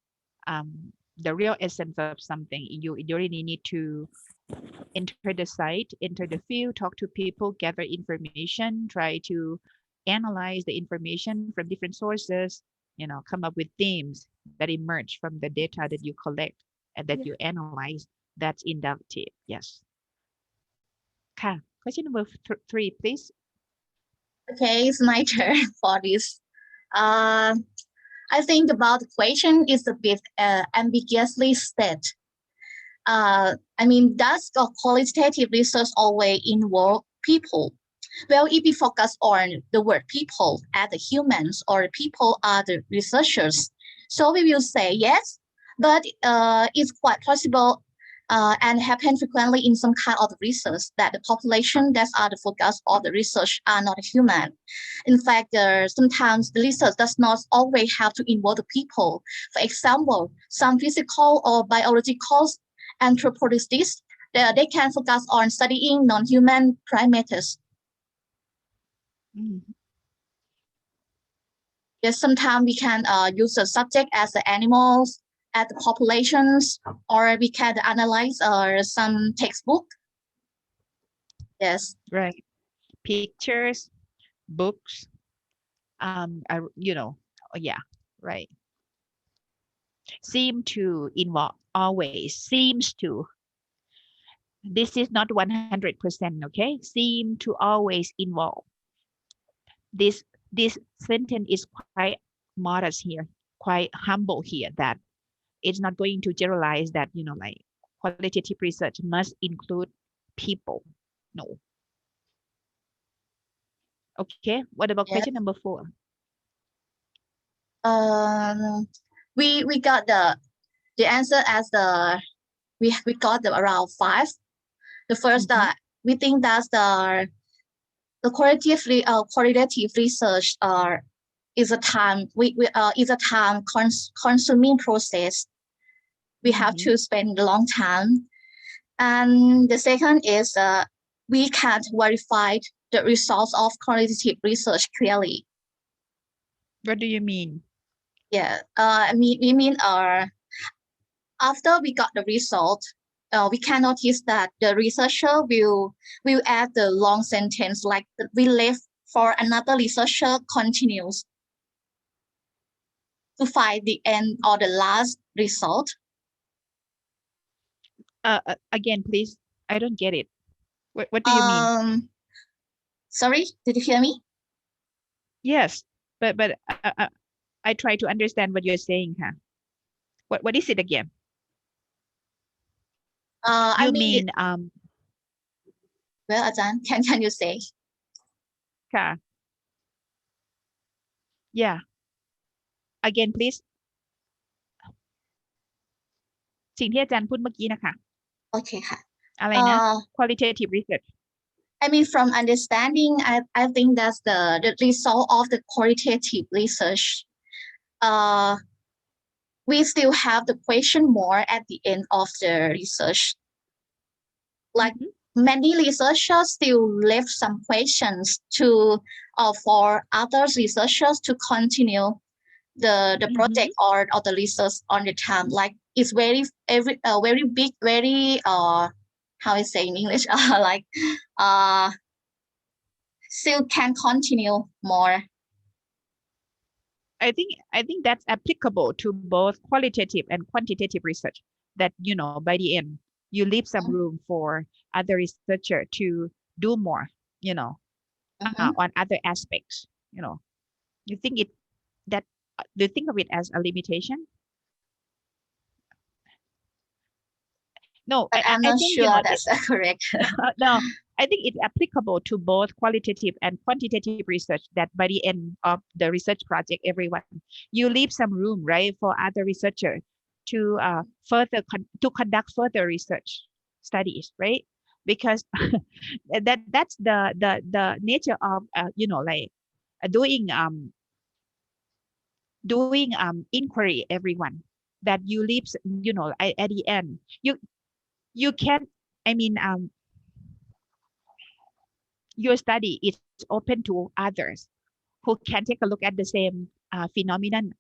the real essence of something, you really need to enter the site, enter the field, talk to people, gather information, try to analyze the information from different sources, come up with themes that emerge from the data that you collect and that you analyze. That's inductive. Yes. Okay. Question number 3, please. Okay, it's my turn for this. I think about the question is a bit ambiguously stated. I mean, does qualitative research always involve people? Well, if we focus on the word people as the humans or people are the researchers, so we will say yes, but it's quite possible and happen frequently in some kind of research that the population that are the focus of the research are not human. In fact, sometimes the research does not always have to involve the people. For example, some physical or biological anthropologists, they can focus on studying non-human primates. Yes, sometimes we can use the subject as the animals, as the populations, or we can analyze some textbook. Yes. Right. Pictures, books, yeah, right. Seem to involve, always, seems to. This is not 100%, okay? Seem to always involve. This sentence is quite modest here, quite humble here, that it's not going to generalize that, like qualitative research must include people. No. Okay, what about question number 4? We got the answer as we got around 5. The first we think that's the qualitative research is a time consuming process. We have to spend a long time. And the second is we can't verify the results of qualitative research clearly. What do you mean? Yeah, we mean after we got the result, we can notice that the researcher will add the long sentence like we left for another researcher continues to find the end or the last result. Again, please, I don't get it. What do you mean? Sorry, did you hear me? Yes, but I try to understand what you're saying, huh? What is it again? I mean, well, Ajahn, can you say? Yeah. Again, please. สิ่งที่อาจารย์พูดเมื่อกี้นะคะ Okay ค่ะ อะไรนะ qualitative research. I mean, from understanding, I think that's the result of the qualitative research. We still have the question more at the end of the research. Like many researchers still left some questions for other researchers to continue the project or the research on the time. Like it's very big, very how I say in English, like still can continue more. I think that's applicable to both qualitative and quantitative research, that by the end you leave some room for other researcher to do more, on other aspects. You think do you think of it as a limitation? No, I'm not sure that's correct. No, I think it's applicable to both qualitative and quantitative research, that by the end of the research project, you leave some room, right, for other researchers to conduct further research studies, right? Because that's the nature of like doing inquiry, everyone. that you leave, you know, at the end, you can, I mean, your study is open to others who can take a look at the same phenomenon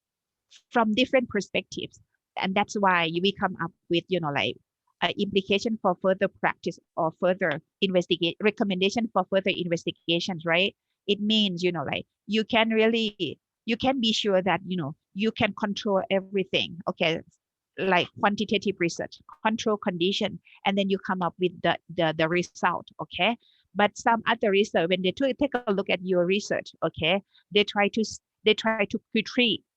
from different perspectives. And that's why we come up with, you know, like implication for further practice or further recommendation for further investigations, right? It means, you know, like you can be sure that, you know, you can control everything, okay? Like quantitative research, control condition, and then you come up with the result, okay? But some other research, when they take a look at your research, okay, they try to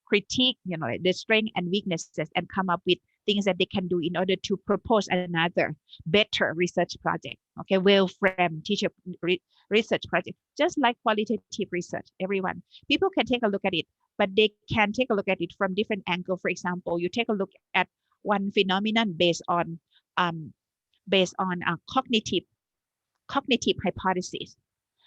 critique, you know, the strengths and weaknesses and come up with things that they can do in order to propose another better research project, okay, well-framed teacher research project, just like qualitative research. Everyone, people can take a look at it, but they can take a look at it from different angle. For example, you take a look at one phenomenon based on cognitive hypothesis,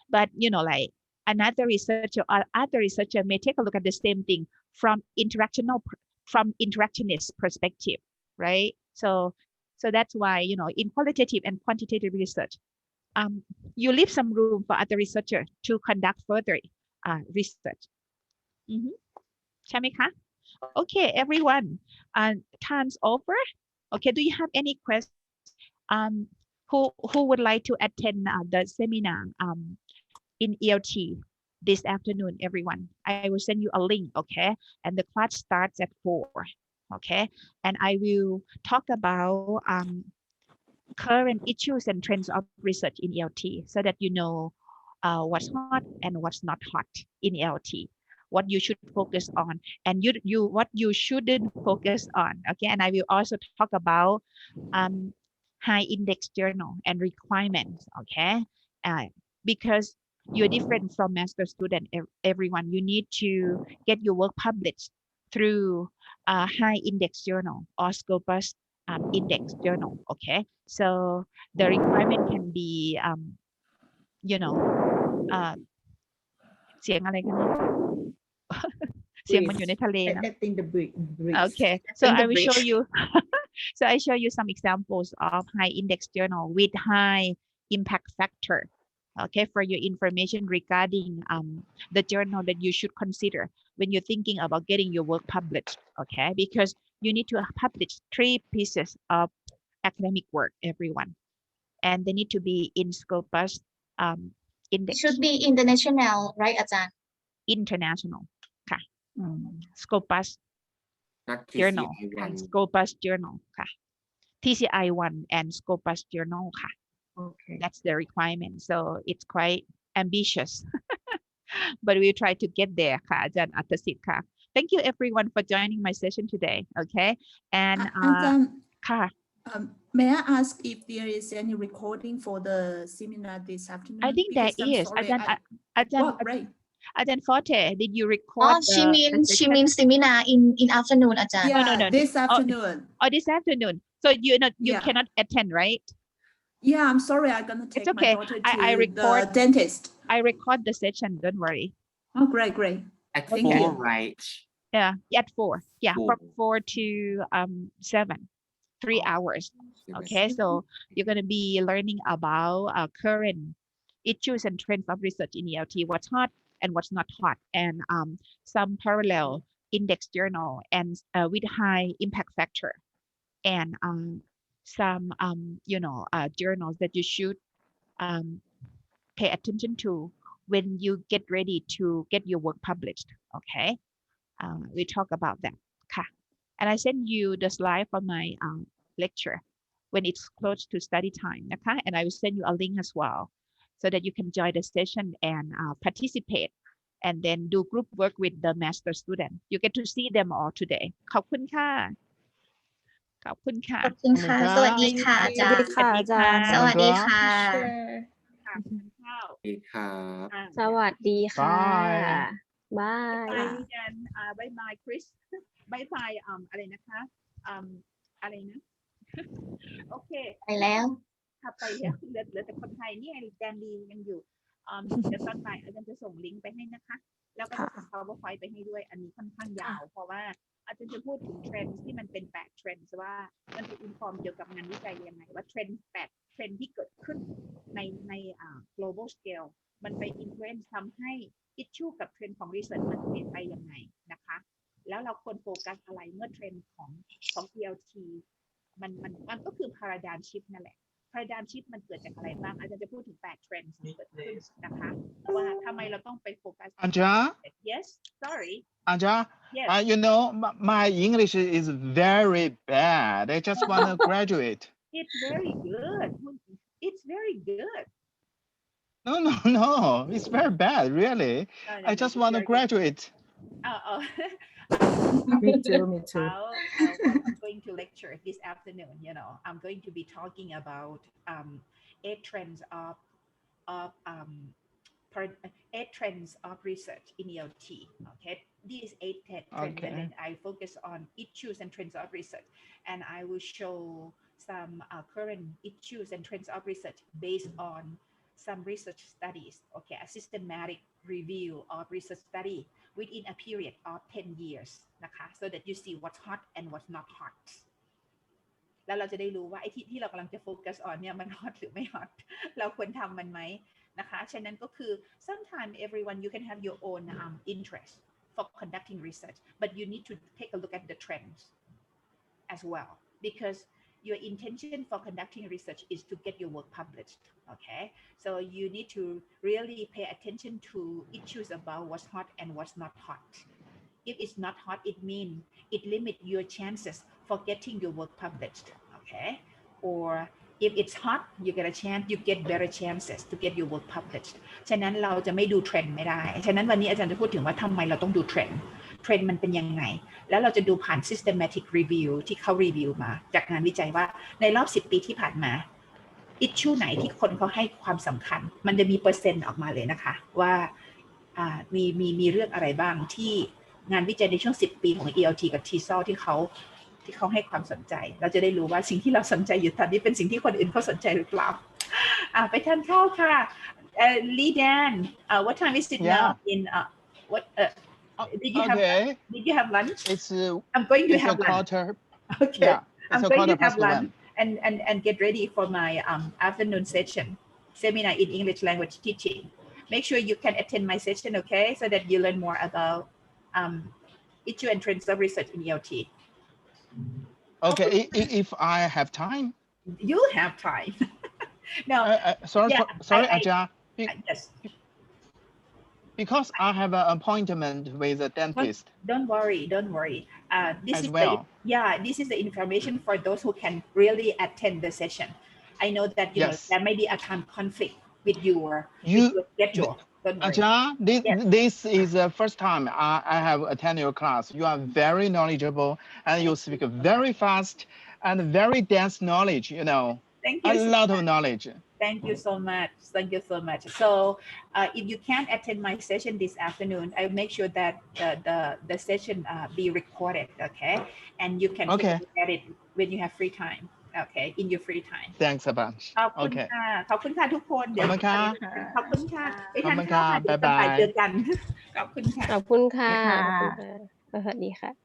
but you know, like another researcher or other researcher may take a look at the same thing from interactionist perspective, right? So that's why, you know, in qualitative and quantitative research, you leave some room for other researchers to conduct further research.ใช่ไหมคะ? Okay, everyone, time's over. Okay, do you have any questions? Who would like to attend the seminar in ELT this afternoon, everyone? I will send you a link, okay? And the class starts at 4, okay? And I will talk about current issues and trends of research in ELT so that you know what's hot and what's not hot in ELT, what you should focus on and what you shouldn't focus on, okay? And I will also talk about high index journal and requirements, okay? Because you're different from master student, everyone. You need to get your work published through a high index journal or Scopus index journal, okay? So the requirement can be, you know, เสียงอะไรกันเนี่ย เสียงมันอยู่ในทะเลนะ Okay, so I will show you so I show you some examples of high index journal with high impact factor, okay, for your information regarding the journal that you should consider when you're thinking about getting your work published, okay? Because you need to publish 3 pieces of academic work, everyone, and they need to be in Scopus index. It should be international, right, อาจารย์? International, ค่ะ Scopus journal and Scopus journal, ค่ะ TCI 1 and Scopus journal, ค่ะ Okay, that's the requirement. So it's quite ambitious, but we'll try to get there, ค่ะ อาจารย์อัตสิทธิ์ค่ะ Thank you everyone for joining my session today, okay? And ค่ะ may I ask if there is any recording for the seminar this afternoon? I think there is. อาจารย์ great. อาจารย์ Forte, did you record? She means seminar in afternoon, อาจารย์. Yeah, no. This afternoon. This afternoon. So you cannot attend, right? Yeah, I'm sorry. I'm gonna take okay. my daughter to record, the dentist. I record the session. Don't worry. Oh, great. At 4, right? Yeah, at 4. Yeah, from 4 to 7, 3 hours. Okay, so you're gonna be learning about current issues and trends of research in ELT, what's hot and what's not hot, and some parallel index journal and with high impact factor, and some you know, journals that you should pay attention to when you get ready to get your work published, okay? We talk about that,ค่ะ. And I send you the slide for my lecture when it's close to study time,นะคะ? And I will send you a link as well so that you can join the session and participate and then do group work with the master student. You get to see them all today. ขอบคุณค่ะ ขอบคุณค่ะ ขอบคุณค่ะ สวัสดีค่ะอาจารย์ สวัสดีค่ะ สวัสดีค่ะ บาย บาย กันบายบายคริสบายบายอะไรนะคะอะไรนะ โอเค ไปแล้ว ถ้าไปแล้วเหลือแต่คนไทยนี่แดนดียังอยู่เดี๋ยวตอนบ่ายอาจารย์จะส่งลิงก์ไปให้นะคะ แล้วก็จะส่ง PowerPoint ไปให้ด้วย อันนี้ค่อนข้างยาวเพราะว่าอา อาจารย์จะพูดถึงเทรนด์ที่มันเป็น8เทรนด์ว่ามันจะอินฟอร์มเกี่ยวกับงานวิจัยยังไงว่าเทรนด์8เทรนด์ที่เกิดขึ้นในglobal scale มันไป influence ทำให้ issue กับเทรนด์ของ research มันเปลี่ยนไปยังไงนะคะแล้วเราควรโฟกัสอะไรเมื่อเทรนด์ของ ELT มันก็คือ paradigm shift นั่นแหละ paradigm shift มันเกิดจากอะไรบ้างอาจารย์จะพูดถึง8เทรนด์ที่เกิดขึ้นนะคะว่าทำไมเราต้องไปโฟกัส Anja yes sorry Anja yes you know my English is very bad I just want to graduate it's very good it's very good no it's very bad really I just want to graduate oh Me too. I'm going to lecture this afternoon. I'm going to be talking about 8 trends of 8 trends of research in ELT. Okay, these 8 trends, okay. and then I focus on issues and trends of research, and I will show some current issues and trends of research based on some research studies. Okay, a systematic review of research study within a period of 10 years นะคะ so that you see what's hot and what's not hot แล้วเราจะได้รู้ว่าไอ้ที่เรากำลังจะโฟกัสออนเนี่ยมัน hot หรือไม่ hot เราควรทำมันไหมนะคะฉะนั้นก็คือ sometimes everyone you can have your own interest for conducting research but you need to take a look at the trends as well because your intention for conducting research is to get your work published. Okay, so you need to really pay attention to issues about what's hot and what's not hot. If it's not hot, it means it limits your chances for getting your work published. Okay, or if it's hot, you get a chance, you get better chances to get your work published. ฉะนั้นเราจะไม่ดูเทรนด์ไม่ได้ฉะนั้นวันนี้อาจารย์จะพูดถึงว่าทำไมเราต้องดูเทรนด์มันเป็นยังไงแล้วเราจะดูผ่าน systematic review ที่เขารีวิวมาจากงานวิจัยว่าในรอบ10 ปีที่ผ่านมา issue ไหนที่คนเขาให้ความสำคัญมันจะมีเปอร์เซ็นต์ออกมาเลยนะคะว่ามีเรื่องอะไรบ้างที่งานวิจัยในช่วง10 ปีของ ELT กับ TESOL ที่เขาให้ความสนใจเราจะได้รู้ว่าสิ่งที่เราสนใจอยู่ตอนนี้เป็นสิ่งที่คนอื่นเขาสนใจหรือเปล่าไปทานข้าวค่ะLee Dan what time is it now in what did you have lunch it's I'm going to have lunch quarter, okay yeah, I'm going to have lunch and get ready for my afternoon seminar in English language teaching make sure you can attend my session okay so that you learn more about issue and trends of research in ELT okay if I have time you have time no sorry Aja yes because I have an appointment with a dentist don't worry this as is well this is the information for those who can really attend the session I know that you know there may be a time conflict with your schedule Aja, this is the first time I have attended your class. You are very knowledgeable and you speak very fast and very dense knowledge, you know. Thank you. A lot of knowledge. Thank you so much. Thank you so much. So if you can't attend my session this afternoon, I'll make sure that the session be recorded, okay? And you can take a look at it when you have free time. Okay, in your free time. Thanks a bunch. ขอบคุณค่ะทุกคนเดี๋ยวขอบคุณค่ะไปทานข้าวค่ะเดี๋ยวตอนบ่ายเจอกันขอบคุณค่ะขอบคุณค่ะสวัสดีค่ะ